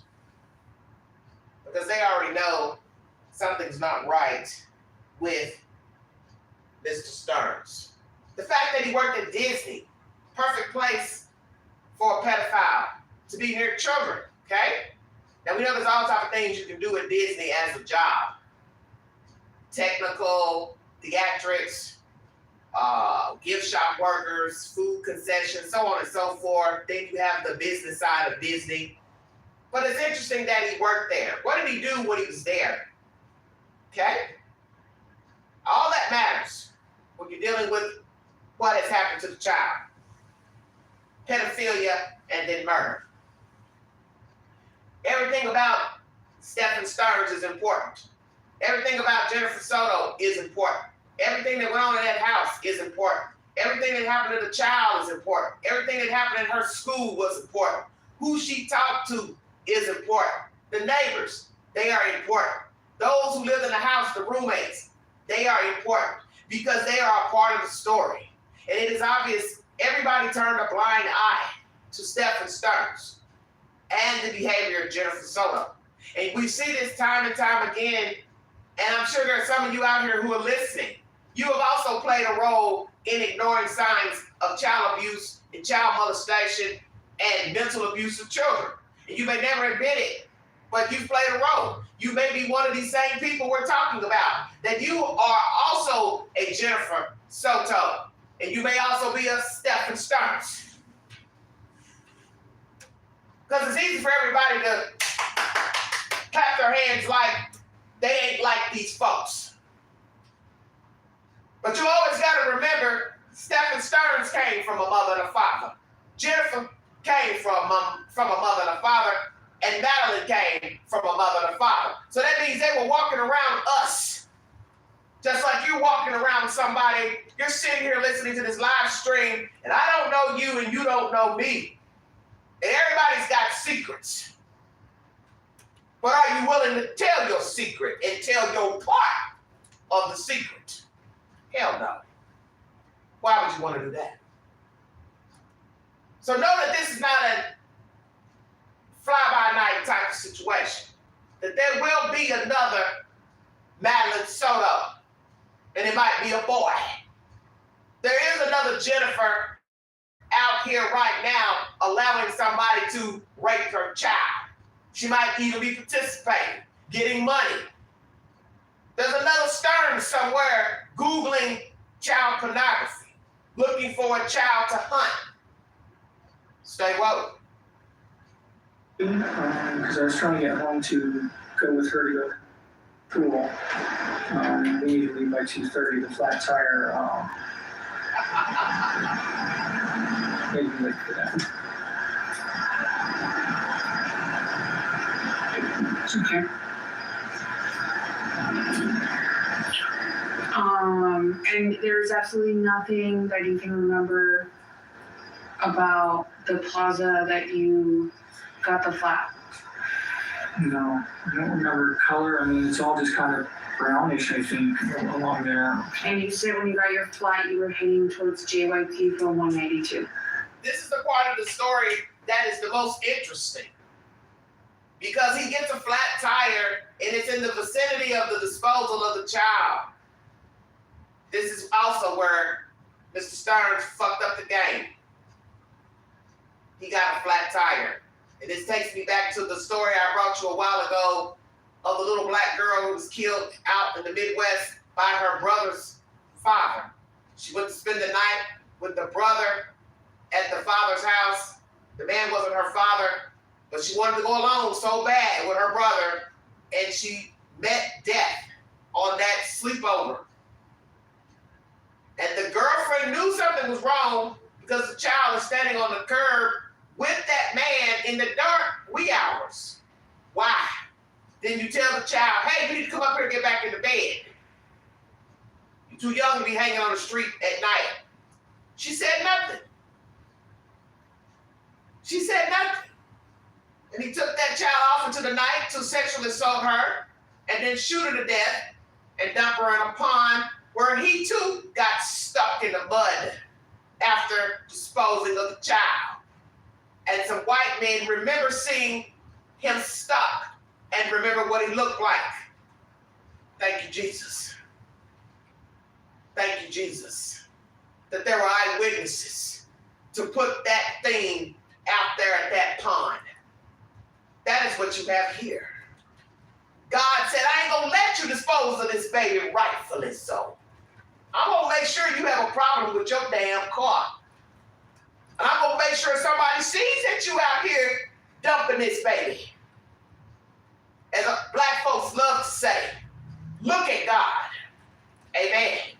Because they already know something's not right with Mr. Sterns. The fact that he worked at Disney, perfect place for a pedophile to be near children, okay? Now we know there's all types of things you can do at Disney as a job. Technical, theatrics, gift shop workers, food concessions, so on and so forth. Then you have the business side of Disney. But it's interesting that he worked there. What did he do when he was there? Okay? All that matters when you're dealing with what has happened to the child. Pedophilia and then murder. Everything about Stephen Sterns is important. Everything about Jennifer Soto is important. Everything that went on in that house is important. Everything that happened to the child is important. Everything that happened in her school was important. Who she talked to is important. The neighbors, they are important. Those who live in the house, the roommates, they are important because they are a part of the story. And it is obvious everybody turned a blind eye to Stephen Sterns and the behavior of Jennifer Soto. And we see this time and time again, and I'm sure there are some of you out here who are listening. You have also played a role in ignoring signs of child abuse and child molestation and mental abuse of children. And you may never admit it, but you've played a role. You may be one of these same people we're talking about, that you are also a Jennifer Soto, and you may also be a Stephen Sterns. Because it's easy for everybody to clap their hands like they ain't like these folks. But you always got to remember, Stephen Sterns came from a mother and a father. Jennifer came from a mother and a father, and Madeline came from a mother and a father. So that means they were walking around us Just like you're walking around with somebody, you're sitting here listening to this live stream, and I don't know you and you don't know me. And everybody's got secrets. But are you willing to tell your secret and tell your part of the secret? Hell no. Why would you want to do that? So know that this is not a fly-by-night type of situation. That there will be another Madeline Soto, and it might be a boy. There is another Jennifer out here right now allowing somebody to rape her child. She might even be participating, getting money. There's another STERNS somewhere Googling child pornography, looking for a child to hunt. Stay woke. Because I was trying to get home to go with her to the pool. We need to leave by 2:30. The flat tire, maybe late for that. Okay. And there's absolutely nothing that you can remember about the plaza that you got the flat. No, I don't remember color. I mean, it's all just kind of brownish, I think, along there. And you said when you got your flat, you were heading towards JYP for 192. This is the part of the story that is the most interesting. Because he gets a flat tire and it's in the vicinity of the disposal of the child. This is also where Mr. Sterns fucked up the game. He got a flat tire. And this takes me back to the story I brought you a while ago of the little black girl who was killed out in the Midwest by her brother's father. She went to spend the night with the brother at the father's house. The man wasn't her father, but she wanted to go alone so bad with her brother, and she met death on that sleepover. And the girlfriend knew something was wrong because the child is standing on the curb with that man in the dark wee hours. Why? Then you tell the child, hey, you need to come up here and get back in the bed. You're too young to be hanging on the street at night. She said nothing. She said nothing. And he took that child off into the night to sexually assault her and then shoot her to death and dump her in a pond where he too got stuck in the mud after disposing of the child. And some white men remember seeing him stuck and remember what he looked like. Thank you, Jesus. Thank you, Jesus. That there were eyewitnesses to put that thing out there at that pond. That is what you have here. God said, I ain't gonna let you dispose of this baby rightfully so. I'm gonna make sure you have a problem with your damn car. And I'm gonna make sure somebody sees that you out here dumping this baby. As black folks love to say, look at God. Amen.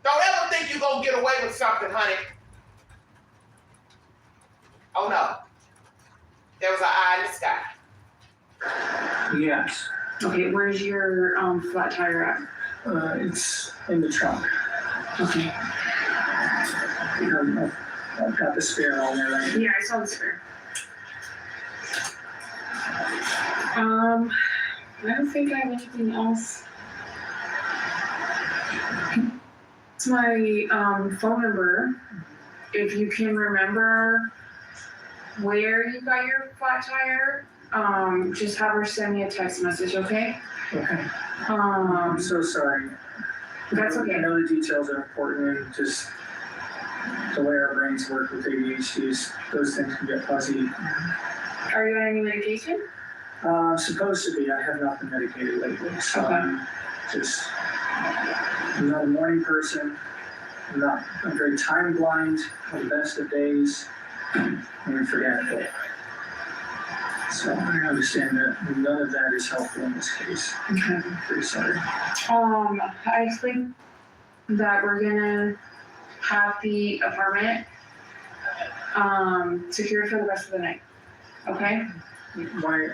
Don't ever think you're gonna get away with something, honey. Oh no. There was an eye in the sky. Yes. Okay, where's your flat tire at? It's in the trunk. Okay. I've got the spare on there, right? Yeah, I saw the spare. I don't think I have anything else. It's my phone number. If you can remember where you got your flat tire, just have her send me a text message, okay? Okay. I'm so sorry. That's okay. I know the details are important, and just the way our brains work with ADHD, those things can get fuzzy. Are you on any medication? Supposed to be. I have not been medicated lately, so Okay. I'm not a morning person. I'm very time blind on the best of days and forgetful. So I understand that none of that is helpful in this case. Okay. I'm pretty sorry. I explained that we're gonna have the apartment secured for the rest of the night. Okay? Why,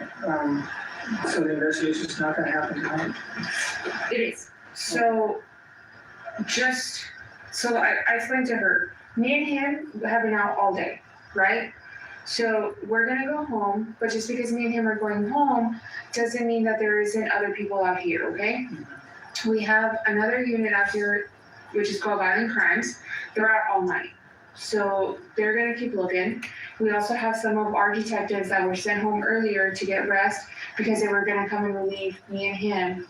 so the investigation's not gonna happen tonight? It is. So I explained to her, me and him have been out all day, right? So we're gonna go home, but just because me and him are going home doesn't mean that there isn't other people out here, okay? We have another unit out here, which is called Violent Crimes. They're out all night. So they're gonna keep looking. We also have some of our detectives that were sent home earlier to get rest because they were gonna come and relieve me and him.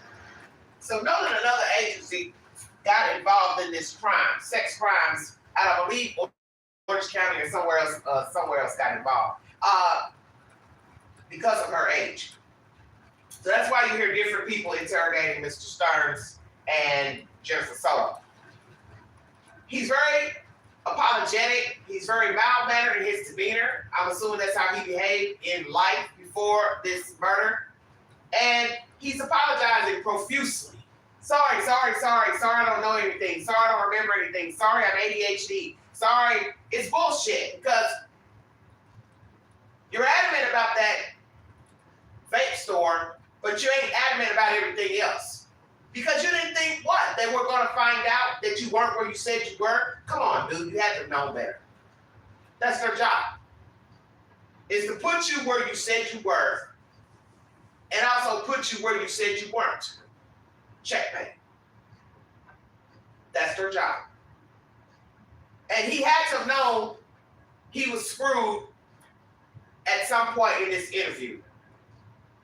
So know that another agency got involved in this crime, sex crimes, I believe Orange County or somewhere else got involved, because of her age. So that's why you hear different people interrogating Mr. Sterns and Jennifer Soto. He's very apologetic. He's very mild-mannered in his demeanor. I'm assuming that's how he behaved in life before this murder. And he's apologizing profusely. Sorry, I don't know anything. Sorry, I don't remember anything. Sorry, I'm ADHD. Sorry, it's bullshit because you're adamant about that vape store, but you ain't adamant about everything else. Because you didn't think what? They were going to find out that you weren't where you said you were? Come on, dude, you had to have known better. That's their job. Is to put you where you said you were and also put you where you said you weren't. Checkmate. That's their job. And he had to have known he was screwed at some point in this interview.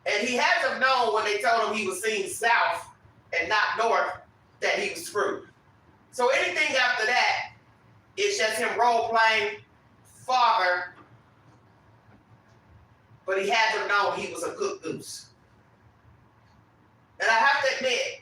And he had to have known when they told him he was seeing south and not north that he was screwed. So anything after that is just him role-playing father, but he had to have known he was a cooked goose. And I have to admit,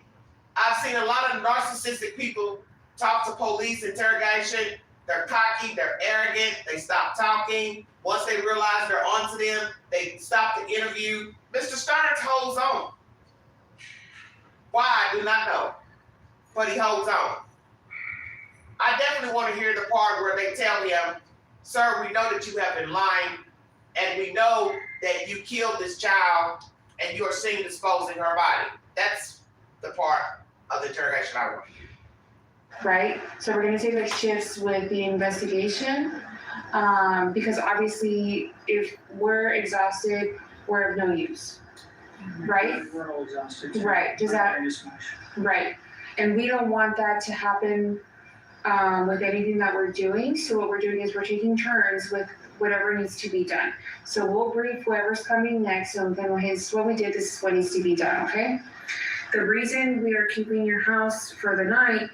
I've seen a lot of narcissistic people talk to police interrogation. They're cocky, they're arrogant, they stop talking. Once they realize they're onto them, they stop the interview. Mr. Sterns holds on. Why, I do not know, but he holds on. I definitely want to hear the part where they tell him, sir, we know that you have been lying, and we know that you killed this child, and you are seen disposing her body. That's the part of the interrogation I want. Right? So we're going to take like shifts with the investigation because obviously if we're exhausted, we're of no use. Right? We're all exhausted. Right. Does that? Right. And we don't want that to happen with anything that we're doing. So what we're doing is we're taking turns with whatever needs to be done. So we'll brief whoever's coming next. So then this is what we did. This is what needs to be done. Okay? The reason we are keeping your house for the night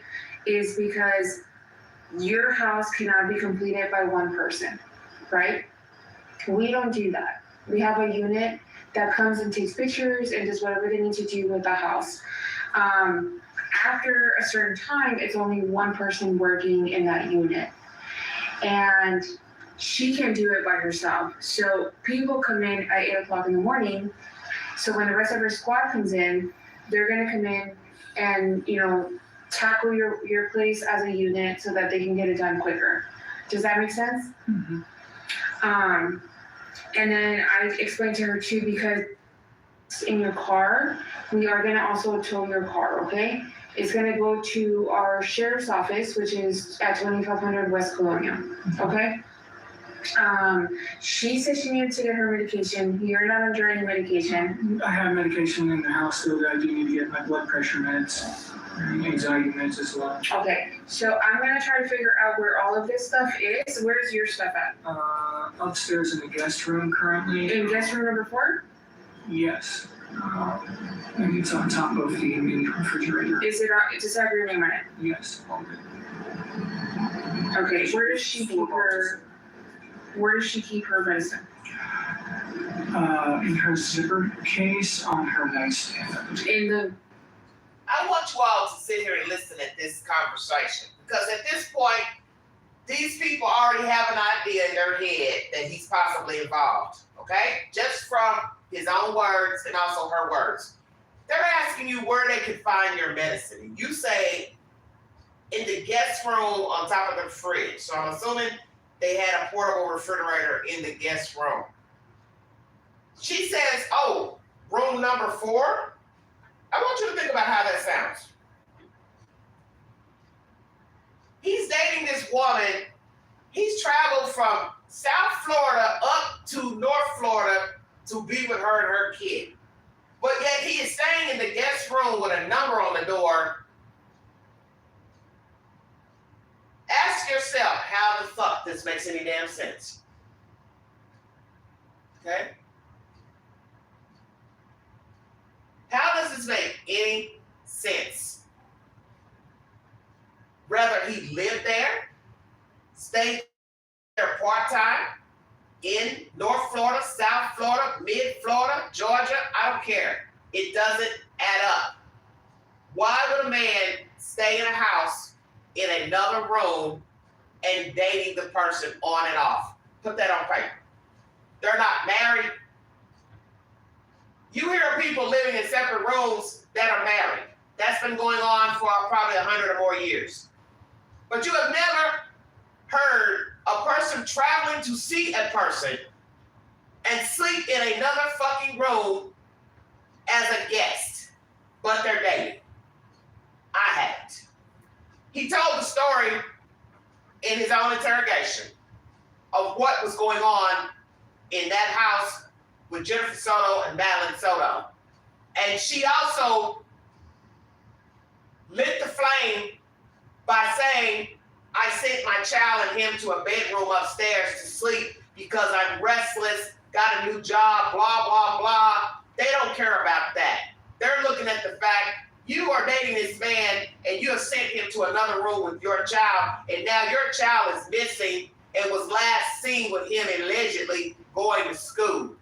is because your house cannot be completed by one person, right? We don't do that. We have a unit that comes and takes pictures and does whatever they need to do with the house. After a certain time, it's only one person working in that unit. And she can do it by herself. So people come in at 8 o'clock in the morning. So when the rest of her squad comes in, they're gonna come in and, tackle your place as a unit so that they can get it done quicker. Does that make sense? Mm-hmm. And then I explained to her too, because in your car, we are gonna also tow your car, okay? It's gonna go to our sheriff's office, which is at 2500 West Colonial, okay? She said she needed to get her medication. You're not under any medication. I have medication in the house though that I do need to get, my blood pressure meds, and anxiety meds as well. Okay, so I'm gonna try to figure out where all of this stuff is. Where's your stuff at? Upstairs in the guest room currently. In guest room number 4? Yes. And it's on top of the mini refrigerator. Is it on, does it have your name on it? Yes, all good. Okay, where does she keep her medicine? In her zipper case on her nightstand. I want you all to sit here and listen at this conversation because at this point, these people already have an idea in their head that he's possibly involved, okay? Just from his own words and also her words. They're asking you where they can find your medicine. You say in the guest room on top of the fridge. So I'm assuming they had a portable refrigerator in the guest room. She says, oh, room number 4? I want you to think about how that sounds. woman, he's traveled from South Florida up to North Florida to be with her and her kid. But yet he is staying in the guest room with a number on the door. Ask yourself how the fuck this makes any damn sense. Okay? How does this make any sense? Whether he lived there, stayed there part-time, in North Florida, South Florida, Mid-Florida, Georgia, I don't care. It doesn't add up. Why would a man stay in a house in another room and dating the person on and off? Put that on paper. They're not married. You hear of people living in separate rooms that are married. That's been going on for probably 100 or more years. But you have never heard a person traveling to see a person and sleep in another fucking room as a guest, but they're dating. I haven't. He told the story in his own interrogation of what was going on in that house with Jennifer Soto and Madeline Soto. And she also lit the flame by saying, I sent my child and him to a bedroom upstairs to sleep because I'm restless, got a new job, blah, blah, blah. They don't care about that. They're looking at the fact you are dating this man and you have sent him to another room with your child, and now your child is missing and was last seen with him allegedly going to school.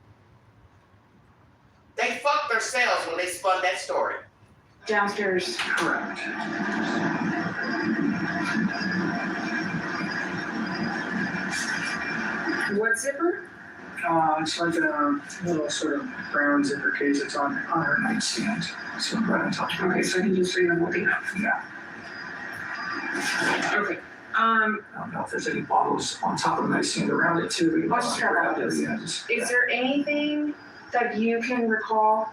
They fucked themselves when they spun that story. Downstairs. Correct. What zipper? It's like a little sort of brown zipper case that's on her nightstand. So right on top. Okay, so I can just read them looking up. Yeah. Okay. I don't know if there's any bottles on top of the nightstand around it too. I'll just grab all those. Yeah, just, Is there anything that you can recall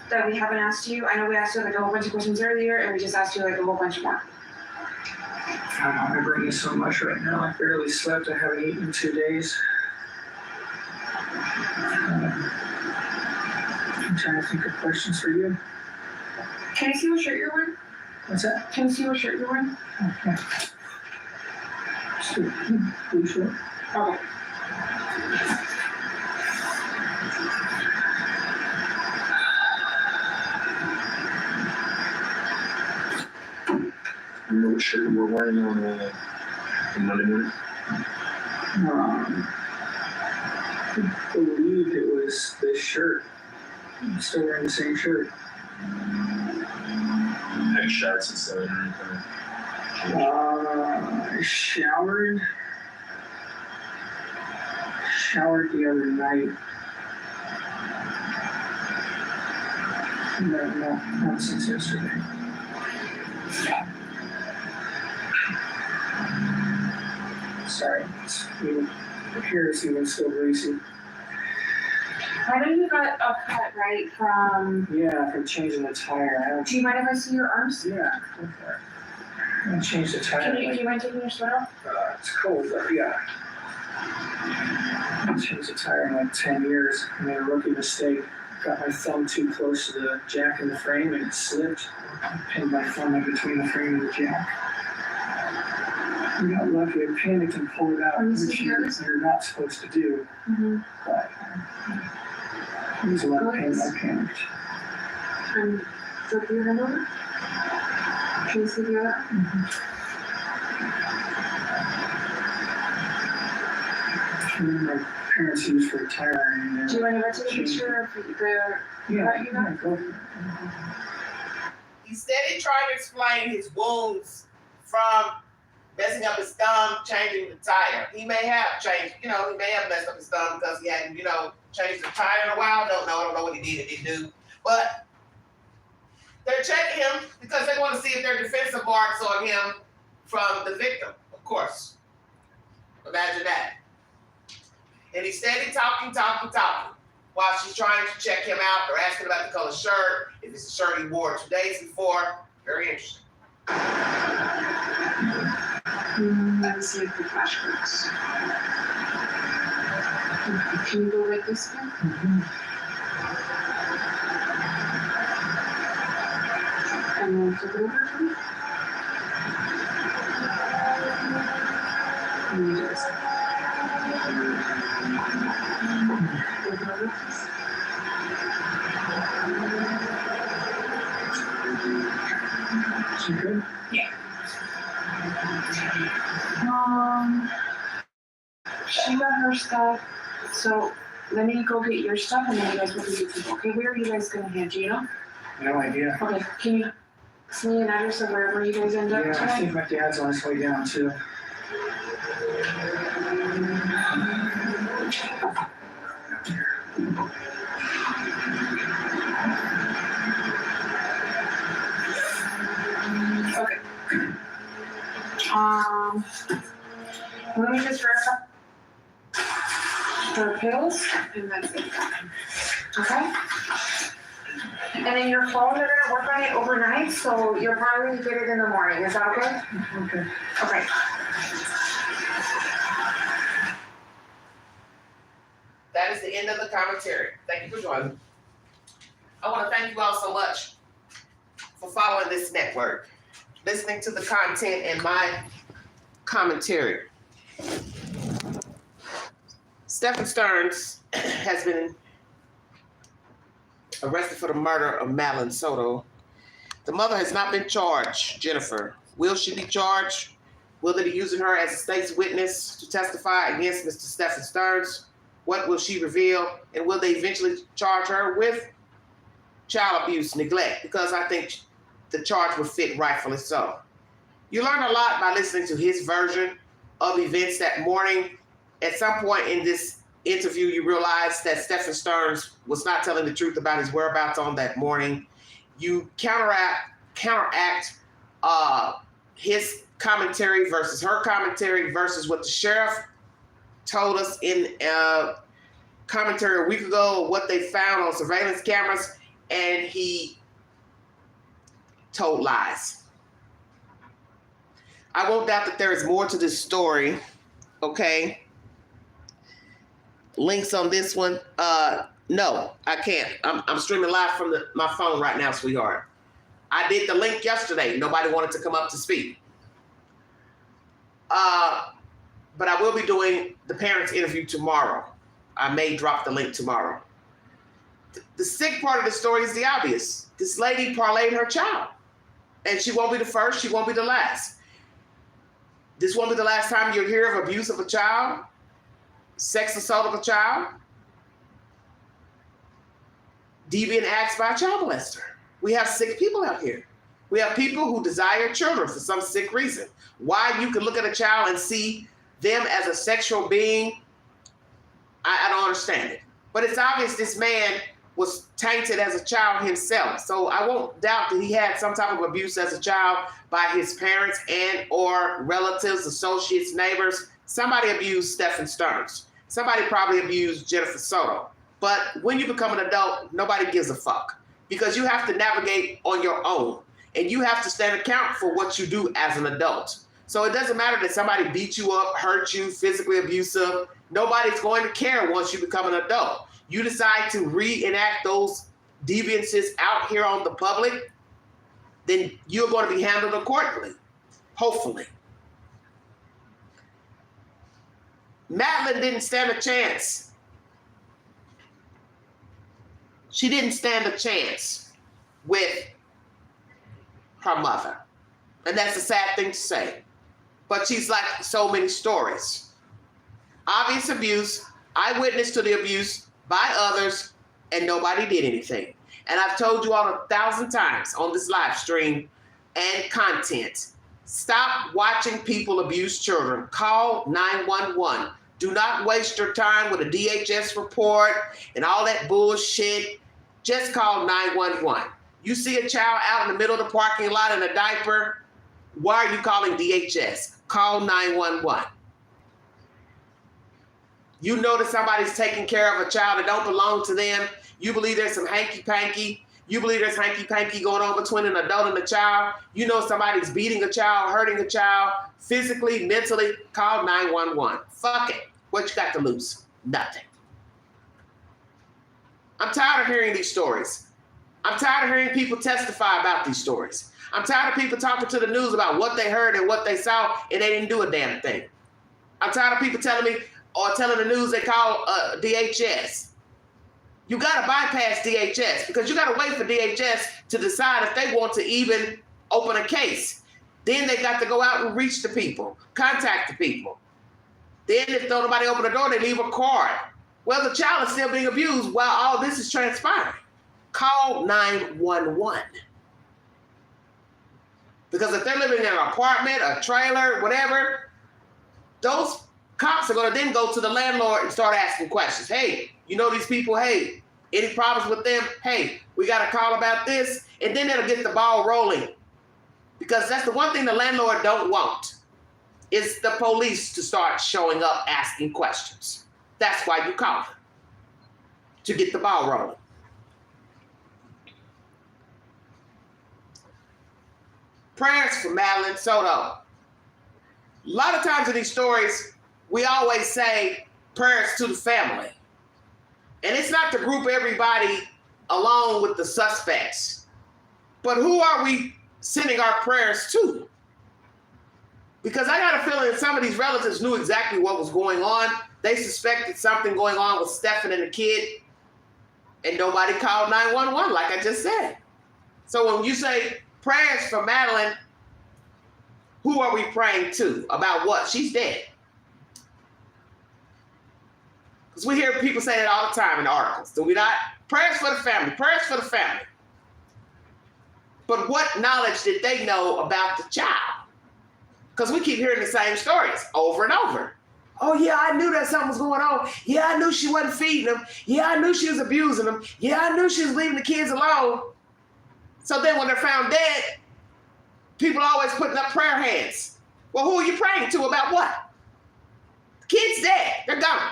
that we haven't asked you? I know we asked you like a whole bunch of questions earlier, and we just asked you like a whole bunch more. I'm bringing so much right now. I barely slept. I haven't eaten in 2 days. I'm trying to think of questions for you. Can I see what shirt you're wearing? What's that? Can I see what shirt you're wearing? Okay. So, blue shirt. Okay. You know what shirt you were wearing on Monday morning? I believe it was this shirt. I'm still wearing the same shirt. Have you showered since then or anything? I showered the other night. No, not since yesterday. Sorry, the hair is even still greasy. I know you got a cut, right, from... Yeah, from changing the tire. Do you mind if I see your arms? Yeah, go for it. I'm gonna change the tire. Do you mind taking your sweater off? It's cold, but yeah. I changed the tire in like 10 years. I made a rookie mistake. Got my thumb too close to the jack in the frame and it slipped. I pinned my thumb in between the frame and the jack. I got lucky. I panicked and pulled it out, which you're not supposed to do. Mm-hmm. But it was a lot of pain. I panicked. Flip your hand over. Can you see the other? My parents used for tire ironing. Do you want to take a picture of the Yeah, you got? go for it. He steady trying to explain his wounds from messing up his thumb, changing the tire. He may have changed, he may have messed up his thumb because he hadn't, changed the tire in a while. I don't know what he did or didn't do. But they're checking him because they want to see if there are defensive marks on him from the victim, of course. Imagine that. And he's steady talking, while she's trying to check him out. They're asking about the color shirt, if it's a shirt he wore 2 days before. Very interesting. Mm-hmm. And then see if the flash works. Okay, can you go right this way? And then flip it over to me. And then do this. Flip it over. She good? She got her stuff, so let me go get your stuff and then you guys will do your people. Okay, where are you guys gonna head, do you know? No idea. Okay, can you send me an address of wherever you guys end up Yeah, I tonight? think my dad's on his way down too. Okay. Let me just wrap up her pills and that's it. Okay? And then your phone, they're gonna work on it overnight, so you'll probably get it in the morning. Is that okay? Okay. Okay. That is the end of the commentary. Thank you for joining. I want to thank you all so much for following this network, listening to the content and my commentary. Stephen STERNS has been arrested for the murder of Madeline Soto. The mother has not been charged, Jennifer. Will she be charged? Will they be using her as a state's witness to testify against Mr. Stephen STERNS? What will she reveal? And will they eventually charge her with child abuse, neglect? Because I think the charge would fit rightfully so. You learn a lot by listening to his version of events that morning. At some point in this interview, you realize that Stephen STERNS was not telling the truth about his whereabouts on that morning. You counteract his commentary versus her commentary versus what the sheriff told us in commentary a week ago, what they found on surveillance cameras, and he told lies. I won't doubt that there is more to this story, okay? Links on this one? No, I can't. I'm streaming live from my phone right now, sweetheart. I did the link yesterday. Nobody wanted to come up to speak. But I will be doing the parents' interview tomorrow. I may drop the link tomorrow. The sick part of the story is the obvious. This lady parlayed her child. And she won't be the first, she won't be the last. This won't be the last time you'll hear of abuse of a child, sex assault of a child, deviant acts by a child molester. We have sick people out here. We have people who desire children for some sick reason. Why you can look at a child and see them as a sexual being, I don't understand it. But it's obvious this man was tainted as a child himself. So I won't doubt that he had some type of abuse as a child by his parents and or relatives, associates, neighbors. Somebody abused Stephen STERNS. Somebody probably abused Jennifer Soto. But when you become an adult, nobody gives a fuck because you have to navigate on your own and you have to stand account for what you do as an adult. So it doesn't matter that somebody beat you up, hurt you, physically abusive. Nobody's going to care once you become an adult. You decide to reenact those deviances out here on the public, then you're going to be handled accordingly, hopefully. Madeline didn't stand a chance. She didn't stand a chance with her mother. And that's a sad thing to say. But she's like so many stories. Obvious abuse, eyewitness to the abuse by others, and nobody did anything. And I've told you all 1,000 times on this live stream and content, stop watching people abuse children. Call 911. Do not waste your time with a DHS report and all that bullshit. Just call 911. You see a child out in the middle of the parking lot in a diaper, why are you calling DHS? Call 911. You know that somebody's taking care of a child that don't belong to them. You believe there's some hanky-panky. You believe there's hanky-panky going on between an adult and a child? You know somebody's beating a child, hurting a child, physically, mentally, call 911. Fuck it. What you got to lose? Nothing. I'm tired of hearing these stories. I'm tired of hearing people testify about these stories. I'm tired of people talking to the news about what they heard and what they saw, and they didn't do a damn thing. I'm tired of people telling me, or telling the news they call DHS. You got to bypass DHS because you got to wait for DHS to decide if they want to even open a case. Then they got to go out and reach the people, contact the people. Then if nobody open the door, they leave a card. Well, the child is still being abused while all this is transpiring. Call 911. Because if they're living in an apartment, a trailer, whatever, those cops are going to then go to the landlord and start asking questions. Hey, you know these people? Hey, any problems with them? Hey, we got a call about this. And then it'll get the ball rolling. Because that's the one thing the landlord don't want is the police to start showing up asking questions. That's why you call them, to get the ball rolling. Prayers for Madeline Soto. A lot of times in these stories, we always say prayers to the family. And it's not to group everybody along with the suspects. But who are we sending our prayers to? Because I got a feeling some of these relatives knew exactly what was going on. They suspected something going on with Stephen and the kid. And nobody called 911, like I just said. So when you say prayers for Madeline, who are we praying to? About what? She's dead. Because we hear people say that all the time in articles. Do we not? Prayers for the family. Prayers for the family. But what knowledge did they know about the child? Because we keep hearing the same stories over and over. Oh, yeah, I knew that something was going on. Yeah, I knew she wasn't feeding them. Yeah, I knew she was abusing them. Yeah, I knew she was leaving the kids alone. So then when they're found dead, people are always putting up prayer hands. Well, who are you praying to about what? The kid's dead. They're gone.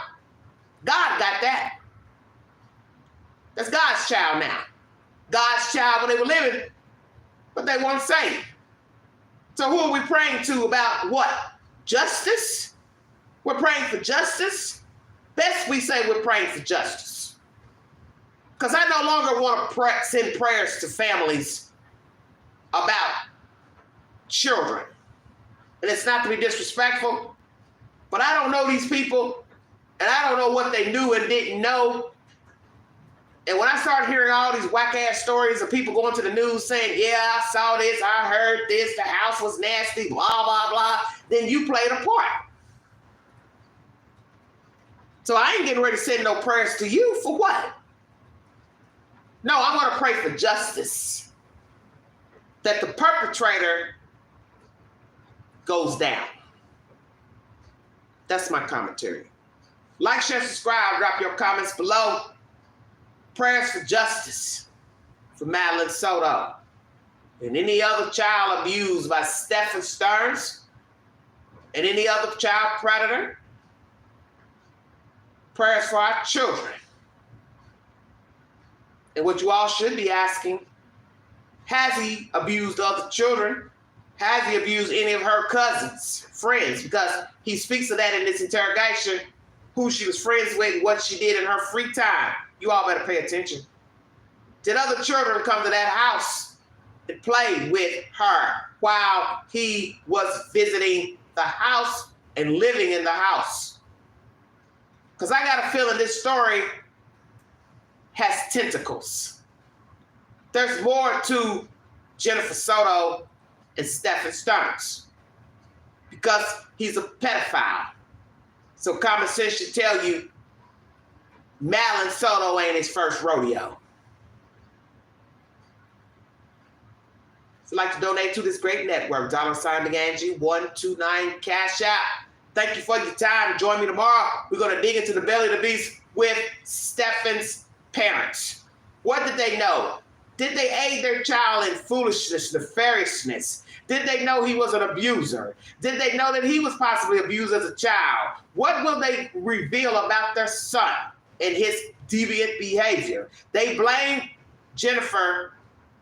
God got that. That's God's child now. God's child when they were living, but they weren't saved. So who are we praying to about what? Justice? We're praying for justice? Best we say we're praying for justice. Because I no longer want to send prayers to families about children. And it's not to be disrespectful, but I don't know these people, and I don't know what they knew and didn't know. And when I started hearing all these whack-ass stories of people going to the news saying, yeah, I saw this, I heard this, the house was nasty, blah, blah, blah, then you played a part. So I ain't getting ready to send no prayers to you for what? No, I'm going to pray for justice. That the perpetrator goes down. That's my commentary. Like, share, subscribe, drop your comments below. Prayers for justice for Madeline Soto and any other child abused by Stephen STERNS and any other child predator. Prayers for our children. And what you all should be asking, has he abused other children? Has he abused any of her cousins, friends? Because he speaks of that in this interrogation, who she was friends with, what she did in her free time. You all better pay attention. Did other children come to that house and play with her while he was visiting the house and living in the house? Because I got a feeling this story has tentacles. There's more to Jennifer Soto and Stephen STERNS because he's a pedophile. So common sense should tell you Madeline Soto ain't his first rodeo. If you'd like to donate to this great network, $McAngie129 Cash App. Thank you for your time. Join me tomorrow. We're going to dig into the belly of the beast with Stephen's parents. What did they know? Did they aid their child in foolishness, nefariousness? Did they know he was an abuser? Did they know that he was possibly abused as a child? What will they reveal about their son and his deviant behavior? They blame Jennifer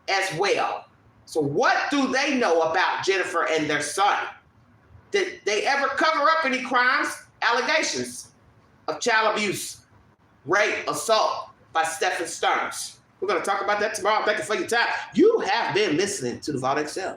as well. So what do they know about Jennifer and their son? Did they ever cover up any crimes, allegations of child abuse, rape, assault by Stephen STERNS? We're going to talk about that tomorrow. Thank you for your time. You have been listening to the Vault XL.